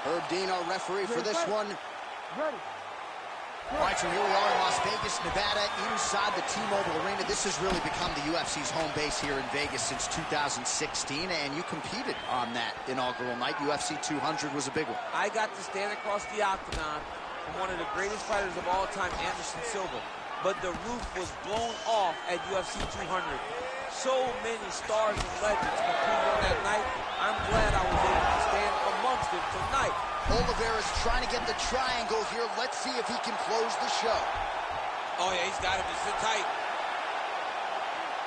Herb Dean, our referee for this one. Ready. All right, so here we are in Las Vegas, Nevada, inside the T-Mobile Arena. This has really become the UFC's home base here in Vegas since 2016, and you competed on that inaugural night. UFC 200 was a big one. I got to stand across the Octagon from one of the greatest fighters of all time, Anderson Silva. But the roof was blown off at UFC 200. So many stars and legends competed on that night. I'm glad I was able to stand amongst them tonight. Oliveira's trying to get the triangle here. Let's see if he can close the show. Oh, yeah, he's got him. He's in tight.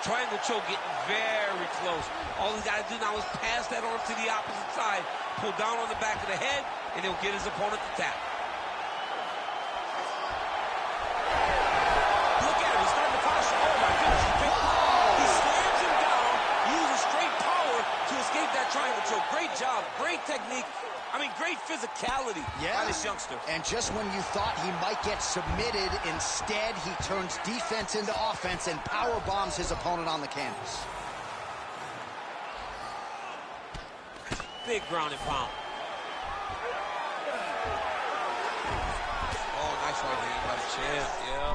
Triangle choke getting very close. All he's got to do now is pass that arm to the opposite side, pull down on the back of the head, and he'll get his opponent to tap. Look at him. He's starting to posture. Oh, my goodness. He slams him down, uses straight power to escape that triangle choke. Great job. Great technique. I mean, great physicality by this youngster. And just when you thought he might get submitted, instead he turns defense into offense and power bombs his opponent on the canvas. Big ground and pound. Oh, nice right hand by the champ. Yeah.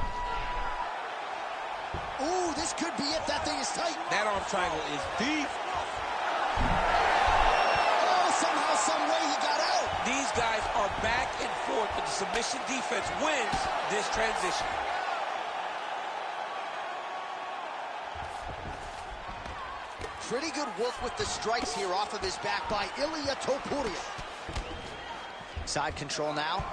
Ooh, this could be it. That thing is tight. That arm triangle is deep. Somehow, some way he got out. These guys are back and forth, but the submission defense wins this transition. Pretty good work with the strikes here off of his back by Ilia Topuria. Side control now.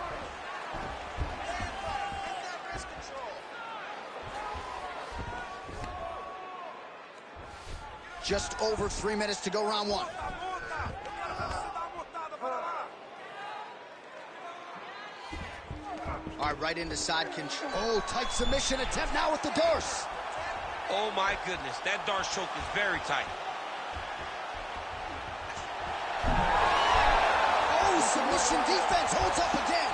Just over 3 minutes to go, round one. All right, right into side control. Oh, tight submission attempt now with the Darce. Oh, my goodness. That Darce choke is very tight. Oh, submission defense holds up again.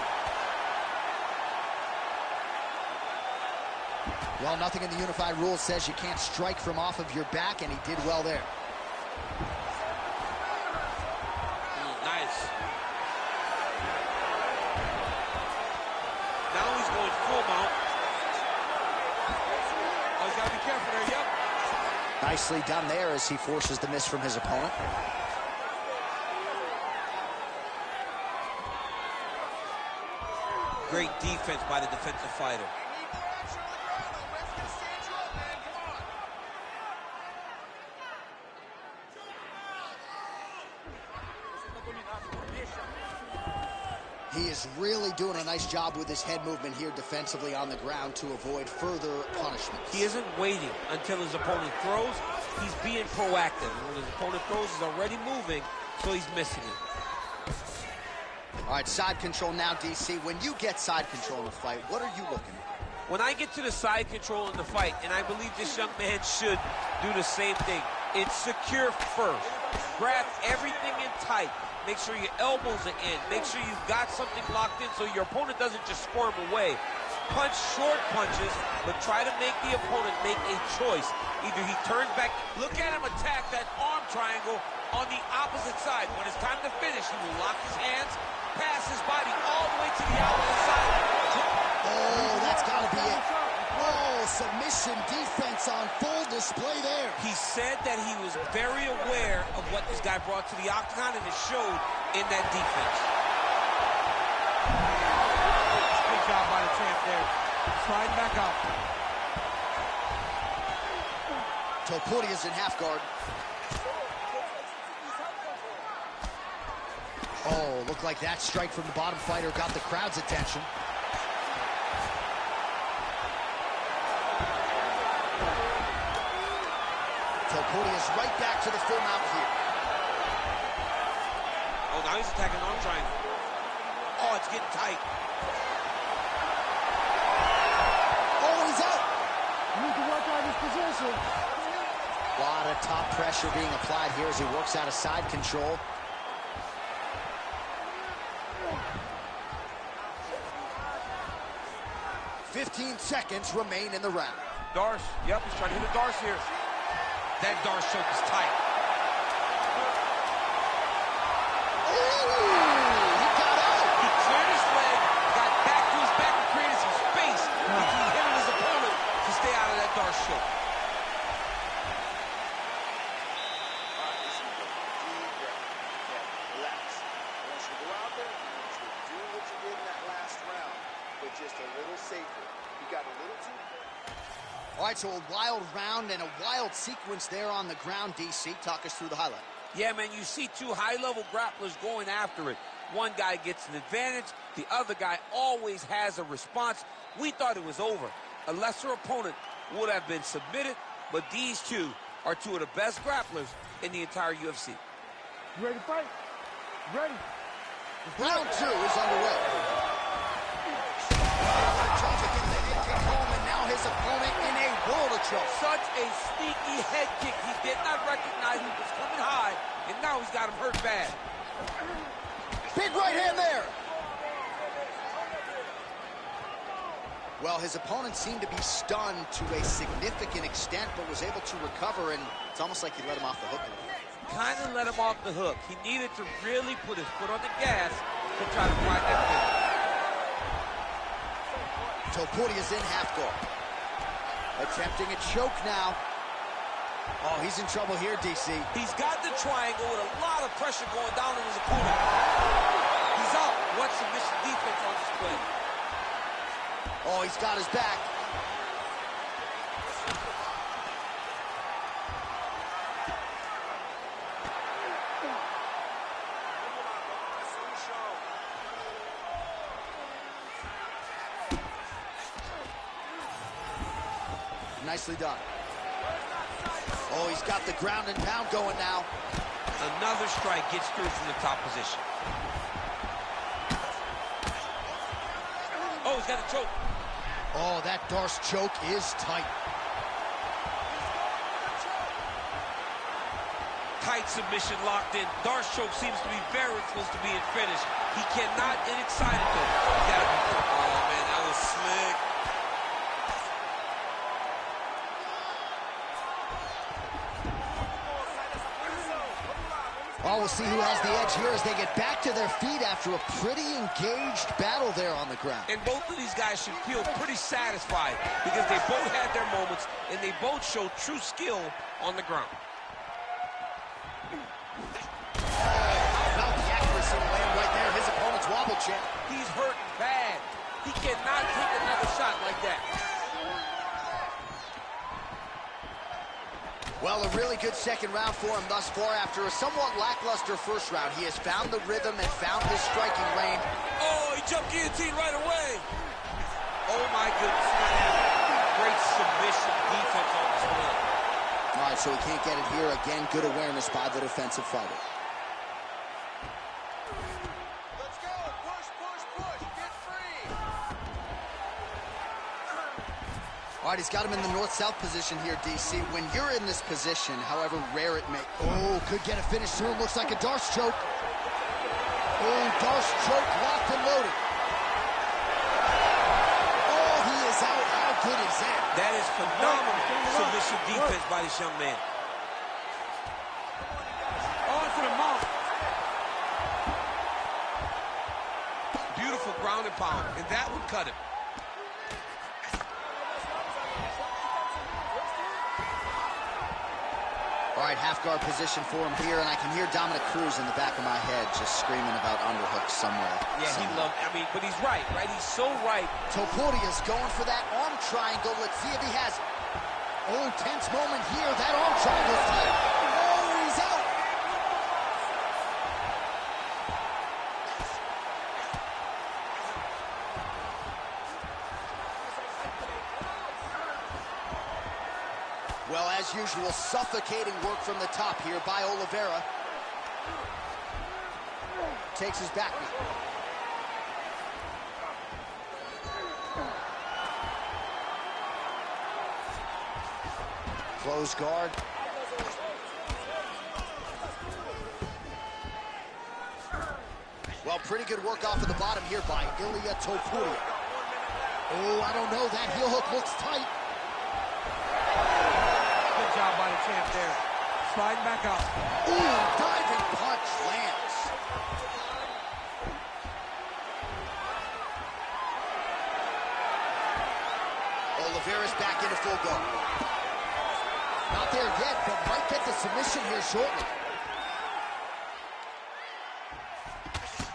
Well, nothing in the unified rules says you can't strike from off of your back, and he did well there. Nice. Now he's going full mount. Oh, he's got to be careful there, yep. Nicely done there as he forces the miss from his opponent. Great defense by the defensive fighter. He is really doing a nice job with his head movement here defensively on the ground to avoid further punishment. He isn't waiting until his opponent throws. He's being proactive. When his opponent throws, he's already moving, so he's missing it. All right, side control now, DC. When you get side control in a fight, what are you looking at? When I get to the side control in the fight, and I believe this young man should do the same thing, it's secure first. Grab everything in tight. Make sure your elbows are in. Make sure you've got something locked in so your opponent doesn't just squirm away. Punch short punches, but try to make the opponent make a choice. Either he turns back. Look at him attack that arm triangle on the opposite side. When it's time to finish, he will lock his hands, pass his body all the way to the opposite side. Oh, that's got to be it. Oh, submission defense on full display there. He said that he was very aware of what this guy brought to the Octagon, and it showed in that defense. Good job by the champ there. Sliding back up. Topuria's in half guard. Oh, looked like that strike from the bottom fighter got the crowd's attention. Topuria is right back to the full mount here. Oh, now he's attacking arm triangle. Oh, it's getting tight. Oh, he's out. You need to work on his position. A lot of top pressure being applied here as he works out of side control. "15 seconds remain in the round." Darce, yep, he's trying to hit a Darce here. That Darce choke is tight. Ooh, he got out. He cleared his leg, got back to his back and created some space between him and his opponent to stay out of that Darce choke. Relax. I want you to go out there, I want you to do what you did in that last round, but just a little safer. You got a little too... All right, so a wild round and a wild sequence there on the ground, DC. Talk us through the highlight. Yeah, man, you see two high-level grapplers going after it. One guy gets an advantage. The other guy always has a response. We thought it was over. A lesser opponent would have been submitted, but these two are two of the best grapplers in the entire UFC. You ready to fight? Ready. Round 2 is underway. And now his opponent in a world of trouble. Such a sneaky head kick. He did not recognize he was coming high, and now he's got him hurt bad. Big right hand there. Well, his opponent seemed to be stunned to a significant extent, but was able to recover, and it's almost like he let him off the hook a little bit. Kind of let him off the hook. He needed to really put his foot on the gas to try to find that finish. Topuria's in half guard. Attempting a choke now. Oh, he's in trouble here, DC. He's got the triangle with a lot of pressure going down on his opponent. He's out. What submission defense on display. Oh, he's got his back. Nicely done. Oh, he's got the ground and pound going now. Another strike gets through from the top position. Oh, he's got a choke. Oh, that Darce choke is tight. Tight submission locked in. Darce choke seems to be very close to being finished. He cannot get excited though. Oh man, that was slick. Oh, we'll see who has the edge here as they get back to their feet after a pretty engaged battle there on the ground. And both of these guys should feel pretty satisfied because they both had their moments and they both showed true skill on the ground. About the accuracy to land right there. His opponent's wobble champ. He's hurt bad. He cannot take another shot like that. Well, a really good second round for him thus far. After a somewhat lackluster first round, he has found the rhythm and found his striking range. Oh, he jumped guillotine right away. Oh, my goodness. Great submission defense on this one. All right, so he can't get it here. Again, good awareness by the defensive fighter. Let's go. Push, push, push. Get free. All right, he's got him in the north-south position here, DC. When you're in this position, however rare it may... Oh, could get a finish soon. Looks like a Darce choke. Oh, Darce choke locked and loaded. Oh, he is out. How good is that? That is phenomenal submission defense by this young man. Oh, to the mouth. Beautiful ground and pound, and that would cut him. All right, half-guard position for him here, and I can hear Dominic Cruz in the back of my head just screaming about underhooks somewhere. Yeah, he loved, I mean, but he's right? He's so right. Topuria's going for that arm triangle. Let's see if he has it. Oh, tense moment here. That arm triangle's tight. Oh, he's out. Well, as usual, suffocating work from the top here by Oliveira. Takes his back knee. Close guard. Well, pretty good work off of the bottom here by Ilia Topuria. Oh, I don't know. That heel hook looks tight. Good job by the champ there. Sliding back up. Ooh, diving punch lands. Oliveira's back into full guard. Not there yet, but might get the submission here shortly.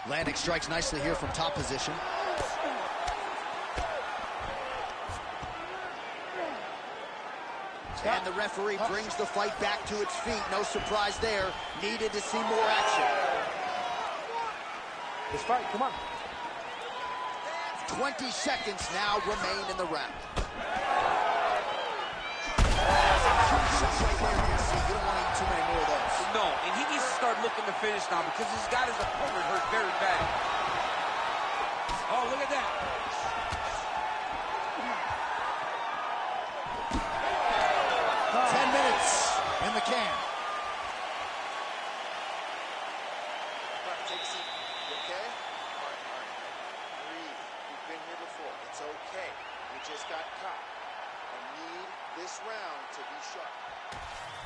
Landing strikes nicely here from top position. And the referee brings the fight back to its feet. No surprise there. Needed to see more action. This fight, come on. 20 seconds now remain in the round. You don't want to eat too many more of those. No, and he needs to start looking to finish now because he's got his opponent hurt very bad. Oh, look at that. 10 minutes in the can. All right, take a seat. You okay? All right. Breathe. You've been here before. It's okay. You just got caught. I need this round to be sharp.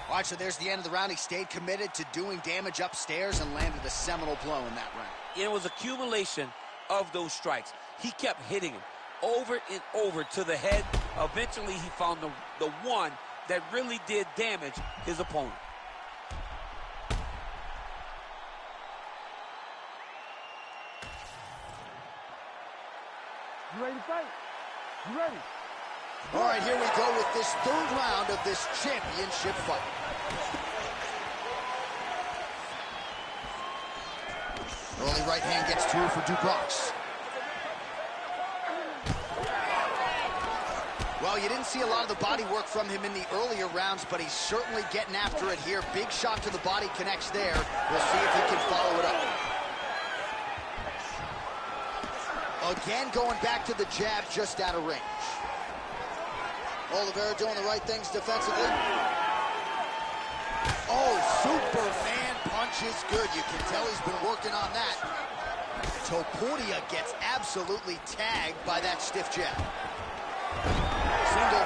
All right, so there's the end of the round. He stayed committed to doing damage upstairs and landed a seminal blow in that round. It was accumulation of those strikes. He kept hitting him over and over to the head. Eventually, he found the one that really did damage his opponent. You ready to fight? You ready? All right, here we go with this third round of this championship fight. Early right hand gets through for Dubois. Well, you didn't see a lot of the body work from him in the earlier rounds, but he's certainly getting after it here. Big shot to the body connects there. We'll see if he can follow it up. Again, going back to the jab just out of range. Oliveira doing the right things defensively. Oh, Superman punch is good. You can tell he's been working on that. Topuria gets absolutely tagged by that stiff jab. Single.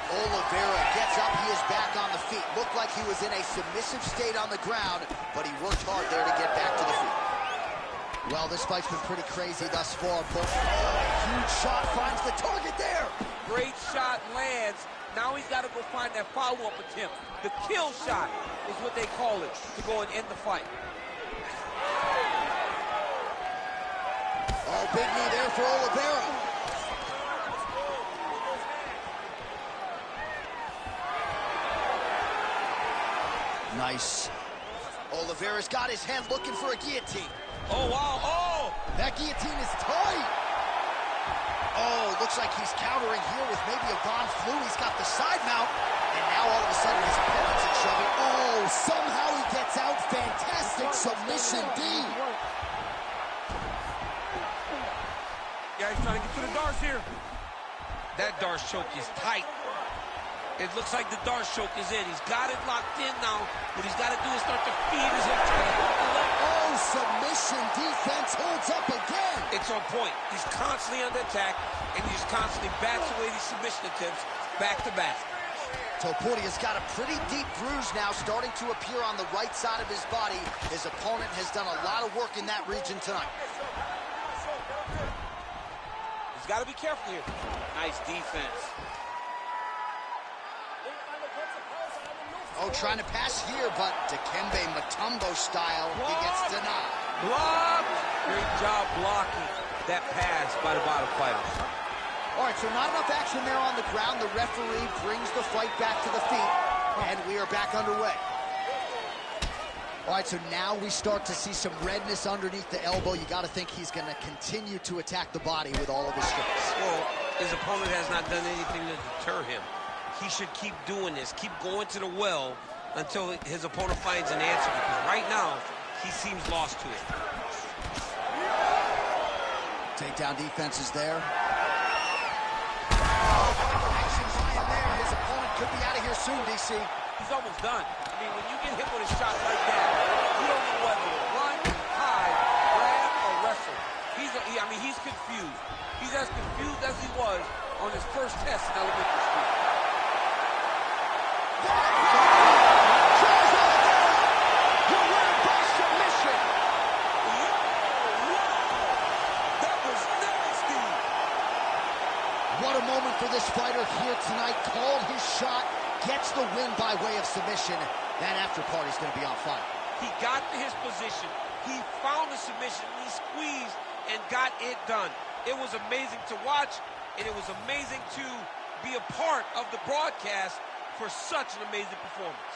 Oliveira gets up. He is back on the feet. Looked like he was in a submissive state on the ground, but he worked hard there to get back to the feet. Well, this fight's been pretty crazy thus far. Huge shot finds the target there. Great shot lands. Now he's got to go find that follow-up attempt. The kill shot is what they call it to go and end the fight. Oh, big knee there for Oliveira. Nice. Oliveira's got his head looking for a guillotine. Oh, wow. Oh! That guillotine is tight. Oh, looks like he's countering here with maybe a Von Flue. He's got the side mount. And now all of a sudden his opponent's in trouble. Oh, somehow he gets out. Fantastic submission D. Yeah, he's trying to get to the Darce here. That Darce choke is tight. It looks like the Darce choke is in. He's got it locked in now. What he's got to do is start to feed his hip. Oh, submission defense holds up again. It's on point. He's constantly under attack, and he just constantly bats away these submission attempts back to back. Topuria's got a pretty deep bruise now starting to appear on the right side of his body. His opponent has done a lot of work in that region tonight. He's got to be careful here. Nice defense. Oh, trying to pass here, but Dikembe Mutombo style, he gets denied. Block! Great job blocking that pass by the bottom fighter. All right, so not enough action there on the ground. The referee brings the fight back to the feet, and we are back underway. All right, so now we start to see some redness underneath the elbow. You got to think he's going to continue to attack the body with all of his strikes. Well, his opponent has not done anything to deter him. he should keep doing this, keep going to the well until his opponent finds an answer, because right now, he seems lost to it. Takedown defense is there. Action high in there. His opponent could be out of here soon, DC. He's almost done. I mean, when you get hit with a shot like that, you don't know whether to run, hide, grab, or wrestle. He's confused. He's as confused as he was on his first test in elementary school. What a moment for this fighter here tonight. Called his shot, gets the win by way of submission. That after party's going to be on fire. He got to his position. He found the submission. He squeezed and got it done. It was amazing to watch, and it was amazing to be a part of the broadcast for such an amazing performance.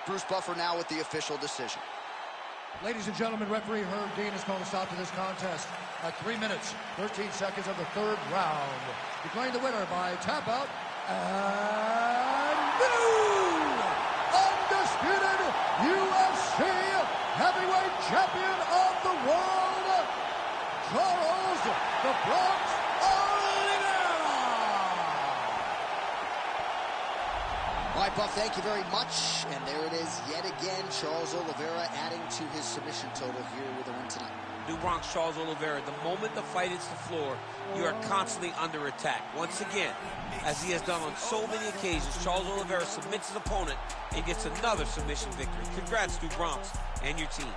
Bruce Buffer now with the official decision. Ladies and gentlemen, referee Herb Dean has called a stop to this contest at 3 minutes, 13 seconds of the third round. Declaring the winner by tap out and new undisputed UFC heavyweight champion of the world, Charles the Bronx Oliveira. All right, Buff, thank you very much. And there it is yet again. Charles Oliveira adding to his submission total here with a win tonight. New Bronx Charles Oliveira, the moment the fight hits the floor, you are constantly under attack. Once again, as he has done on so many occasions, Charles Oliveira submits his opponent and gets another submission victory. Congrats, New Bronx and your team.